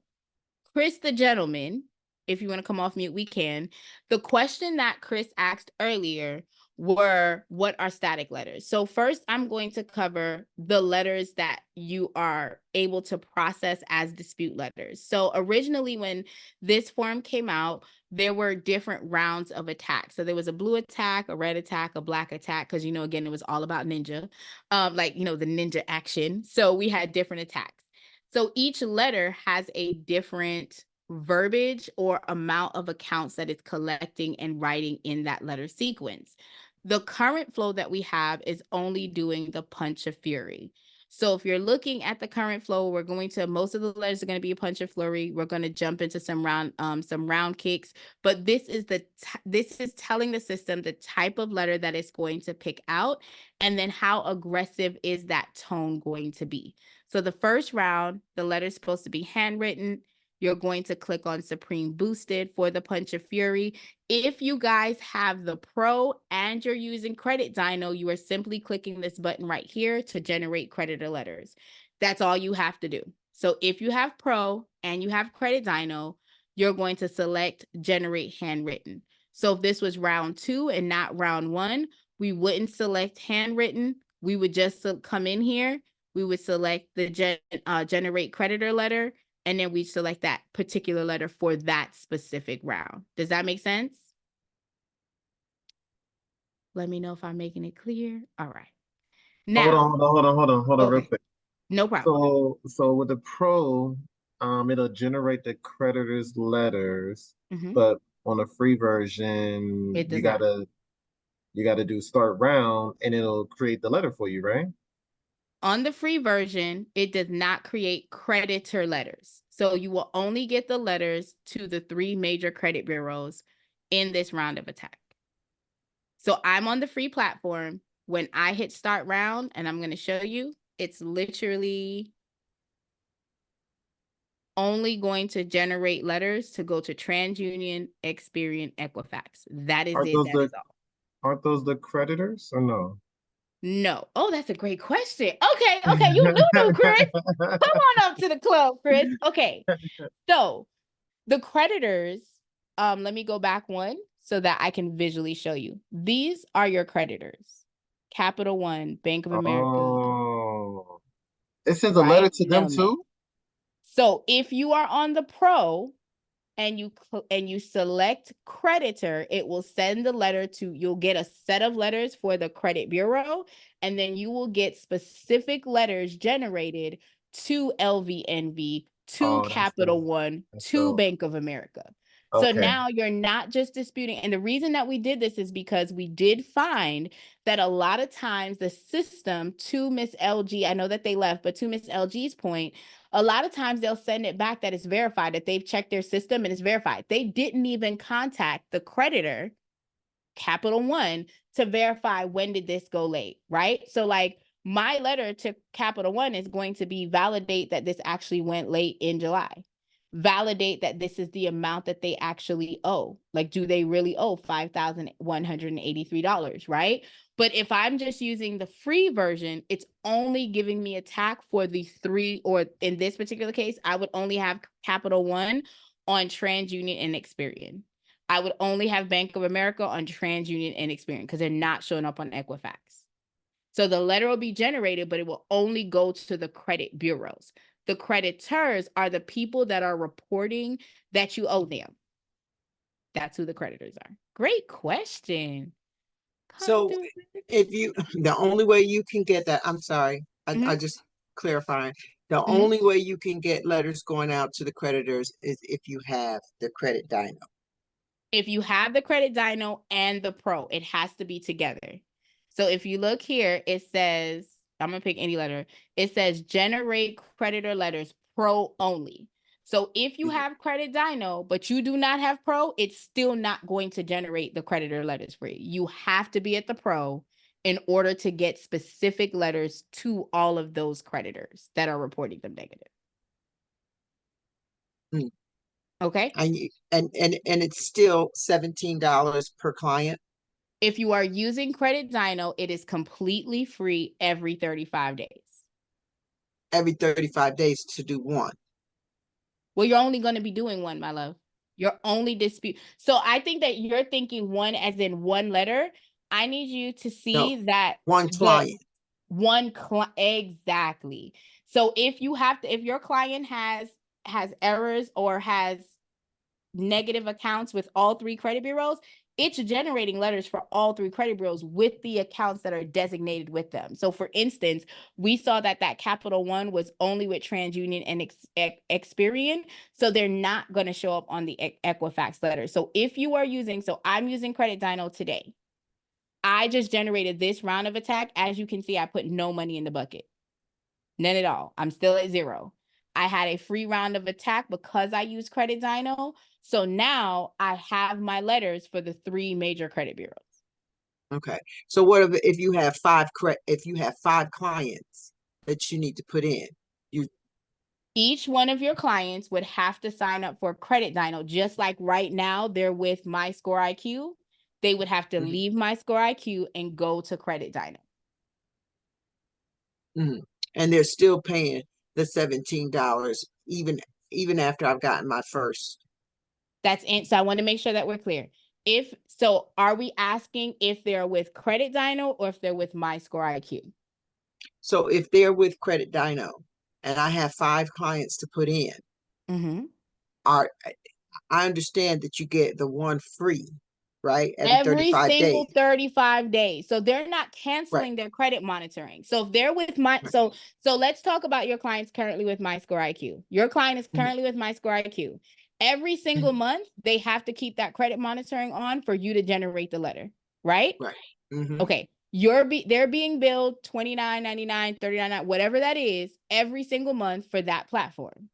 Speaker 1: Chris the gentleman, if you want to come off mute, we can. The question that Chris asked earlier were, what are static letters? So first, I'm going to cover the letters that you are able to process as dispute letters. So originally, when this form came out, there were different rounds of attacks. So there was a blue attack, a red attack, a black attack, because, again, it was all about ninja, the ninja action. So we had different attacks. So each letter has a different verbiage or amount of accounts that it's collecting and writing in that letter sequence. The current flow that we have is only doing the punch of fury. So if you're looking at the current flow, we're going to, most of the letters are going to be a punch of flurry. We're going to jump into some round kicks, but this is telling the system the type of letter that it's going to pick out, and then how aggressive is that tone going to be. So the first round, the letter is supposed to be handwritten. You're going to click on Supreme Boosted for the Punch of Fury. If you guys have the Pro and you're using Credit Dyno, you are simply clicking this button right here to generate creditor letters. That's all you have to do. So if you have Pro and you have Credit Dyno, you're going to select Generate Handwritten. So if this was round 2 and not round 1, we wouldn't select handwritten. We would just come in here. We would select the generate creditor letter, and then we select that particular letter for that specific round. Does that make sense? Let me know if I'm making it clear. All right. Now,
Speaker 7: hold on real quick.
Speaker 1: No problem.
Speaker 7: So with the Pro, it'll generate the creditor's letters, but on the free version, you gotta do start round, and it'll create the letter for you, right?
Speaker 1: On the free version, it does not create creditor letters. So you will only get the letters to the 3 major credit bureaus in this round of attack. So I'm on the free platform. When I hit start round, and I'm going to show you, it's literally only going to generate letters to go to TransUnion, Experian, Equifax. That is it. That is all.
Speaker 7: Aren't those the creditors or no?
Speaker 1: No. Oh, that's a great question. Okay, you knew, Chris. Come on up to the club, Chris. Okay, so the creditors, let me go back one so that I can visually show you. These are your creditors. Capital One, Bank of America,
Speaker 7: Oh, it sends a letter
Speaker 1: right?
Speaker 7: to them
Speaker 1: Nelnet.
Speaker 7: too?
Speaker 1: So if you are on the pro and you select creditor, it will send the letter to, you'll get a set of letters for the credit bureau, and then you will get specific letters generated to LVNV, to
Speaker 7: Oh, that's
Speaker 1: Capital
Speaker 7: dope.
Speaker 1: One,
Speaker 7: That's
Speaker 1: to
Speaker 7: dope.
Speaker 1: Bank of America. So
Speaker 7: Okay.
Speaker 1: now you're not just disputing. And the reason that we did this is because we did find that a lot of times the system, to Miss LG, I know that they left, but to Miss LG's point, a lot of times they'll send it back that it's verified, that they've checked their system and it's verified. They didn't even contact the creditor, Capital One, to verify when did this go late, right? So like my letter to Capital One is going to be validate that this actually went late in July. Validate that this is the amount that they actually owe. Like, do they really owe $5,183, right? But if I'm just using the free version, it's only giving me a TAC for the three, or in this particular case, I would only have Capital One on TransUnion and Experian. I would only have Bank of America on TransUnion and Experian because they're not showing up on Equifax. So the letter will be generated, but it will only go to the credit bureaus. The creditors are the people that are reporting that you owe them. That's who the creditors are. Great question.
Speaker 3: So if you, the only way you can get that, I'm sorry, I just clarifying. The only way you can get letters going out to the creditors is if you have the credit dyno.
Speaker 1: If you have the credit dyno and the pro, it has to be together. So if you look here, it says, I'm going to pick any letter. It says generate creditor letters pro only. So if you have credit dyno, but you do not have pro, it's still not going to generate the creditor letters for you. You have to be at the pro in order to get specific letters to all of those creditors that are reporting them negative. Okay.
Speaker 3: And it's still $17 per client.
Speaker 1: If you are using Credit Dyno, it is completely free every 35 days.
Speaker 3: Every 35 days to do one.
Speaker 1: Well, you're only going to be doing one, my love. You're only dispute. So I think that you're thinking one as in one letter. I need you to see that
Speaker 3: one client.
Speaker 1: Exactly. So if you have to, if your client has errors or has negative accounts with all three credit bureaus, it's generating letters for all three credit bureaus with the accounts that are designated with them. So for instance, we saw that Capital One was only with TransUnion and Experian. So they're not going to show up on the Equifax letter. So if you are using, so I'm using Credit Dyno today. I just generated this round of attack. As you can see, I put no money in the bucket. None at all. I'm still at zero. I had a free round of attack because I used Credit Dyno. So now I have my letters for the three major credit bureaus.
Speaker 3: Okay. So what if you have five clients that you need to put in?
Speaker 1: Each one of your clients would have to sign up for Credit Dyno, just like right now they're with My Score IQ. They would have to leave My Score IQ and go to Credit Dyno.
Speaker 3: And they're still paying the $17 even after I've gotten my first.
Speaker 1: That's it. So I want to make sure that we're clear. So are we asking if they're with Credit Dyno or if they're with My Score IQ?
Speaker 3: So if they're with Credit Dyno and I have 5 clients to put in, I understand that you get the one free, right?
Speaker 1: Every
Speaker 3: 35
Speaker 1: single
Speaker 3: days.
Speaker 1: 35 days. So they're not canceling their credit monitoring. So if they're with so let's talk about your clients currently with My Score IQ. Your client is currently with My Score IQ. Every single month, they have to keep that credit monitoring on for you to generate the letter, right?
Speaker 3: Right.
Speaker 1: Okay. They're being billed $29.99, $39.99, whatever that is, every single month for that platform.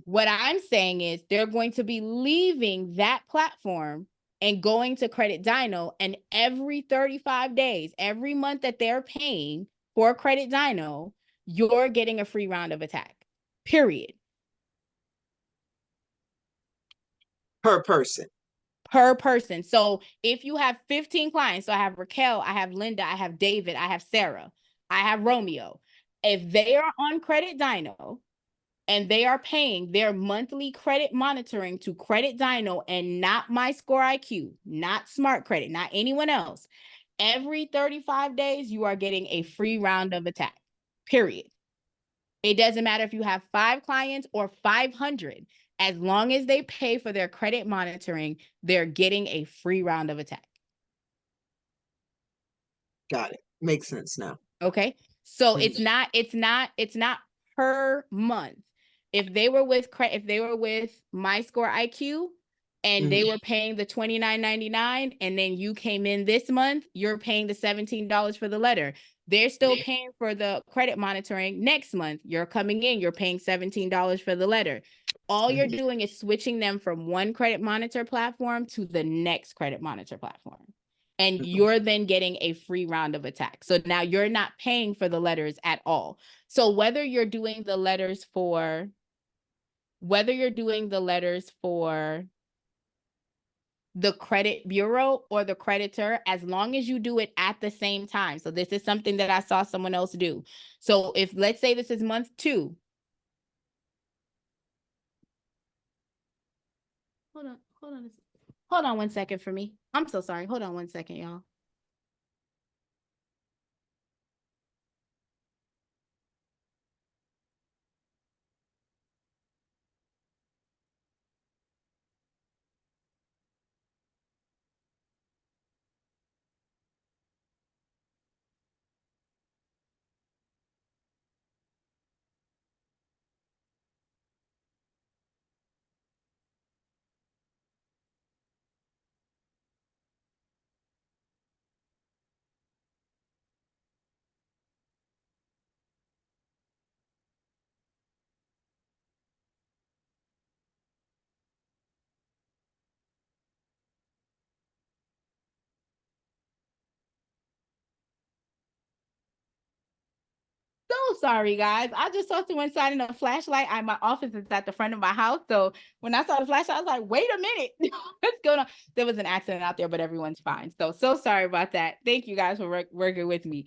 Speaker 1: What I'm saying is they're going to be leaving that platform and going to Credit Dyno, and every 35 days, every month that they're paying for Credit Dyno, you're getting a free round of attack. Period.
Speaker 3: Per person.
Speaker 1: per person. So if you have 15 clients, so I have Raquel, I have Linda, I have David, I have Sarah, I have Romeo. If they are on Credit Dino and they are paying their monthly credit monitoring to Credit Dino and not My Score IQ, not Smart Credit, not anyone else, every 35 days, you are getting a free round of attack, period. It doesn't matter if you have 5 clients or 500. As long as they pay for their credit monitoring, they're getting a free round of attack.
Speaker 3: Got it. Makes sense now.
Speaker 1: Okay. So it's not per month. If they were with My Score IQ and they were paying the $29.99 and then you came in this month, you're paying the $17 for the letter. They're still paying for the credit monitoring next month. You're coming in, you're paying $17 for the letter. All you're doing is switching them from one credit monitor platform to the next credit monitor platform. And you're then getting a free round of attack. So now you're not paying for the letters at all. So whether you're doing the letters for the credit bureau or the creditor, as long as you do it at the same time. So this is something that I saw someone else do. So if, let's say this is month 2. Hold on 1 second for me. I'm so sorry. Hold on 1 second, y'all. So sorry, guys. I just saw someone signing a flashlight. My office is at the front of my house. So when I saw the flashlight, I was like, wait a minute. What's going on? There was an accident out there, but everyone's fine. So sorry about that. Thank you guys for working with me.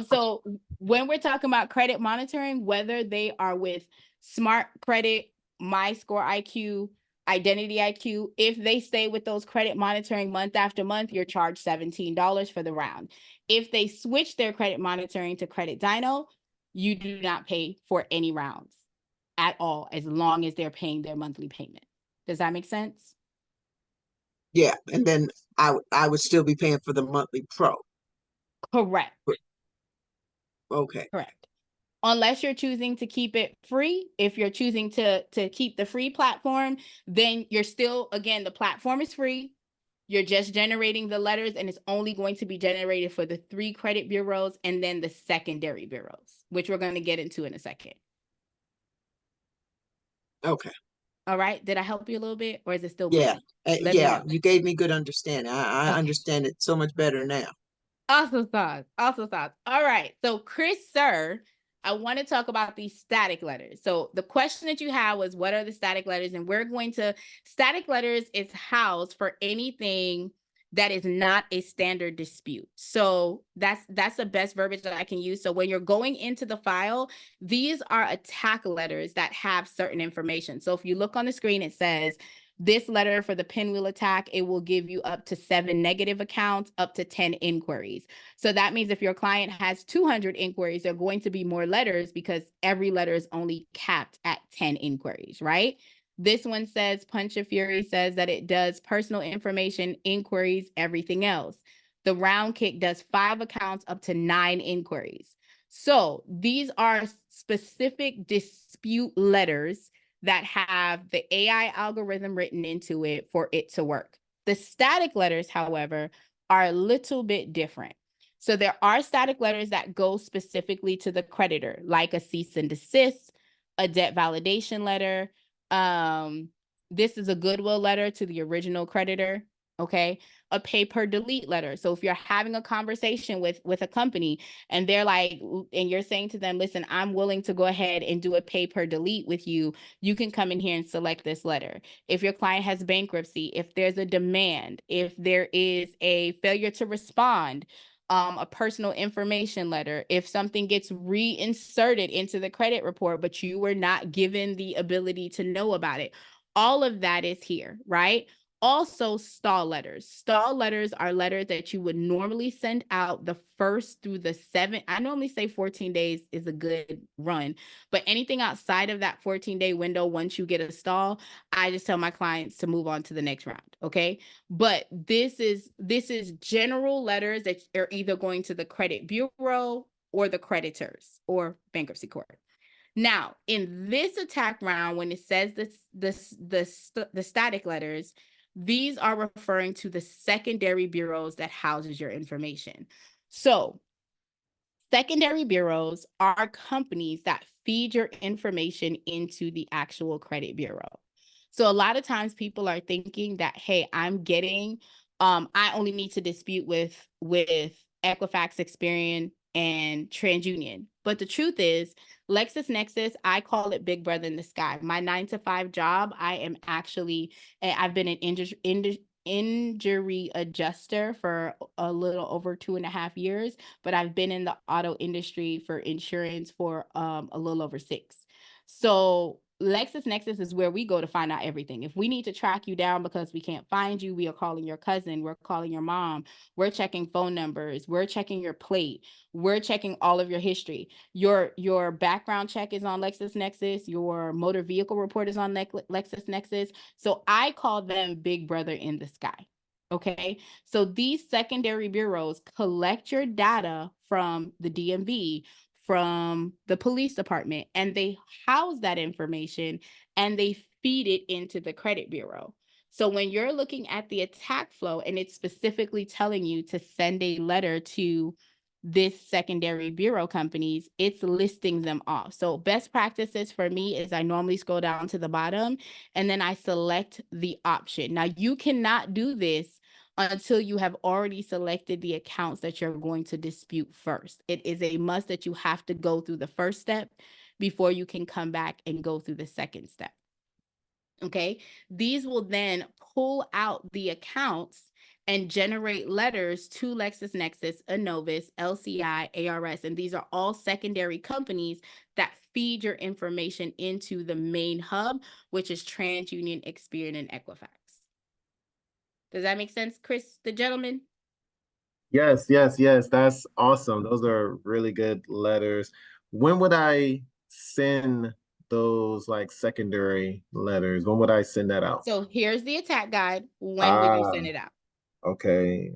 Speaker 1: So when we're talking about credit monitoring, whether they are with Smart Credit, My Score IQ, Identity IQ, if they stay with those credit monitoring month after month, you're charged $17 for the round. If they switch their credit monitoring to Credit Dino, you do not pay for any rounds at all, as long as they're paying their monthly payment. Does that make sense?
Speaker 3: Yeah, and then I would still be paying for the monthly pro.
Speaker 1: Correct.
Speaker 3: Okay.
Speaker 1: Correct. Unless you're choosing to keep it free. If you're choosing to keep the free platform, then you're still, again, the platform is free. You're just generating the letters, and it's only going to be generated for the 3 credit bureaus and then the secondary bureaus, which we're going to get into in a second.
Speaker 3: Okay.
Speaker 1: All right. Did I help you a little bit, or is it still
Speaker 3: Yeah.
Speaker 1: blurry?
Speaker 3: Yeah, you gave me good understanding. I understand it so much better now.
Speaker 1: Awesome sauce. Awesome sauce. All right. So Chris, sir, I want to talk about these static letters. So the question that you had was, what are the static letters? And static letters is housed for anything that is not a standard dispute. So that's the best verbiage that I can use. So when you're going into the file, these are attack letters that have certain information. So if you look on the screen, it says, this letter for the pinwheel attack, it will give you up to 7 negative accounts, up to 10 inquiries. So that means if your client has 200 inquiries, there are going to be more letters because every letter is only capped at 10 inquiries, right? This one says, Punch of Fury says that it does personal information, inquiries, everything else. The round kick does 5 accounts, up to 9 inquiries. So these are specific dispute letters that have the AI algorithm written into it for it to work. The static letters, however, are a little bit different. So there are static letters that go specifically to the creditor, like a cease and desist, a debt validation letter. This is a goodwill letter to the original creditor, okay? a pay per delete letter. So if you're having a conversation with a company and they're like, and you're saying to them, listen, I'm willing to go ahead and do a pay per delete with you, you can come in here and select this letter. If your client has bankruptcy, if there's a demand, if there is a failure to respond, a personal information letter, if something gets reinserted into the credit report, but you were not given the ability to know about it, all of that is here, right? Also, stall letters. Stall letters are letters that you would normally send out the 1st through the 7th. I normally say 14 days is a good run, but anything outside of that 14-day window, once you get a stall, I just tell my clients to move on to the next round, okay? But this is general letters that are either going to the credit bureau or the creditors or bankruptcy court. Now, in this attack round, when it says the static letters, these are referring to the secondary bureaus that houses your information. So secondary bureaus are companies that feed your information into the actual credit bureau. So a lot of times people are thinking that, hey, I'm getting, I only need to dispute with Equifax, Experian, and TransUnion. But the truth is, LexisNexis, I call it Big Brother in the Sky. My 9-to-5 job, I've been an injury adjuster for a little over 2.5 years, but I've been in the auto industry for insurance for a little over 6. So LexisNexis is where we go to find out everything. If we need to track you down because we can't find you, we are calling your cousin, we're calling your mom, we're checking phone numbers, we're checking your plate, we're checking all of your history. Your background check is on LexisNexis, your motor vehicle report is on LexisNexis. So I call them Big Brother in the Sky. Okay, so these secondary bureaus collect your data from the DMV, from the police department, and they house that information and they feed it into the credit bureau. So when you're looking at the attack flow and it's specifically telling you to send a letter to this secondary bureau companies, it's listing them off. So best practices for me is I normally scroll down to the bottom and then I select the option. Now you cannot do this until you have already selected the accounts that you're going to dispute first. It is a must that you have to go through the first step before you can come back and go through the second step. Okay, these will then pull out the accounts and generate letters to LexisNexis, Innovis, LCI, ARS, and these are all secondary companies that feed your information into the main hub, which is TransUnion, Experian, and Equifax. Does that make sense, Chris, the gentleman?
Speaker 7: Yes. That's awesome. Those are really good letters. When would I send those like secondary letters? When would I send that out?
Speaker 1: So here's the attack guide. When would you send it out?
Speaker 7: Okay.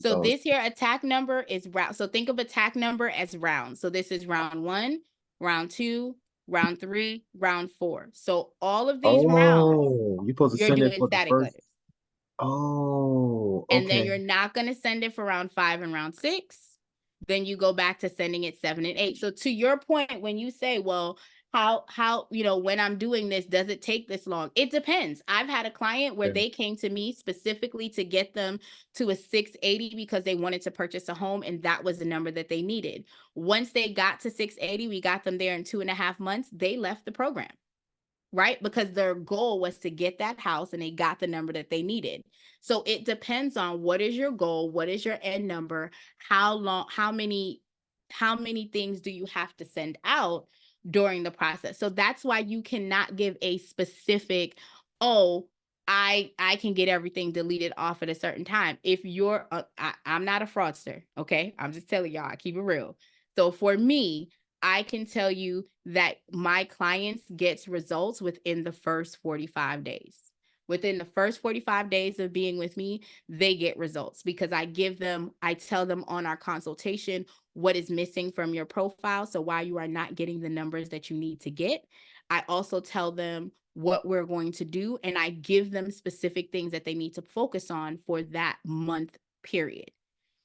Speaker 1: So this here attack number is round. So think of attack number as rounds. So this is round 1, round 2, round 3, round 4. So all of these rounds,
Speaker 7: you're supposed to
Speaker 1: you're
Speaker 7: send it
Speaker 1: doing
Speaker 7: for the
Speaker 1: static
Speaker 7: first.
Speaker 1: letters.
Speaker 7: Oh,
Speaker 1: And then
Speaker 7: okay.
Speaker 1: you're not going to send it for round 5 and round 6. Then you go back to sending it 7 and 8. So to your point, when you say, well, how when I'm doing this, does it take this long? It depends. I've had a client where they came to me specifically to get them to a 680 because they wanted to purchase a home and that was the number that they needed. Once they got to 680, we got them there in 2.5 months. They left the program, right? Because their goal was to get that house and they got the number that they needed. So it depends on what is your goal, what is your end number, how many things do you have to send out during the process. So that's why you cannot give a specific, oh, I can get everything deleted off at a certain time. If you're, I'm not a fraudster, okay? I'm just telling y'all, I keep it real. So for me, I can tell you that my clients gets results within the first 45 days. Within the first 45 days of being with me, they get results because I tell them on our consultation what is missing from your profile. So why you are not getting the numbers that you need to get. I also tell them what we're going to do, and I give them specific things that they need to focus on for that month period.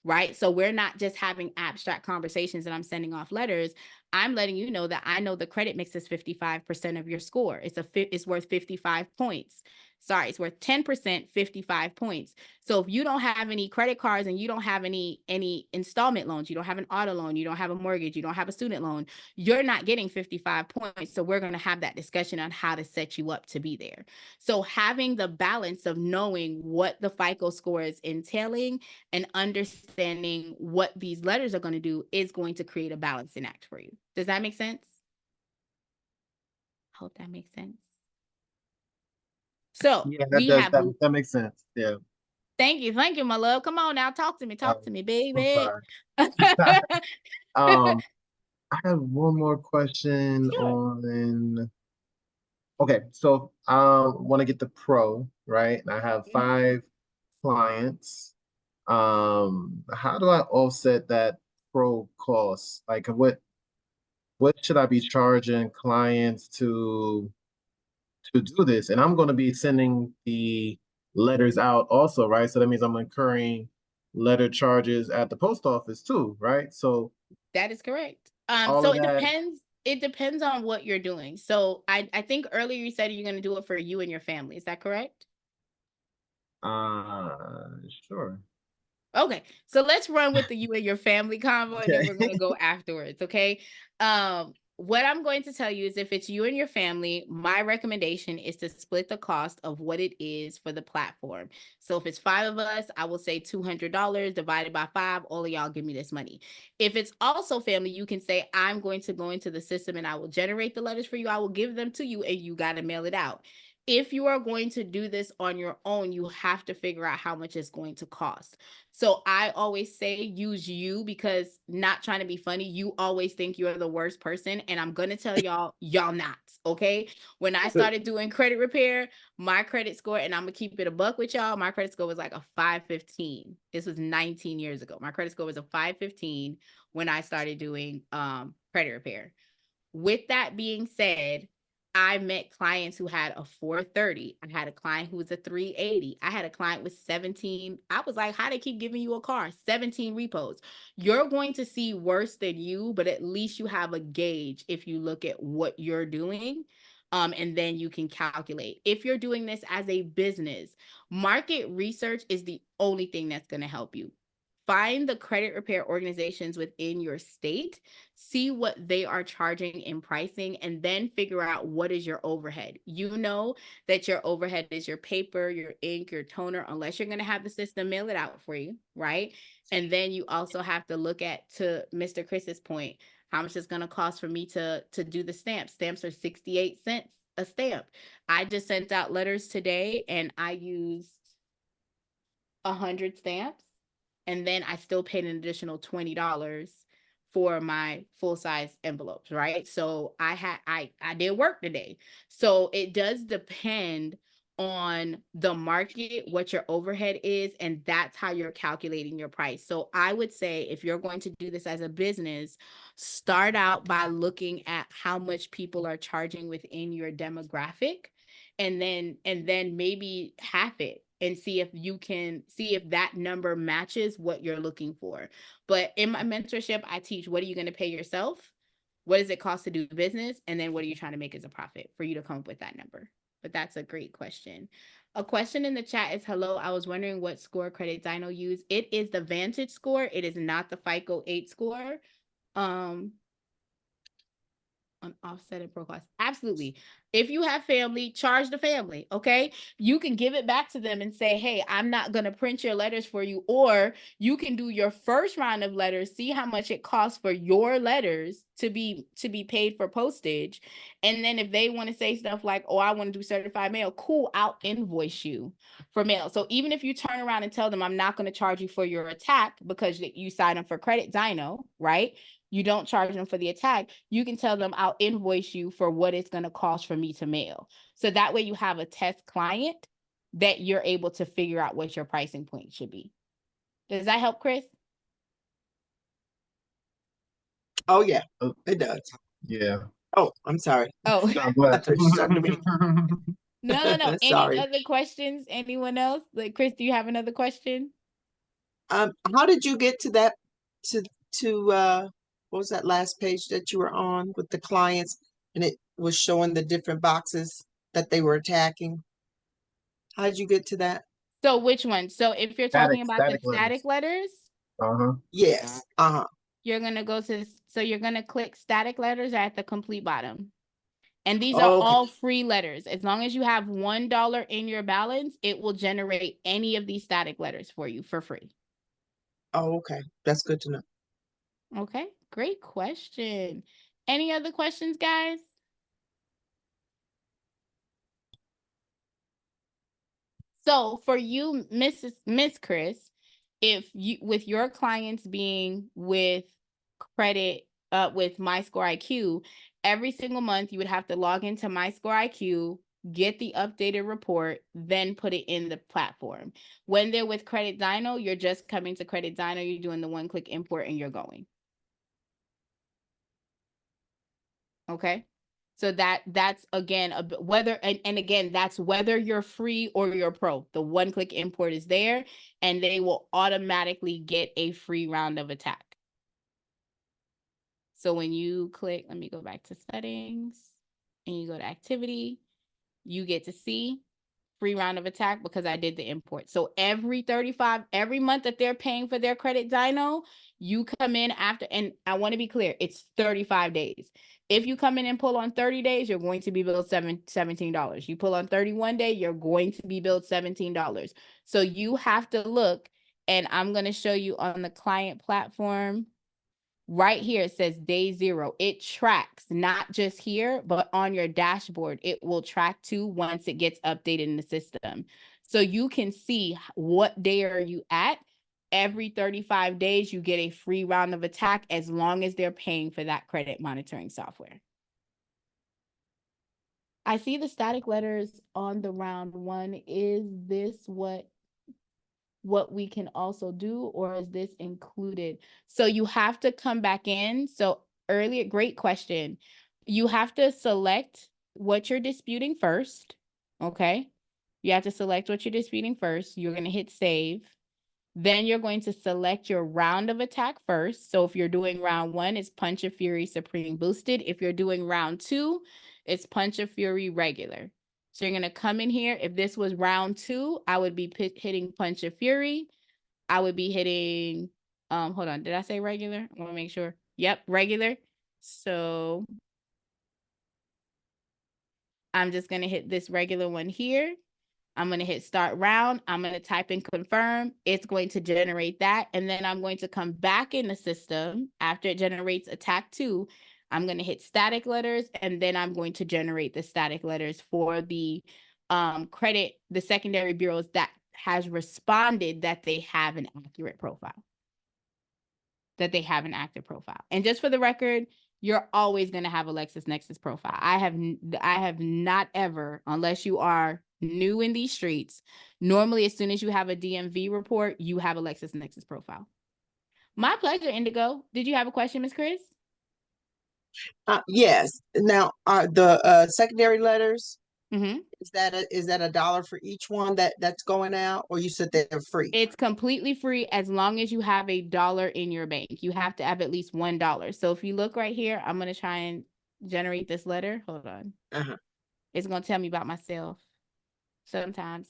Speaker 1: Right? So we're not just having abstract conversations and I'm sending off letters. I'm letting you know that I know the credit mix is 55% of your score. It's worth 55 points. Sorry, it's worth 10%, 55 points. So if you don't have any credit cards and you don't have any installment loans, you don't have an auto loan, you don't have a mortgage, you don't have a student loan, you're not getting 55 points. So we're going to have that discussion on how to set you up to be there. So having the balance of knowing what the FICO score is entailing and understanding what these letters are going to do is going to create a balancing act for you. Does that make sense? I hope that makes sense. So
Speaker 7: Yeah,
Speaker 1: we have
Speaker 7: that makes sense. Yeah.
Speaker 1: Thank you, my love. Come on now, talk to me,
Speaker 7: I'm
Speaker 1: baby.
Speaker 7: sorry. I have one more question
Speaker 1: Sure.
Speaker 7: on. Okay, so want to get the pro, right? And I have 5 clients. How do I offset that pro cost? Like what should I be charging clients to do this? And I'm going to be sending the letters out also, right? So that means I'm incurring letter charges at the post office too, right? So
Speaker 1: That is correct.
Speaker 7: all
Speaker 1: So
Speaker 7: of that.
Speaker 1: it depends on what you're doing. So I think earlier you said you're going to do it for you and your family. Is that correct?
Speaker 7: Sure.
Speaker 1: Okay, so let's run with the you and your family convo, and then
Speaker 7: Okay.
Speaker 1: we're gonna go afterwards. Okay. What I'm going to tell you is if it's you and your family, my recommendation is to split the cost of what it is for the platform. So if it's 5 of us, I will say $200 divided by 5. All of y'all give me this money. If it's also family, you can say, I'm going to go into the system and I will generate the letters for you. I will give them to you and you got to mail it out. If you are going to do this on your own, you have to figure out how much it's going to cost. So I always say use you, because not trying to be funny, you always think you're the worst person. And I'm going to tell y'all not. Okay. When I started doing credit repair, my credit score, and I'm going to keep it a buck with y'all, my credit score was like a 515. This was 19 years ago. My credit score was a 515 when I started doing credit repair. With that being said, I met clients who had a 430. I had a client who was a 380. I had a client with 17. I was like, how they keep giving you a car? 17 repos. You're going to see worse than you, but at least you have a gauge if you look at what you're doing. And then you can calculate. If you're doing this as a business, market research is the only thing that's going to help you. Find the credit repair organizations within your state, see what they are charging in pricing, and then figure out what is your overhead. You know that your overhead is your paper, your ink, your toner, unless you're going to have the system mail it out for you, right? And then you also have to look at, to Mr. Chris's point, how much it's going to cost for me to do the stamps. Stamps are 68 cents a stamp. I just sent out letters today and I used 100 stamps. And then I still paid an additional $20 for my full-size envelopes, right? So I did work today. So it does depend on the market, what your overhead is, and that's how you're calculating your price. So I would say if you're going to do this as a business, start out by looking at how much people are charging within your demographic, and then maybe half it and see if you can see if that number matches what you're looking for. But in my mentorship, I teach, what are you going to pay yourself? What does it cost to do business? And then what are you trying to make as a profit for you to come up with that number? But that's a great question. A question in the chat is, hello, I was wondering what score Credit Dino use. It is the Vantage score. It is not the FICO 8 score. On offset and pro cost. Absolutely. If you have family, charge the family. Okay. You can give it back to them and say, hey, I'm not going to print your letters for you. Or you can do your first round of letters, see how much it costs for your letters to be paid for postage. And then if they want to say stuff like, oh, I want to do certified mail, cool, I'll invoice you for mail. So even if you turn around and tell them, I'm not going to charge you for your attack because you signed up for Credit Dino, right? You don't charge them for the attack. You can tell them, I'll invoice you for what it's going to cost for me to mail. So that way you have a test client that you're able to figure out what your pricing point should be. Does that help, Chris?
Speaker 3: Oh, yeah, it does.
Speaker 7: Yeah.
Speaker 3: Oh, I'm sorry.
Speaker 1: Oh,
Speaker 7: No, go
Speaker 3: I
Speaker 7: ahead.
Speaker 3: thought you said to me.
Speaker 1: no. Any
Speaker 3: Sorry.
Speaker 1: other questions? Anyone else? Like, Chris, do you have another question?
Speaker 3: How did you get to that, to what was that last page that you were on with the clients, and it was showing the different boxes that they were attacking? How'd you get to that?
Speaker 1: So which one? So if you're talking about the
Speaker 7: Static
Speaker 1: static
Speaker 7: letters.
Speaker 1: letters,
Speaker 3: Yes.
Speaker 1: you're gonna go to, so you're gonna click static letters at the complete bottom. And these are
Speaker 3: Okay.
Speaker 1: all free letters. As long as you have $1 in your balance, it will generate any of these static letters for you for free.
Speaker 3: Oh, okay. That's good to know.
Speaker 1: Okay, great question. Any other questions, guys? So for you, Miss Chris, if you, with your clients being with credit with My Score IQ, every single month you would have to log into My Score IQ, get the updated report, then put it in the platform. When they're with Credit Dino, you're just coming to Credit Dino, you're doing the one-click import and you're going. Okay. So that's again whether and again that's whether you're free or you're pro. The one-click import is there and they will automatically get a free round of attack. So when you click, let me go back to settings and you go to activity, you get to see free round of attack because I did the import. So every month that they're paying for their Credit Dino, you come in after, and I want to be clear, it's 35 days. If you come in and pull on 30 days, you're going to be billed $17. You pull on 31 day, you're going to be billed $17. So you have to look, and I'm going to show you on the client platform. Right here, it says day 0. It tracks not just here, but on your dashboard. It will track too once it gets updated in the system. So you can see what day are you at. Every 35 days, you get a free round of attack as long as they're paying for that credit monitoring software. I see the static letters on the round 1. Is this what we can also do, or is this included? So you have to come back in. So earlier, great question. You have to select what you're disputing first. Okay. You have to select what you're disputing first. You're going to hit save. Then you're going to select your round of attack first. So if you're doing round 1, it's Punch of Fury Supreme Boosted. If you're doing round 2, it's Punch of Fury Regular. So you're going to come in here. If this was round 2, I would be hitting Punch of Fury. I would be hitting, hold on, did I say regular? I want to make sure. Yep, regular. So I'm just going to hit this regular one here. I'm going to hit start round. I'm going to type in confirm. It's going to generate that. And then I'm going to come back in the system after it generates attack 2. I'm going to hit static letters, and then I'm going to generate the static letters for the credit, the secondary bureaus that has responded that they have an accurate profile. That they have an active profile. And just for the record, you're always going to have a LexisNexis profile. I have not ever, unless you are new in these streets, normally as soon as you have a DMV report, you have a LexisNexis profile. My pleasure, Indigo. Did you have a question, Ms. Chris?
Speaker 3: Yes. Now, are the secondary letters,
Speaker 1: Mm-hmm.
Speaker 3: is that $1 for each one that's going out, or you said they're free?
Speaker 1: It's completely free as long as you have $1 in your bank. You have to have at least $1. So if you look right here, I'm going to try and generate this letter. Hold on. It's going to tell me about myself. Sometimes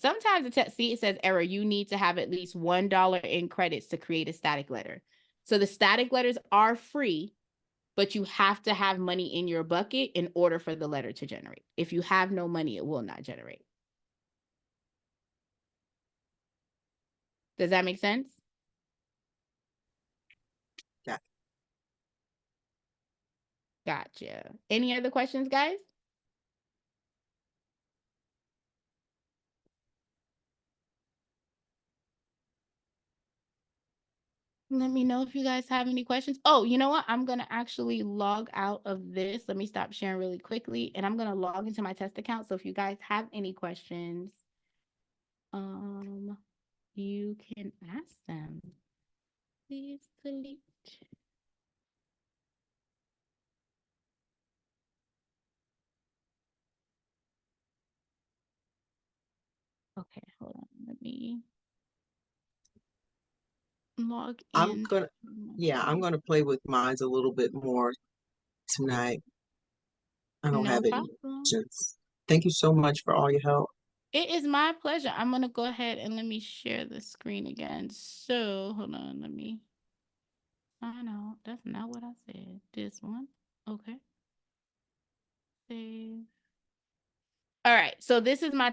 Speaker 1: see, it says error. You need to have at least $1 in credits to create a static letter. So the static letters are free, but you have to have money in your bucket in order for the letter to generate. If you have no money, it will not generate. Does that make sense?
Speaker 3: Yeah.
Speaker 1: Gotcha. Any other questions, guys? Let me know if you guys have any questions. Oh, you know what? I'm going to actually log out of this. Let me stop sharing really quickly. And I'm going to log into my test account. So if you guys have any questions, you can ask them. Please delete. Okay, hold on. Let me log in.
Speaker 3: I'm gonna play with mines a little bit more tonight. I don't
Speaker 1: No
Speaker 3: have any
Speaker 1: problem.
Speaker 3: questions. Thank you so much for all your help.
Speaker 1: It is my pleasure. I'm going to go ahead and let me share the screen again. So hold on, let me. I know that's not what I said. This one. Okay. Save. All right. So this is my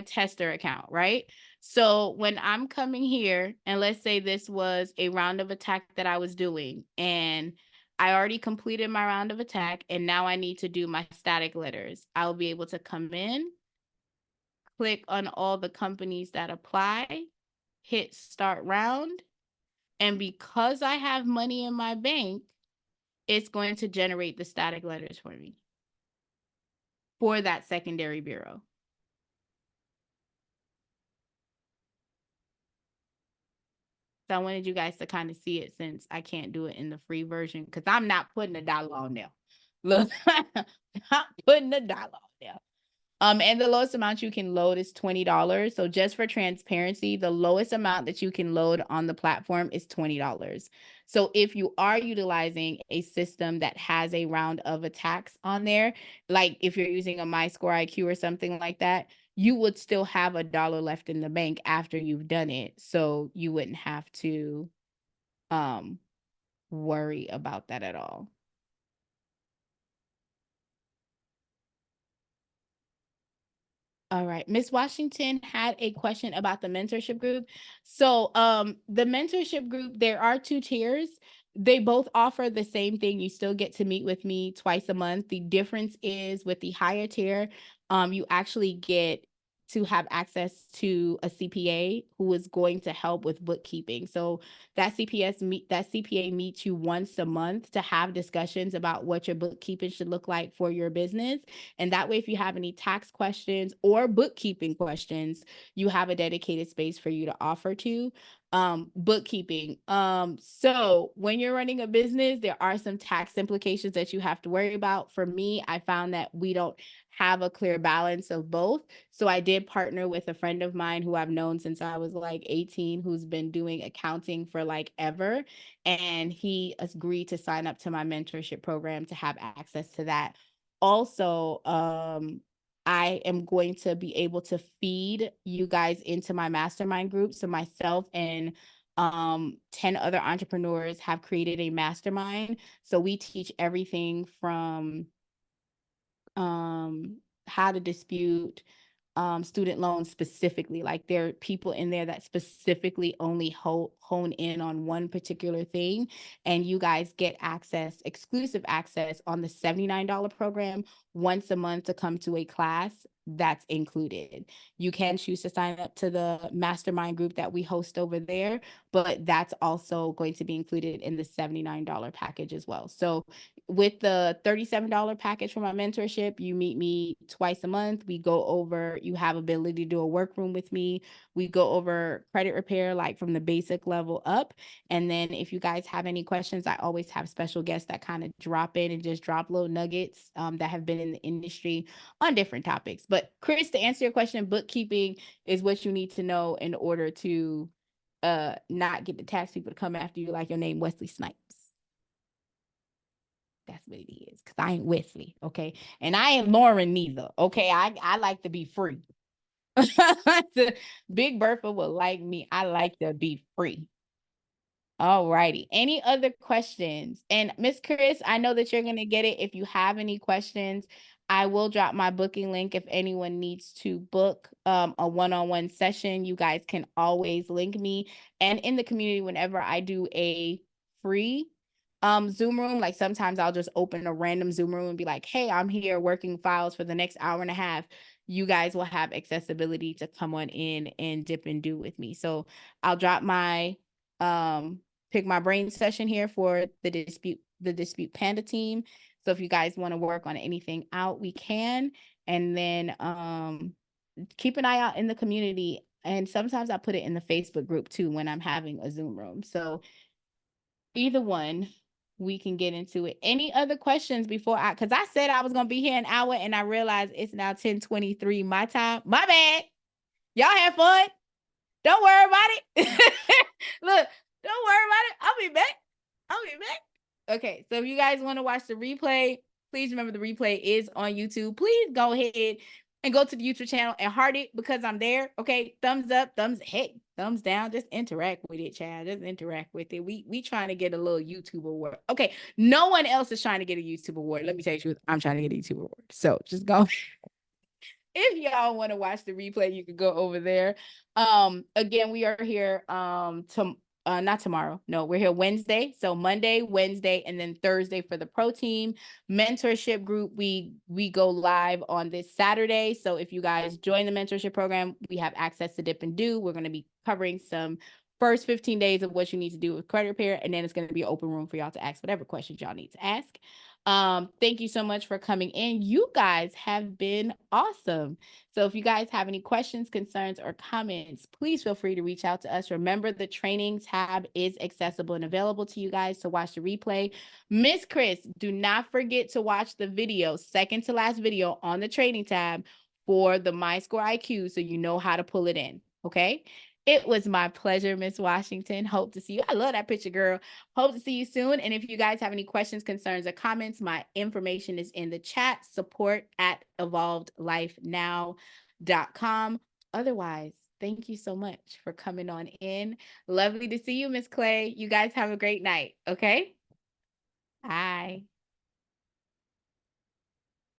Speaker 1: tester account, right? So when I'm coming here, and let's say this was a round of attack that I was doing, and I already completed my round of attack, and now I need to do my static letters. I'll be able to come in, click on all the companies that apply, hit start round, and because I have money in my bank, it's going to generate the static letters for me for that secondary bureau. So I wanted you guys to kind of see it since I can't do it in the free version because I'm not putting $1 on there. Look, not putting $1 on there. And the lowest amount you can load is $20. So just for transparency, the lowest amount that you can load on the platform is $20. So if you are utilizing a system that has a round of attacks on there, like if you're using a MyScoreIQ or something like that, you would still have $1 left in the bank after you've done it. So you wouldn't have to worry about that at all. All right. Miss Washington had a question about the mentorship group. So the mentorship group, there are 2 tiers. They both offer the same thing. You still get to meet with me twice a month. The difference is with the higher tier, you actually get to have access to a CPA who is going to help with bookkeeping. So that CPA meets you once a month to have discussions about what your bookkeeping should look like for your business. And that way, if you have any tax questions or bookkeeping questions, you have a dedicated space for you to offer to. Bookkeeping. So when you're running a business, there are some tax implications that you have to worry about. For me, I found that we don't have a clear balance of both. So I did partner with a friend of mine who I've known since I was like 18, who's been doing accounting for like ever. And he agreed to sign up to my mentorship program to have access to that. Also, I am going to be able to feed you guys into my mastermind group. So myself and 10 other entrepreneurs have created a mastermind. So we teach everything from how to dispute student loans specifically. Like there are people in there that specifically only hone in on one particular thing, and you guys get access, exclusive access on the $79 program once a month to come to a class that's included. You can choose to sign up to the mastermind group that we host over there, but that's also going to be included in the $79 package as well. So with the $37 package for my mentorship, you meet me twice a month. We go over, you have ability to do a workroom with me. We go over credit repair, like from the basic level up. And then if you guys have any questions, I always have special guests that kind of drop in and just drop little nuggets that have been in the industry on different topics. But Chris, to answer your question, bookkeeping is what you need to know in order to not get the tax people to come after you like your name Wesley Snipes. That's what it is, because I ain't Wesley, okay? And I ain't Lauren neither, okay? I like to be free. Big Bertha will like me. I like to be free. All righty. Any other questions? And Miss Chris, I know that you're going to get it. If you have any questions, I will drop my booking link if anyone needs to book a one-on-one session. You guys can always link me. And in the community, whenever I do a free Zoom room, like sometimes I'll just open a random Zoom room and be like, hey, I'm here working files for the next hour and a half. You guys will have accessibility to come on in and dip and do with me. So I'll drop my pick my brain session here for the Dispute Panda team. So if you guys want to work on anything out, we can. And then keep an eye out in the community. And sometimes I put it in the Facebook group too when I'm having a Zoom room. So either one, we can get into it. Any other questions before because I said I was going to be here an hour and I realized it's now 10:23 my time. My bad. Y'all have fun. Don't worry about it. Look, don't worry about it. I'll be back. Okay, so if you guys want to watch the replay, please remember the replay is on YouTube. Please go ahead and go to the YouTube channel and heart it because I'm there. Okay. Thumbs up, thumbs down. Just interact with it, child. Just interact with it. We trying to get a little YouTube award. Okay. No one else is trying to get a YouTube award. Let me tell you the truth. I'm trying to get a YouTube award. So just go. If y'all want to watch the replay, you can go over there. Again, we are here not tomorrow. No, we're here Wednesday. So Monday, Wednesday, and then Thursday for the pro team mentorship group. We go live on this Saturday. So if you guys join the mentorship program, we have access to Dip and Do. We're going to be covering some first 15 days of what you need to do with credit repair, and then it's going to be an open room for y'all to ask whatever questions y'all need to ask. Thank you so much for coming in. You guys have been awesome. So if you guys have any questions, concerns, or comments, please feel free to reach out to us. Remember, the training tab is accessible and available to you guys to watch the replay. Miss Chris, do not forget to watch the video, second to last video on the training tab for the MyScore IQ so you know how to pull it in. Okay. It was my pleasure, Miss Washington. Hope to see you. I love that picture, girl. Hope to see you soon. And if you guys have any questions, concerns, or comments, my information is in the chat. support@evolvedlifenow.com. Otherwise, thank you so much for coming on in. Lovely to see you, Miss Clay. You guys have a great night. Okay? Bye.